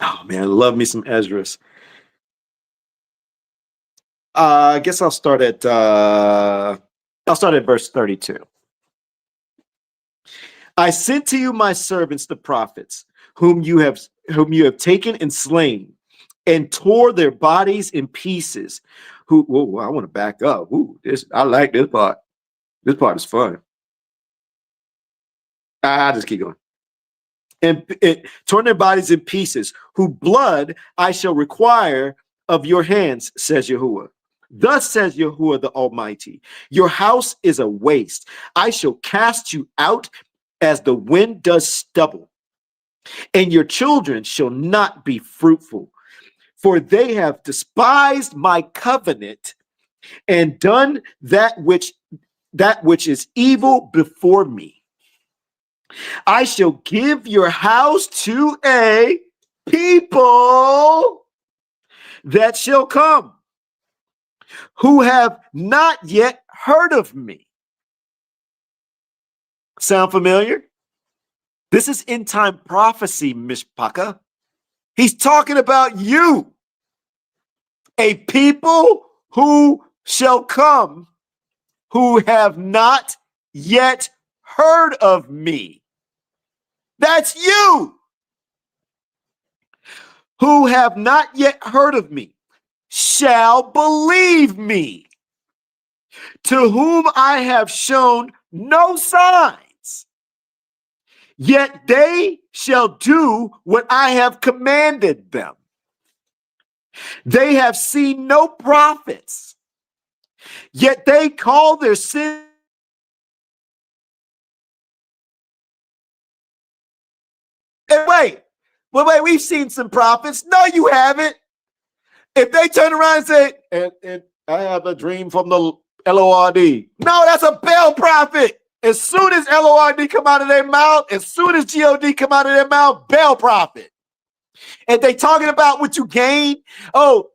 Oh, man. I love me some Ezra's. I guess I'll start at verse 32. I sent to you my servants, the prophets, whom you have taken and slain, and tore their bodies in pieces. Whoa, I want to back up. I like this part. This part is fun. I'll just keep going. And torn their bodies in pieces, whose blood I shall require of your hands, says Yahuwah. Thus says Yahuwah the Almighty, your house is a waste. I shall cast you out as the wind does stubble, and your children shall not be fruitful, for they have despised my covenant and done that which is evil before me. I shall give your house to a people that shall come, who have not yet heard of me. Sound familiar? This is end time prophecy, Mishpaka. He's talking about you, a people who shall come, who have not yet heard of me. That's you, who have not yet heard of me, shall believe me, to whom I have shown no signs, yet they shall do what I have commanded them. They have seen no prophets, yet they call their sin. And wait, we've seen some prophets. No, you haven't. If they turn around and say, and I have a dream from the LORD. No, that's a Baal prophet. As soon as LORD come out of their mouth, as soon as GOD come out of their mouth, Baal prophet. And they talking about what you gain. Oh,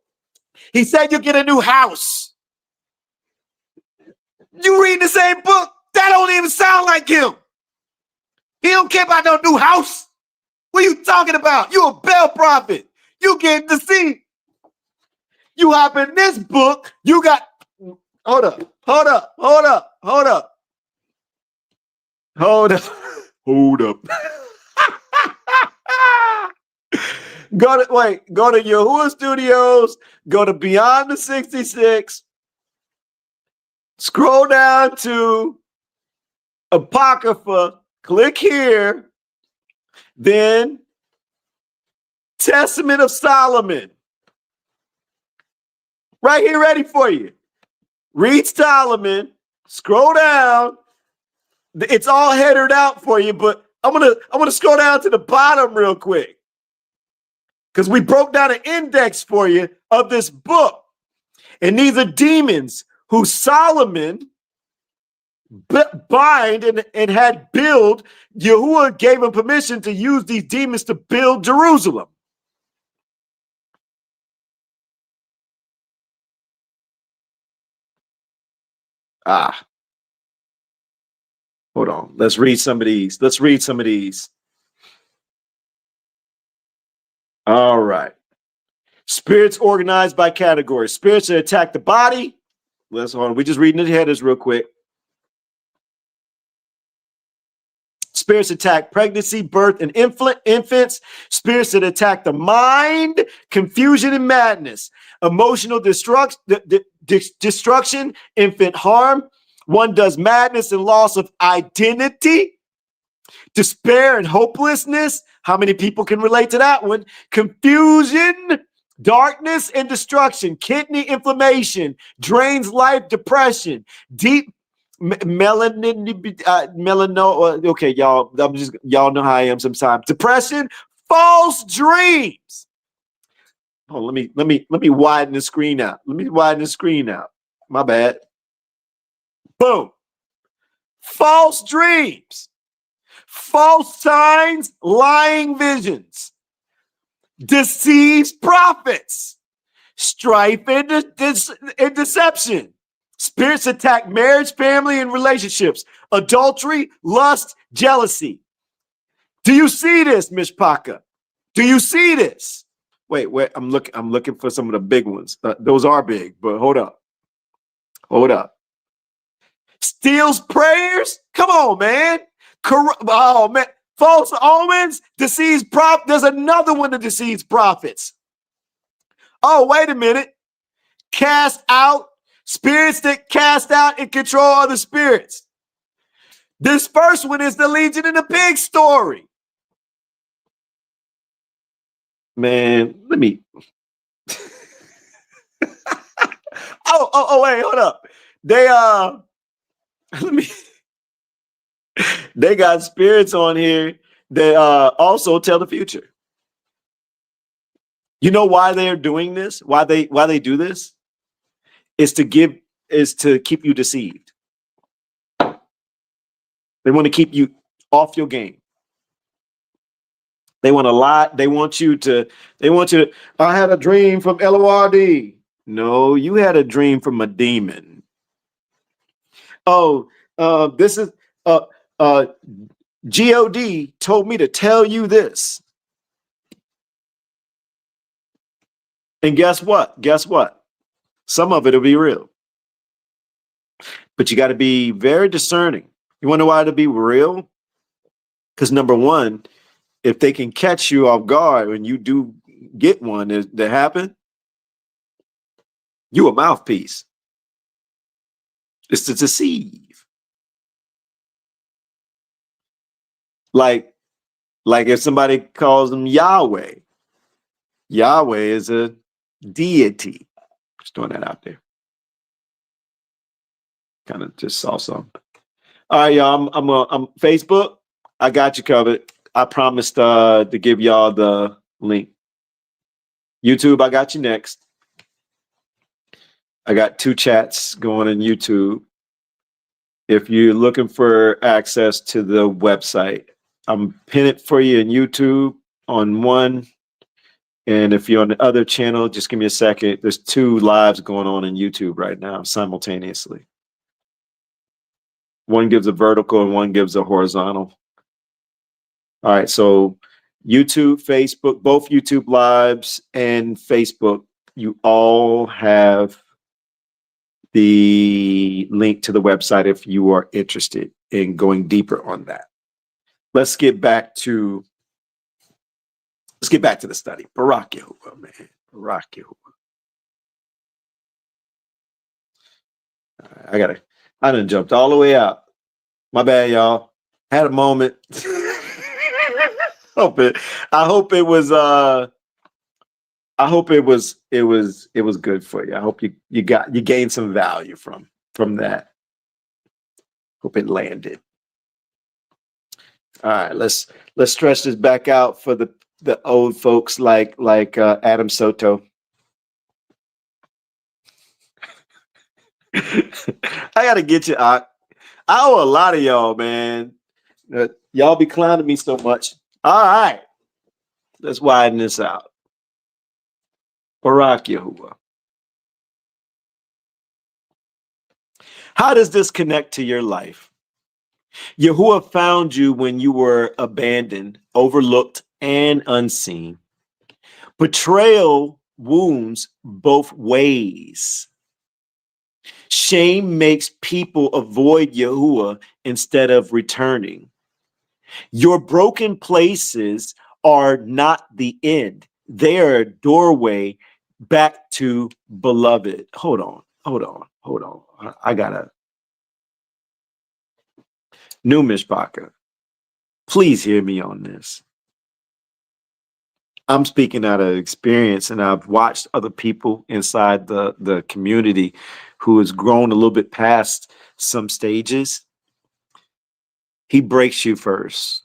he said you get a new house. You read the same book. That don't even sound like him. He don't care about no new house. What are you talking about? You a Baal prophet. You getting deceived. You hop in this book, you got, hold up. Go to Yahuwah Studios, go to Beyond the 66, scroll down to Apocrypha, click here, then Testament of Solomon. Right here, ready for you. Read Solomon, scroll down. It's all headered out for you, but I'm gonna scroll down to the bottom real quick, because we broke down an index for you of this book. And these are demons who Solomon bind and had build. Yahuwah gave him permission to use these demons to build Jerusalem. Hold on. Let's read some of these. All right. Spirits organized by category. Spirits that attack the body. Let's hold on. We're just reading the headers real quick. Spirits attack pregnancy, birth, and infants. Spirits that attack the mind, confusion, and madness. Emotional destruction, infant harm. One does madness and loss of identity. Despair and hopelessness. How many people can relate to that one? Confusion, Darkness and destruction, kidney inflammation, drains life, depression, deep melanin, okay, y'all. Y'all know how I am sometimes. Depression, false dreams. Oh, let me widen the screen out. Let me widen the screen out. My bad. Boom. False dreams, false signs, lying visions, deceives prophets, strife and deception. Spirits attack marriage, family, and relationships, adultery, lust, jealousy. Do you see this, Mishpaka? Do you see this? Wait, I'm looking for some of the big ones. Those are big, but hold up. Steals prayers? Come on, man. Oh, man. False omens, deceives prophets. There's another one that deceives prophets. Oh, wait a minute. Cast out. Spirits that cast out and control other spirits. This first one is the Legion in the Pig story. Man, let me. Wait, hold up. They got spirits on here that also tell the future. You know why they're doing this? Why they do this? Is to keep you deceived. They want to keep you off your game. They want to lie. They want you to, I had a dream from LORD. No, you had a dream from a demon. Oh, this is God told me to tell you this. And guess what? Some of it will be real. But you got to be very discerning. You wonder why it'll be real? Because number one, if they can catch you off guard when you do get one that happen, you a mouthpiece. It's to deceive. Like if somebody calls them Yahweh. Yahweh is a deity. Just throwing that out there. Kind of just saw something. All right, y'all. I'm Facebook. I got you covered. I promised to give y'all the link. YouTube, I got you next. I got 2 chats going on YouTube. If you're looking for access to the website, I'm pinning it for you in YouTube on one. And if you're on the other channel, just give me a second. There's 2 lives going on in YouTube right now simultaneously. One gives a vertical and one gives a horizontal. All right, so YouTube, Facebook, both YouTube lives and Facebook, you all have the link to the website if you are interested in going deeper on that. Let's get back to the study. Barak Yahuwah, man. Barak Yahuwah. I done jumped all the way out. My bad, y'all. Had a moment. I hope it was good for you. I hope you gained some value from that. Hope it landed. All right, let's stretch this back out for the old folks like Adam Soto. I gotta get you. I owe a lot of y'all, man. Y'all be clowning me so much. All right, let's widen this out. Barak Yahuwah. How does this connect to your life? Yahuwah found you when you were abandoned, overlooked, and unseen. Betrayal wounds both ways. Shame makes people avoid Yahuwah instead of returning. Your broken places are not the end. They are a doorway back to beloved. Hold on. I gotta. New Mishpaka, please hear me on this. I'm speaking out of experience, and I've watched other people inside the community who has grown a little bit past some stages. He breaks you first.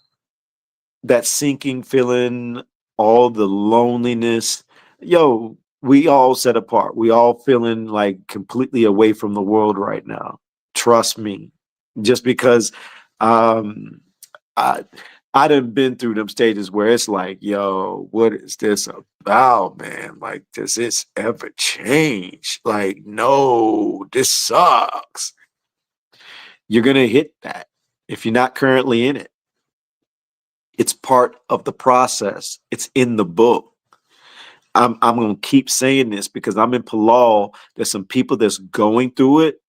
That sinking feeling, all the loneliness. Yo, we all set apart. We all feeling like completely away from the world right now. Trust me. Just because um I I done been through them stages where it's like, yo, what is this about, man? Like, does this ever change? Like, no, this sucks. You're gonna hit that if you're not currently in it. It's part of the process. It's in the book. I'm gonna keep saying this because I'm in Palal. There's some people that's going through it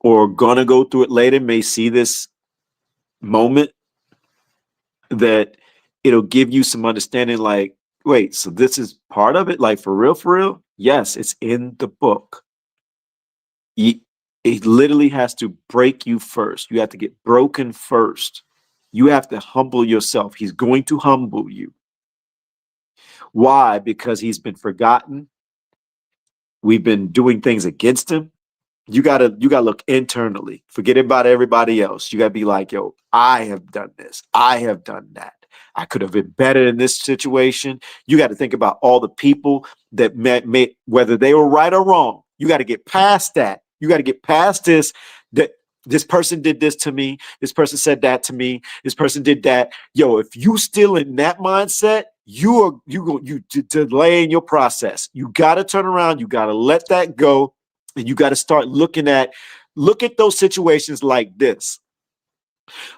or gonna go through it later, may see this moment, that it'll give you some understanding, like, wait, so this is part of it? Like, for real, for real? Yes, it's in the book. It literally has to break you first. You have to get broken first. You have to humble yourself. He's going to humble you. Why? Because he's been forgotten. We've been doing things against him. You gotta look internally. Forget about everybody else. You gotta be like, yo, I have done this. I have done that. I could have been better in this situation. You got to think about all the people that met, whether they were right or wrong. You got to get past that. You got to get past this, that this person did this to me. This person said that to me. This person did that. Yo, if you still in that mindset, you delaying your process. You got to turn around. You got to let that go. And you got to start look at those situations like this.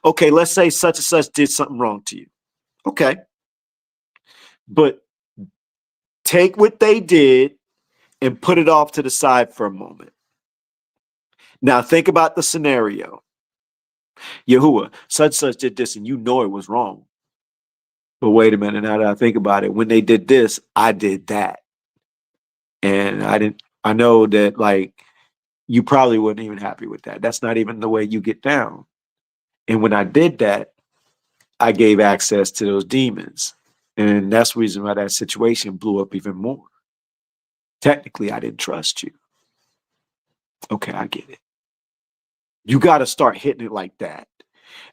Okay, let's say such and such did something wrong to you. Okay. But take what they did and put it off to the side for a moment. Now think about the scenario. Yahuwah, such and such did this and you know it was wrong. But wait a minute, now that I think about it, when they did this, I did that. And I know that, like, you probably weren't even happy with that. That's not even the way you get down. And when I did that, I gave access to those demons. And that's the reason why that situation blew up even more. Technically, I didn't trust you. Okay, I get it. You got to start hitting it like that.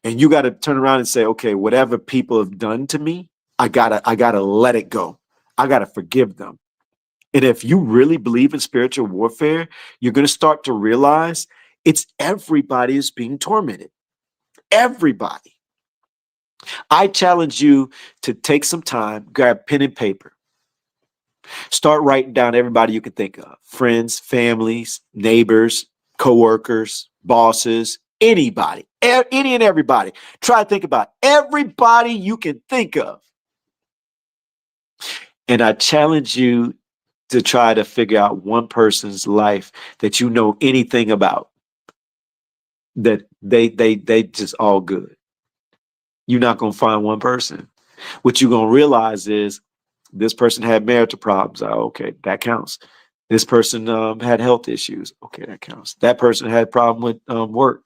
And you got to turn around and say, okay, whatever people have done to me, I gotta let it go. I got to forgive them. And if you really believe in spiritual warfare, you're going to start to realize it's everybody is being tormented. Everybody. I challenge you to take some time, grab pen and paper. Start writing down everybody you can think of. Friends, families, neighbors, coworkers, bosses, anybody, any and everybody. Try to think about everybody you can think of. And I challenge you to try to figure out one person's life that you know anything about, that they just all good. You're not going to find one person. What you're going to realize is this person had marital problems. Oh, okay, that counts. This person had health issues. Okay, that counts. That person had a problem with work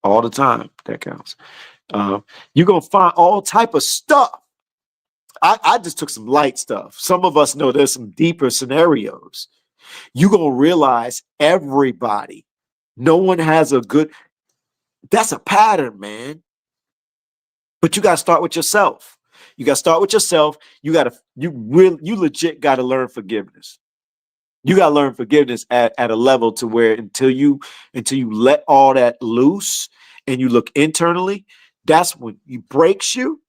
all the time. That counts. You're going to find all type of stuff. I just took some light stuff. Some of us know there's some deeper scenarios. You're going to realize everybody, no one has a good, that's a pattern, man. But you got to start with yourself. You got to start with yourself. You legit got to learn forgiveness. You got to learn forgiveness at a level to where until you let all that loose and you look internally, that's when it breaks you.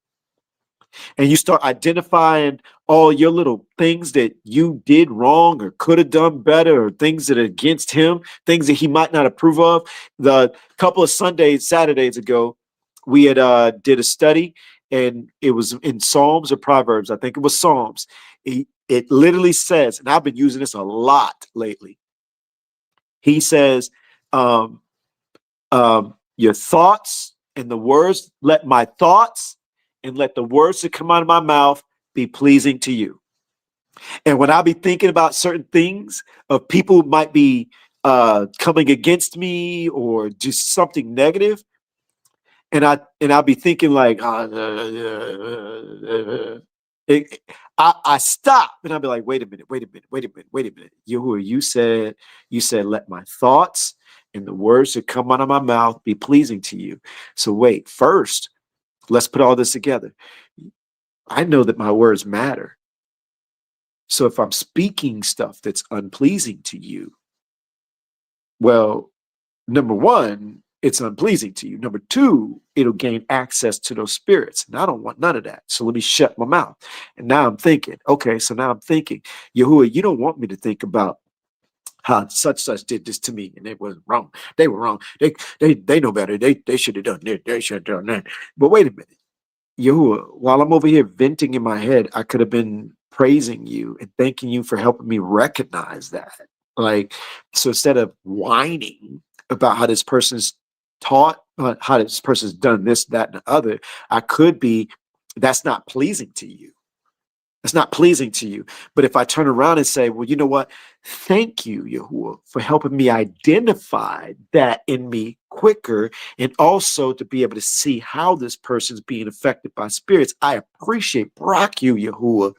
And you start identifying all your little things that you did wrong or could have done better, or things that are against him, things that he might not approve of. The couple of Saturdays ago, we had did a study, and it was in Psalms or Proverbs. I think it was Psalms. It literally says, and I've been using this a lot lately. He says, your thoughts and the words, let my thoughts and let the words that come out of my mouth be pleasing to you. And when I be thinking about certain things of people who might be coming against me or just something negative, and I'll be thinking like, and I stop and I'll be like, wait a minute. Yahuwah, you said, let my thoughts and the words that come out of my mouth be pleasing to you. So wait, first, let's put all this together. I know that my words matter. So if I'm speaking stuff that's unpleasing to you, well, number one, it's unpleasing to you. Number two, it'll gain access to those spirits. And I don't want none of that. So let me shut my mouth. And now I'm thinking, Yahuwah, you don't want me to think about how such did this to me and it was wrong. They were wrong. They know better. They should have done this. They should have done that. But wait a minute. Yahuwah, while I'm over here venting in my head, I could have been praising you and thanking you for helping me recognize that. Like, so instead of whining about how this person's taught, how this person's done this, that, and the other, I could be, that's not pleasing to you. It's not pleasing to you. But if I turn around and say, well, you know what? Thank you, Yahuwah, for helping me identify that in me quicker and also to be able to see how this person's being affected by spirits. I appreciate you, Yahuwah.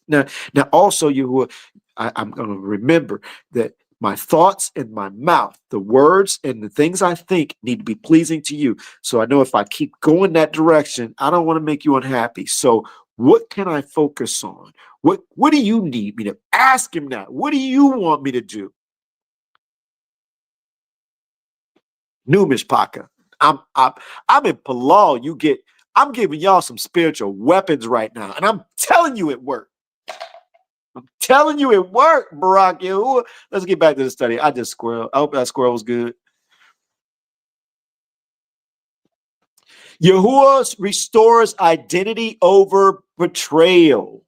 Now also, Yahuwah, I'm going to remember that my thoughts and my mouth, the words and the things I think need to be pleasing to you. So I know if I keep going that direction, I don't want to make you unhappy. So what can I focus on? What do you need me to ask him now? What do you want me to do? Numish Paka. I'm in Palal. I'm giving y'all some spiritual weapons right now. And I'm telling you it worked. I'm telling you it worked, Barak Yahuwah. Let's get back to the study. I just squirrel. I hope that squirrel was good. Yahuwah restores identity over betrayal.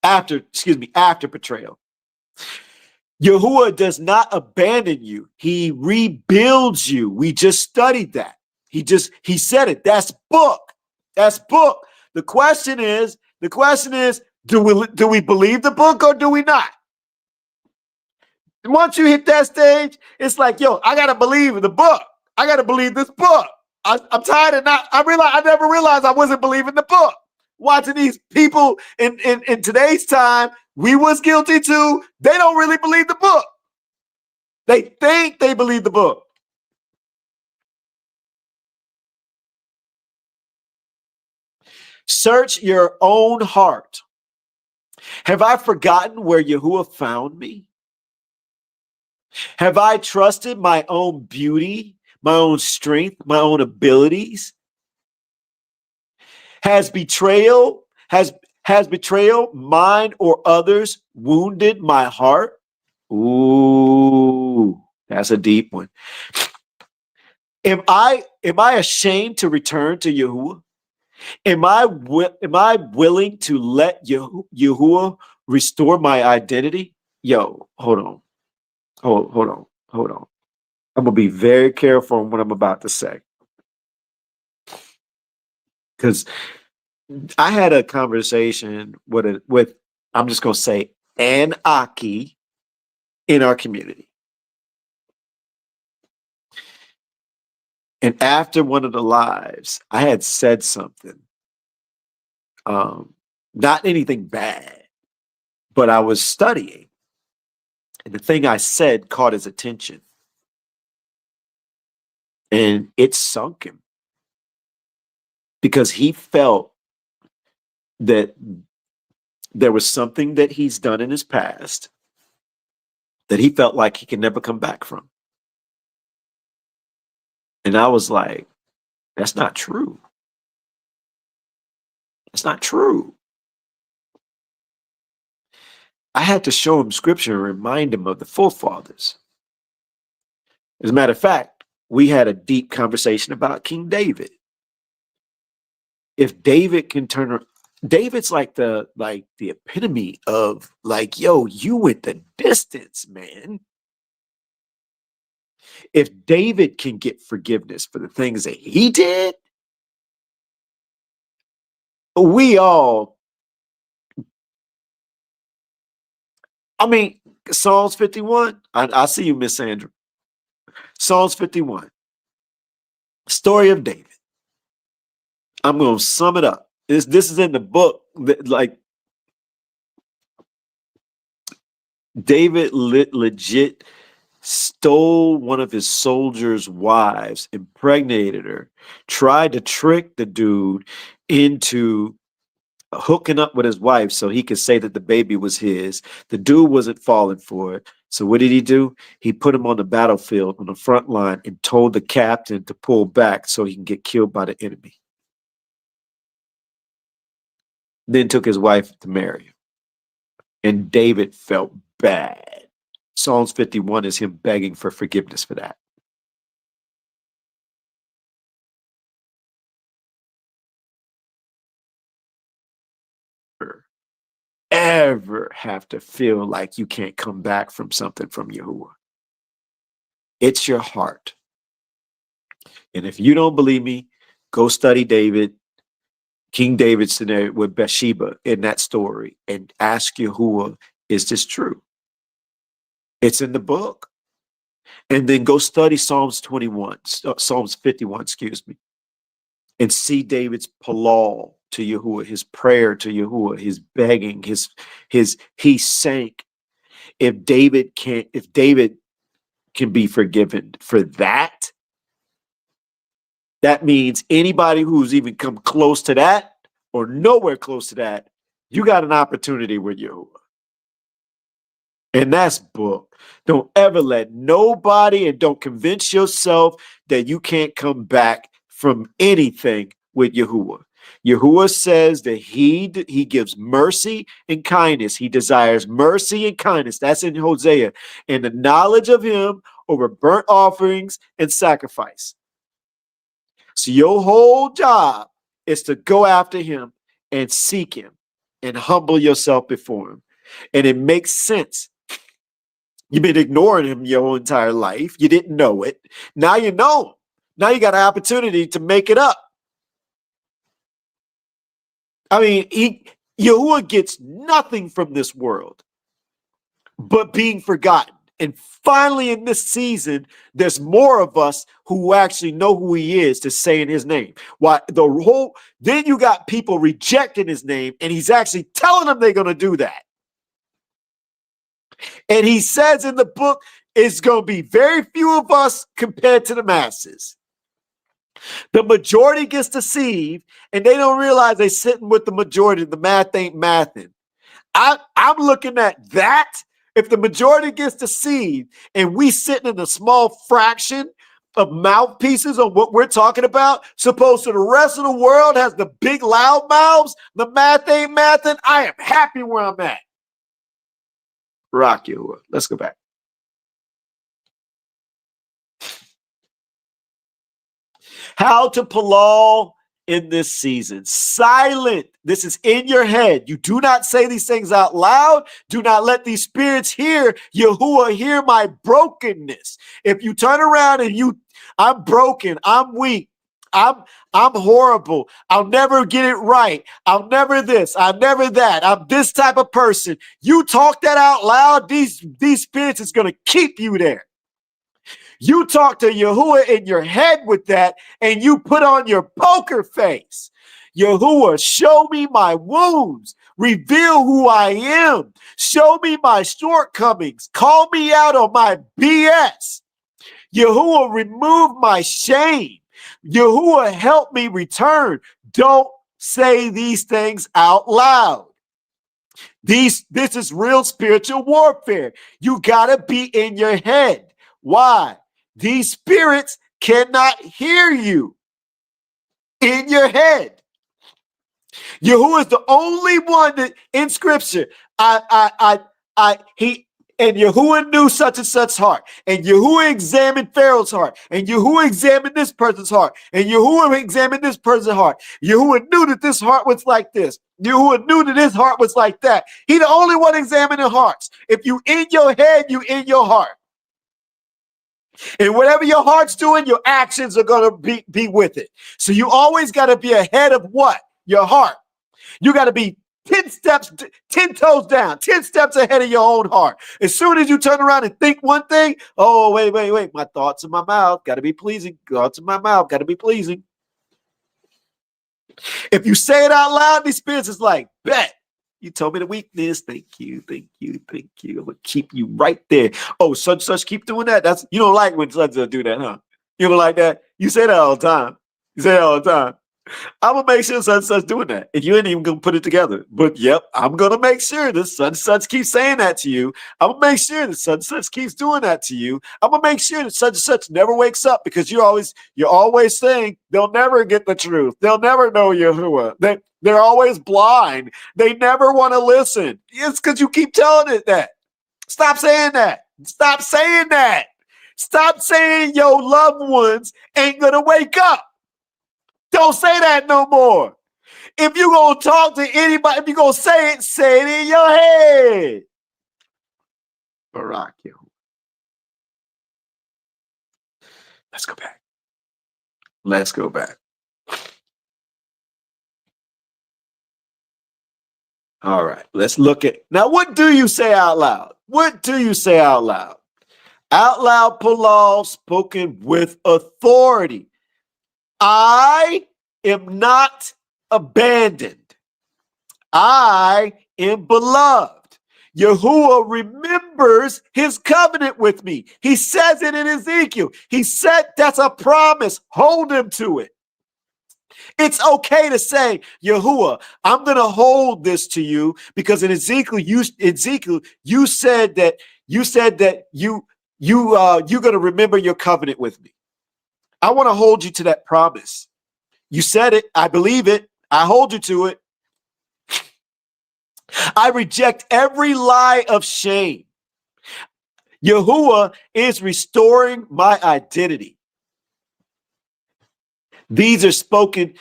After betrayal. Yahuwah does not abandon you. He rebuilds you. We just studied that. He said it. That's book. That's book. The question is, do we believe the book or do we not? And once you hit that stage, it's like, yo, I gotta believe in the book. I gotta believe this book. I'm tired of not. I never realized I wasn't believing the book. Watching these people in today's time, we was guilty too. They don't really believe the book. They think they believe the book. Search your own heart. Have I forgotten where Yahuwah found me? Have I trusted my own beauty, my own strength, my own abilities? Has betrayal, mine or others, wounded my heart? Ooh, that's a deep one. Am I ashamed to return to Yahuwah? Am I willing to let Yahuwah restore my identity? Yo, hold on. I'm going to be very careful on what I'm about to say. Because I had a conversation with I'm just going to say, an Aki in our community. And after one of the lives, I had said something, not anything bad, but I was studying. And the thing I said caught his attention. And it sunk him. Because he felt that there was something that he's done in his past that he felt like he can never come back from. And I was like, that's not true. That's not true. I had to show him scripture and remind him of the forefathers. As a matter of fact, we had a deep conversation about King David. If David can turn around, David's like the epitome of like, yo, you went the distance, man. If David can get forgiveness for the things that he did, we all, I mean, Psalms 51. I see you, Miss Sandra. Psalms 51. Story of David. I'm going to sum it up. This is in the book. Like David legit stole one of his soldiers' wives, impregnated her, tried to trick the dude into hooking up with his wife so he could say that the baby was his. The dude wasn't falling for it. So what did he do? He put him on the battlefield on the front line and told the captain to pull back so he can get killed by the enemy. Then took his wife to marry him. And David felt bad. Psalms 51 is him begging for forgiveness for that. Ever have to feel like you can't come back from something from Yahuwah. It's your heart. And if you don't believe me, go study David, King David's scenario with Bathsheba in that story, and ask Yahuwah, is this true? It's in the book. And then go study Psalms 51, excuse me, and see David's palal to Yahuwah, his prayer to Yahuwah, his begging, he sank. If David can be forgiven for that, that means anybody who's even come close to that or nowhere close to that, you got an opportunity with Yahuwah. And that's book. Don't ever let nobody, and don't convince yourself that you can't come back from anything with Yahuwah. Yahuwah says that he gives mercy and kindness. He desires mercy and kindness. That's in Hosea. And the knowledge of him over burnt offerings and sacrifice. So your whole job is to go after him and seek him and humble yourself before him. And it makes sense. You've been ignoring him your entire life. You didn't know it. Now you know him. Now you got an opportunity to make it up. I mean, Yahuwah gets nothing from this world but being forgotten. And finally, in this season, there's more of us who actually know who he is to say in his name. Then you got people rejecting his name, and he's actually telling them they're going to do that. And he says in the book, it's going to be very few of us compared to the masses. The majority gets deceived, and they don't realize they're sitting with the majority. The math ain't mathing. I'm looking at that. If the majority gets deceived and we sitting in a small fraction of mouthpieces on what we're talking about, supposed to the rest of the world has the big loud mouths, the math ain't mathing, I am happy where I'm at. Rock Yahuwah. Let's go back. How to palal in this season. Silent. This is in your head. You do not say these things out loud. Do not let these spirits hear Yahuwah, hear my brokenness. If you turn around and I'm broken, I'm weak, I'm horrible, I'll never get it right, I'll never this, I'll never that, I'm this type of person. You talk that out loud, these spirits is going to keep you there. You talk to Yahuwah in your head with that, and you put on your poker face. Yahuwah, show me my wounds. Reveal who I am. Show me my shortcomings. Call me out on my BS. Yahuwah, remove my shame. Yahuwah, help me return. Don't say these things out loud. This is real spiritual warfare. You got to be in your head. Why? These spirits cannot hear you in your head. Yahuwah is the only one that in scripture, and Yahuwah knew such and such heart, and Yahuwah examined Pharaoh's heart, and Yahuwah examined this person's heart, and Yahuwah examined this person's heart. Yahuwah knew that this heart was like this. Yahuwah knew that his heart was like that. He the only one examining hearts. If you in your head, you in your heart. And whatever your heart's doing, your actions are going to be with it. So you always got to be ahead of what? Your heart. You got to be 10 toes down, 10 steps ahead of your own heart. As soon as you turn around and think one thing, oh, wait. My thoughts in my mouth got to be pleasing. Thoughts in my mouth got to be pleasing. If you say it out loud, these spirits is like, bet. You told me the weakness. Thank you, thank you, thank you. I'm gonna keep you right there. Oh, such, keep doing that. That's you don't like when such do that, huh? You don't like that? You say that all the time. You say that all the time. I'm gonna make sure such doing that. And you ain't even gonna put it together. But yep, I'm gonna make sure that such keeps saying that to you. I'm gonna make sure that such keeps doing that to you. I'm gonna make sure that such never wakes up because you're always saying they'll never get the truth. They'll never know Yahuwah. They're always blind. They never want to listen. It's because you keep telling it that. Stop saying that. Stop saying that. Stop saying your loved ones ain't gonna wake up. Don't say that no more. If you're going to talk to anybody, if you're going to say it in your head. Barak Yahuwah. Let's go back. Let's go back. All right. Let's look at. Now, what do you say out loud? What do you say out loud? Out loud, Palal, spoken with authority. I am not abandoned. I am beloved. Yahuwah remembers his covenant with me. He says it in Ezekiel. He said that's a promise. Hold him to it. It's okay to say, Yahuwah, I'm going to hold this to you because in Ezekiel, you said that you're going to remember your covenant with me. I want to hold you to that promise. You said it. I believe it. I hold you to it. I reject every lie of shame. Yahuwah is restoring my identity. These are spoken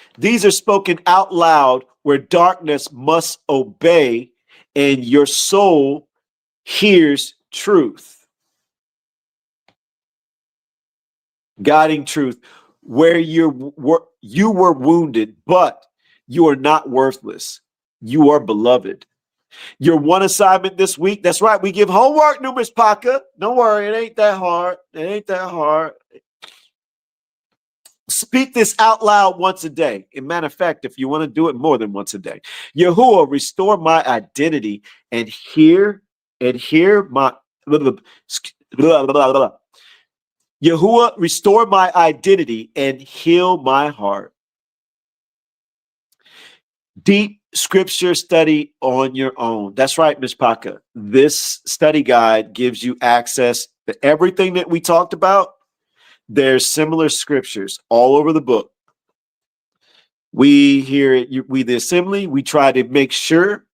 out loud where darkness must obey and your soul hears truth. Guiding truth, where you were wounded, but you are not worthless. You are beloved. Your one assignment this week, that's right, we give homework, Numerous Paka. Don't worry, it ain't that hard. It ain't that hard. Speak this out loud once a day. As a matter of fact, if you want to do it more than once a day. Yahuwah, restore my identity and hear my Yahuwah, restore my identity and heal my heart. Deep scripture study on your own. That's right, Ms. Paka. This study guide gives you access to everything that we talked about. There's similar scriptures all over the book. We here at We the Assembly, we try to make sure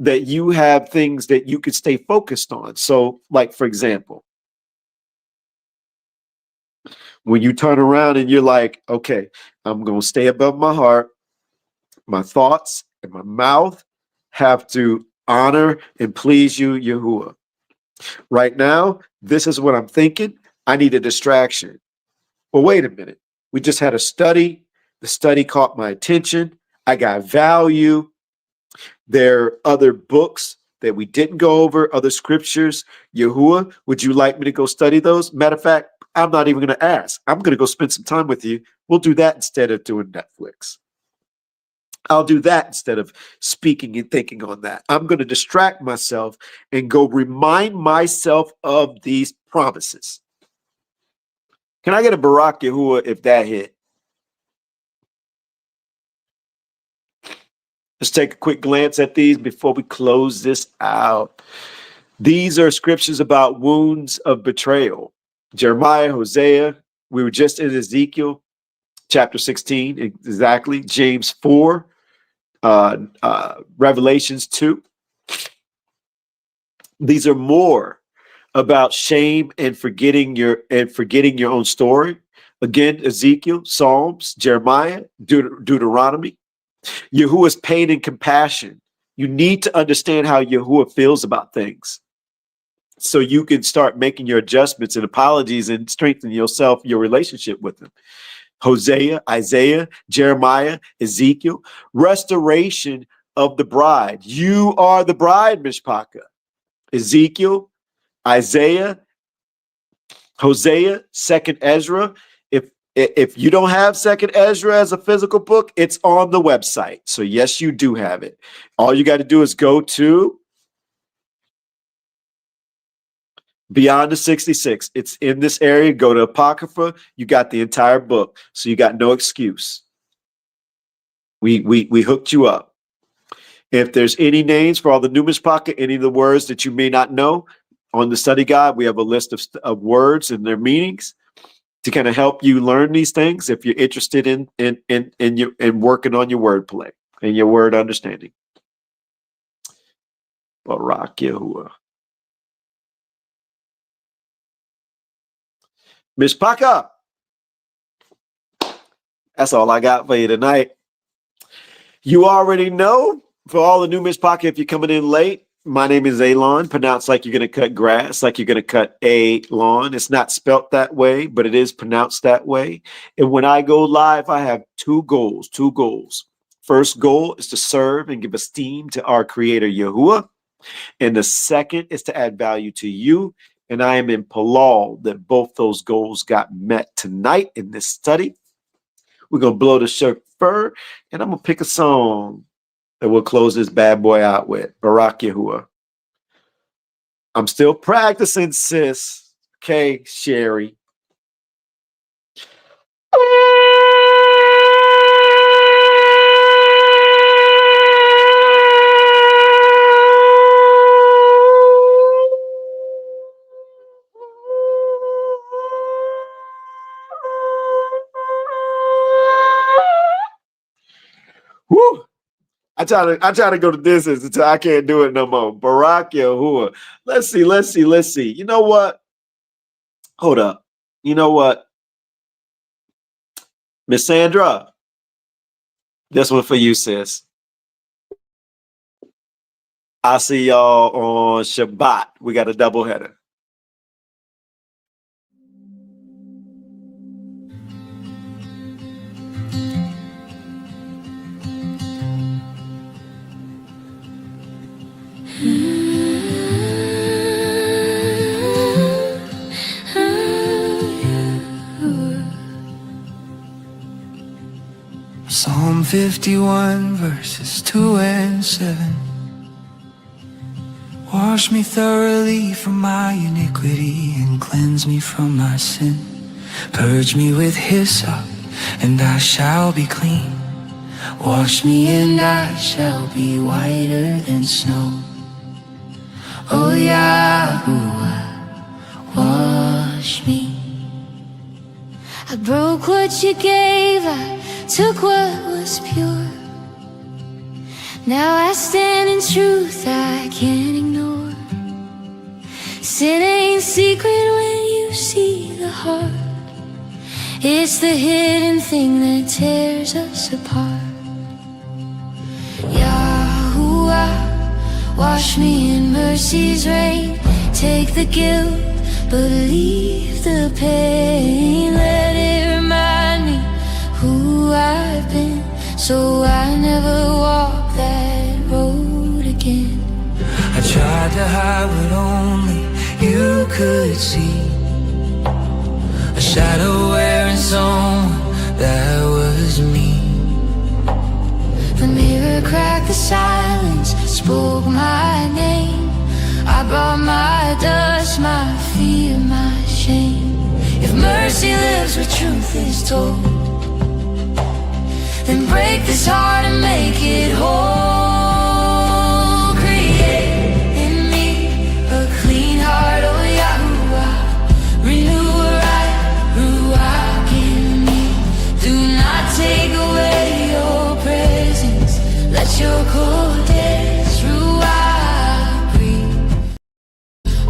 that you have things that you could stay focused on. So, like, for example, when you turn around and you're like, okay, I'm going to stay above my heart. My thoughts and my mouth have to honor and please you, Yahuwah. Right now, this is what I'm thinking. I need a distraction. Well, wait a minute. We just had a study. The study caught my attention. I got value. There are other books that we didn't go over, other scriptures. Yahuwah, would you like me to go study those? Matter of fact, I'm not even going to ask. I'm going to go spend some time with you. We'll do that instead of doing Netflix. I'll do that instead of speaking and thinking on that. I'm going to distract myself and go remind myself of these promises. Can I get a Barak Yahuwah if that hit? Let's take a quick glance at these before we close this out. These are scriptures about wounds of betrayal. Jeremiah, Hosea. We were just in Ezekiel, chapter 16, exactly. James 4, Revelations 2. These are more about shame and forgetting your own story. Again, Ezekiel, Psalms, Jeremiah, Deuteronomy. Yahuwah's pain and compassion. You need to understand how Yahuwah feels about things, so you can start making your adjustments and apologies and strengthen yourself, your relationship with him. Hosea, Isaiah, Jeremiah, Ezekiel, restoration of the bride. You are the bride, Mishpaka. Ezekiel, Isaiah, Hosea, 2nd Ezra. If you don't have Second Ezra as a physical book, it's on the website. So yes, you do have it. All you got to do is go to Beyond the 66. It's in this area. Go to Apocrypha. You got the entire book. So you got no excuse. We hooked you up. If there's any names for all the Numis Pocket, any of the words that you may not know, on the study guide, we have a list of words and their meanings to kind of help you learn these things if you're interested in working on your wordplay and your word understanding. Bride YAHUAH. Miss Paka, that's all I got for you tonight. You already know, for all the new Miss Paka, if you're coming in late, my name is Alon, pronounced like you're going to cut grass, like you're going to cut a lawn. It's not spelt that way, but it is pronounced that way. And when I go live, I have two goals. First goal is to serve and give esteem to our creator, Yahuwah. And the second is to add value to you. And I am in Palal that both those goals got met tonight in this study. We're going to blow the shofar, and I'm going to pick a song that we'll close this bad boy out with. Bride YAHUAH. I'm still practicing, sis. Okay, Sherry. Woo! I try to go to distance until I can't do it no more. Bride YAHUAH. Let's see. You know what? Hold up. You know what? Miss Sandra, this one for you, sis. I'll see y'all on Shabbat. We got a doubleheader. Psalm 51 verses 2 and 7. Wash me thoroughly from my iniquity and cleanse me from my sin. Purge me with hyssop and I shall be clean. Wash me and I shall be whiter than snow. Oh Yahuwah, wash me. I broke what you gave, I took what was pure. Now I stand in truth I can't ignore. Sin ain't secret when you see the heart. It's the hidden thing that tears us apart. Yahuwah, wash me in mercy's rain. Take the guilt, but leave the pain. Let it remind me who I've been, so I never walk that road again. I tried to hide what only you could see. A shadow wearing someone that was me. The mirror cracked the silence, spoke my name. I brought my dust, my fear, my shame. If mercy lives where truth is told, then break this heart and make it whole. Create in me a clean heart, oh Yahuwah. Renew a right ruach in me. Do not take away your presence. Let your kodesh ruach breathe.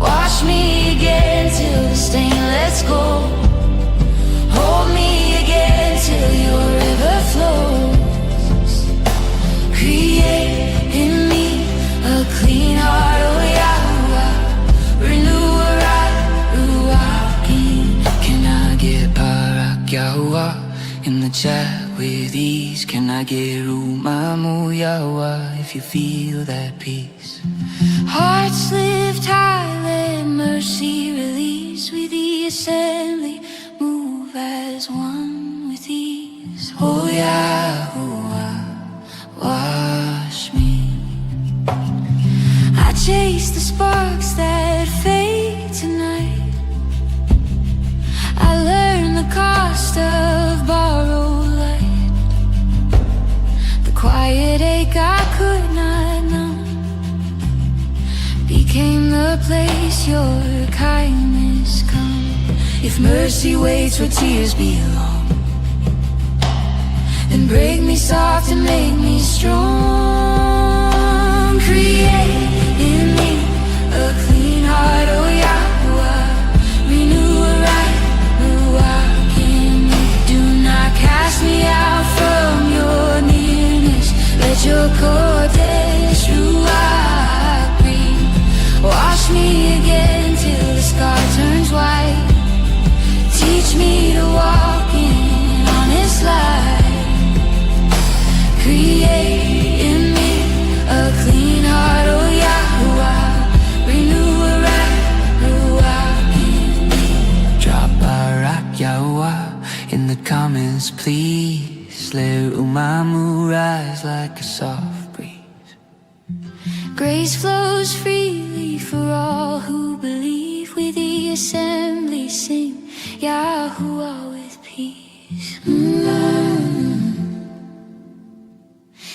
Wash me again till the stain lets go. Hold me again till your river flows. Create in me a clean heart, oh Yahuwah. Renew a right ruach in. Can I get Bride YAHUAH in the chat with ease? Can I get Rumamu Yahuwah if you feel that peace? Hearts lift high, let mercy release. We the assembly move as one. your place, your kindness come. If mercy waits where tears belong, then break me soft and make me strong. Create in me a clean heart, oh Yahuwah. Renew a right ruach in me. Do not cast me out from your nearness. Let your Kodesh ruach breathe. Wash me again till the scar turns white. Teach me to walk in honest light. Create in me a clean heart, oh Yahuwah. Renew a right ruach in me. Drop Barak Yahuwah in the comments, please. Let Umamu rise like a soft breeze. Grace flows freely for all who believe. We the assembly sing Yahuwah with peace.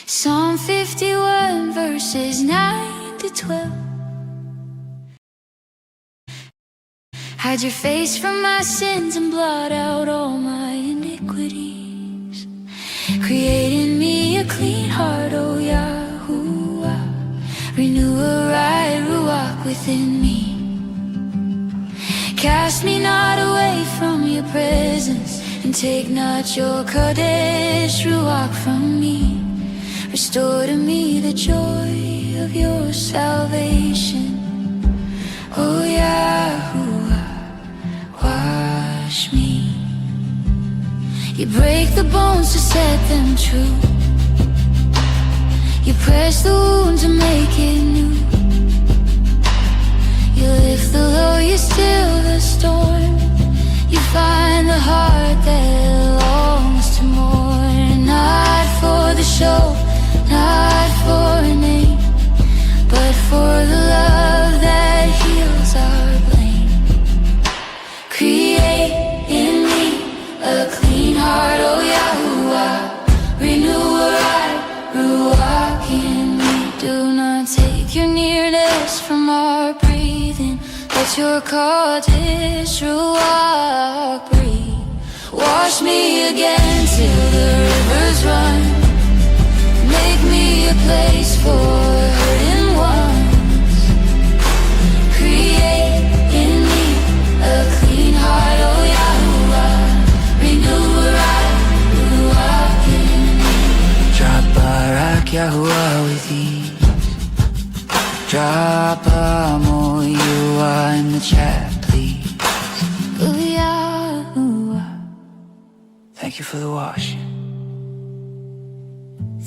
Psalm 51 verses 9 to 12. Hide your face from my sins and blot out all my iniquities. Create in me a clean heart, O Yahuwah. Renew a right ruach within me. Cast me not away from your presence, and take not your Kodesh ruach from me. Restore to me the joy of your salvation, O Yahuwah. Wash me. You break the bones to set them true. You press the wound to make it new. You lift the low, you still the storm. You find the heart that longs to mourn. Not for the show, not for a name, but for the love that heals our blame. Create in me a clean heart, O Yahuwah. Renew a right ruach in me. Do not take your nearness from our breathing. Let your Kodesh ruach breathe. Wash me again till the rivers run. Make me a place for hurting ones. Create in me a clean heart, O Yahuwah. Renew a right ruach in me. Drop Barak Yahuwah with ease. Drop Yahuwah in the chat, please. Oh Yahuwah. Thank you for the washing.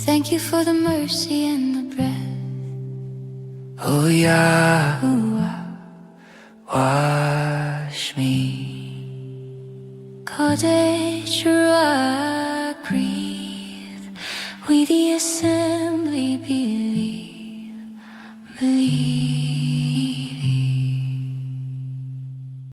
Thank you for the mercy and the breath. Oh Yahuwah, wash me. Kodesh ruach breathe. We the assembly be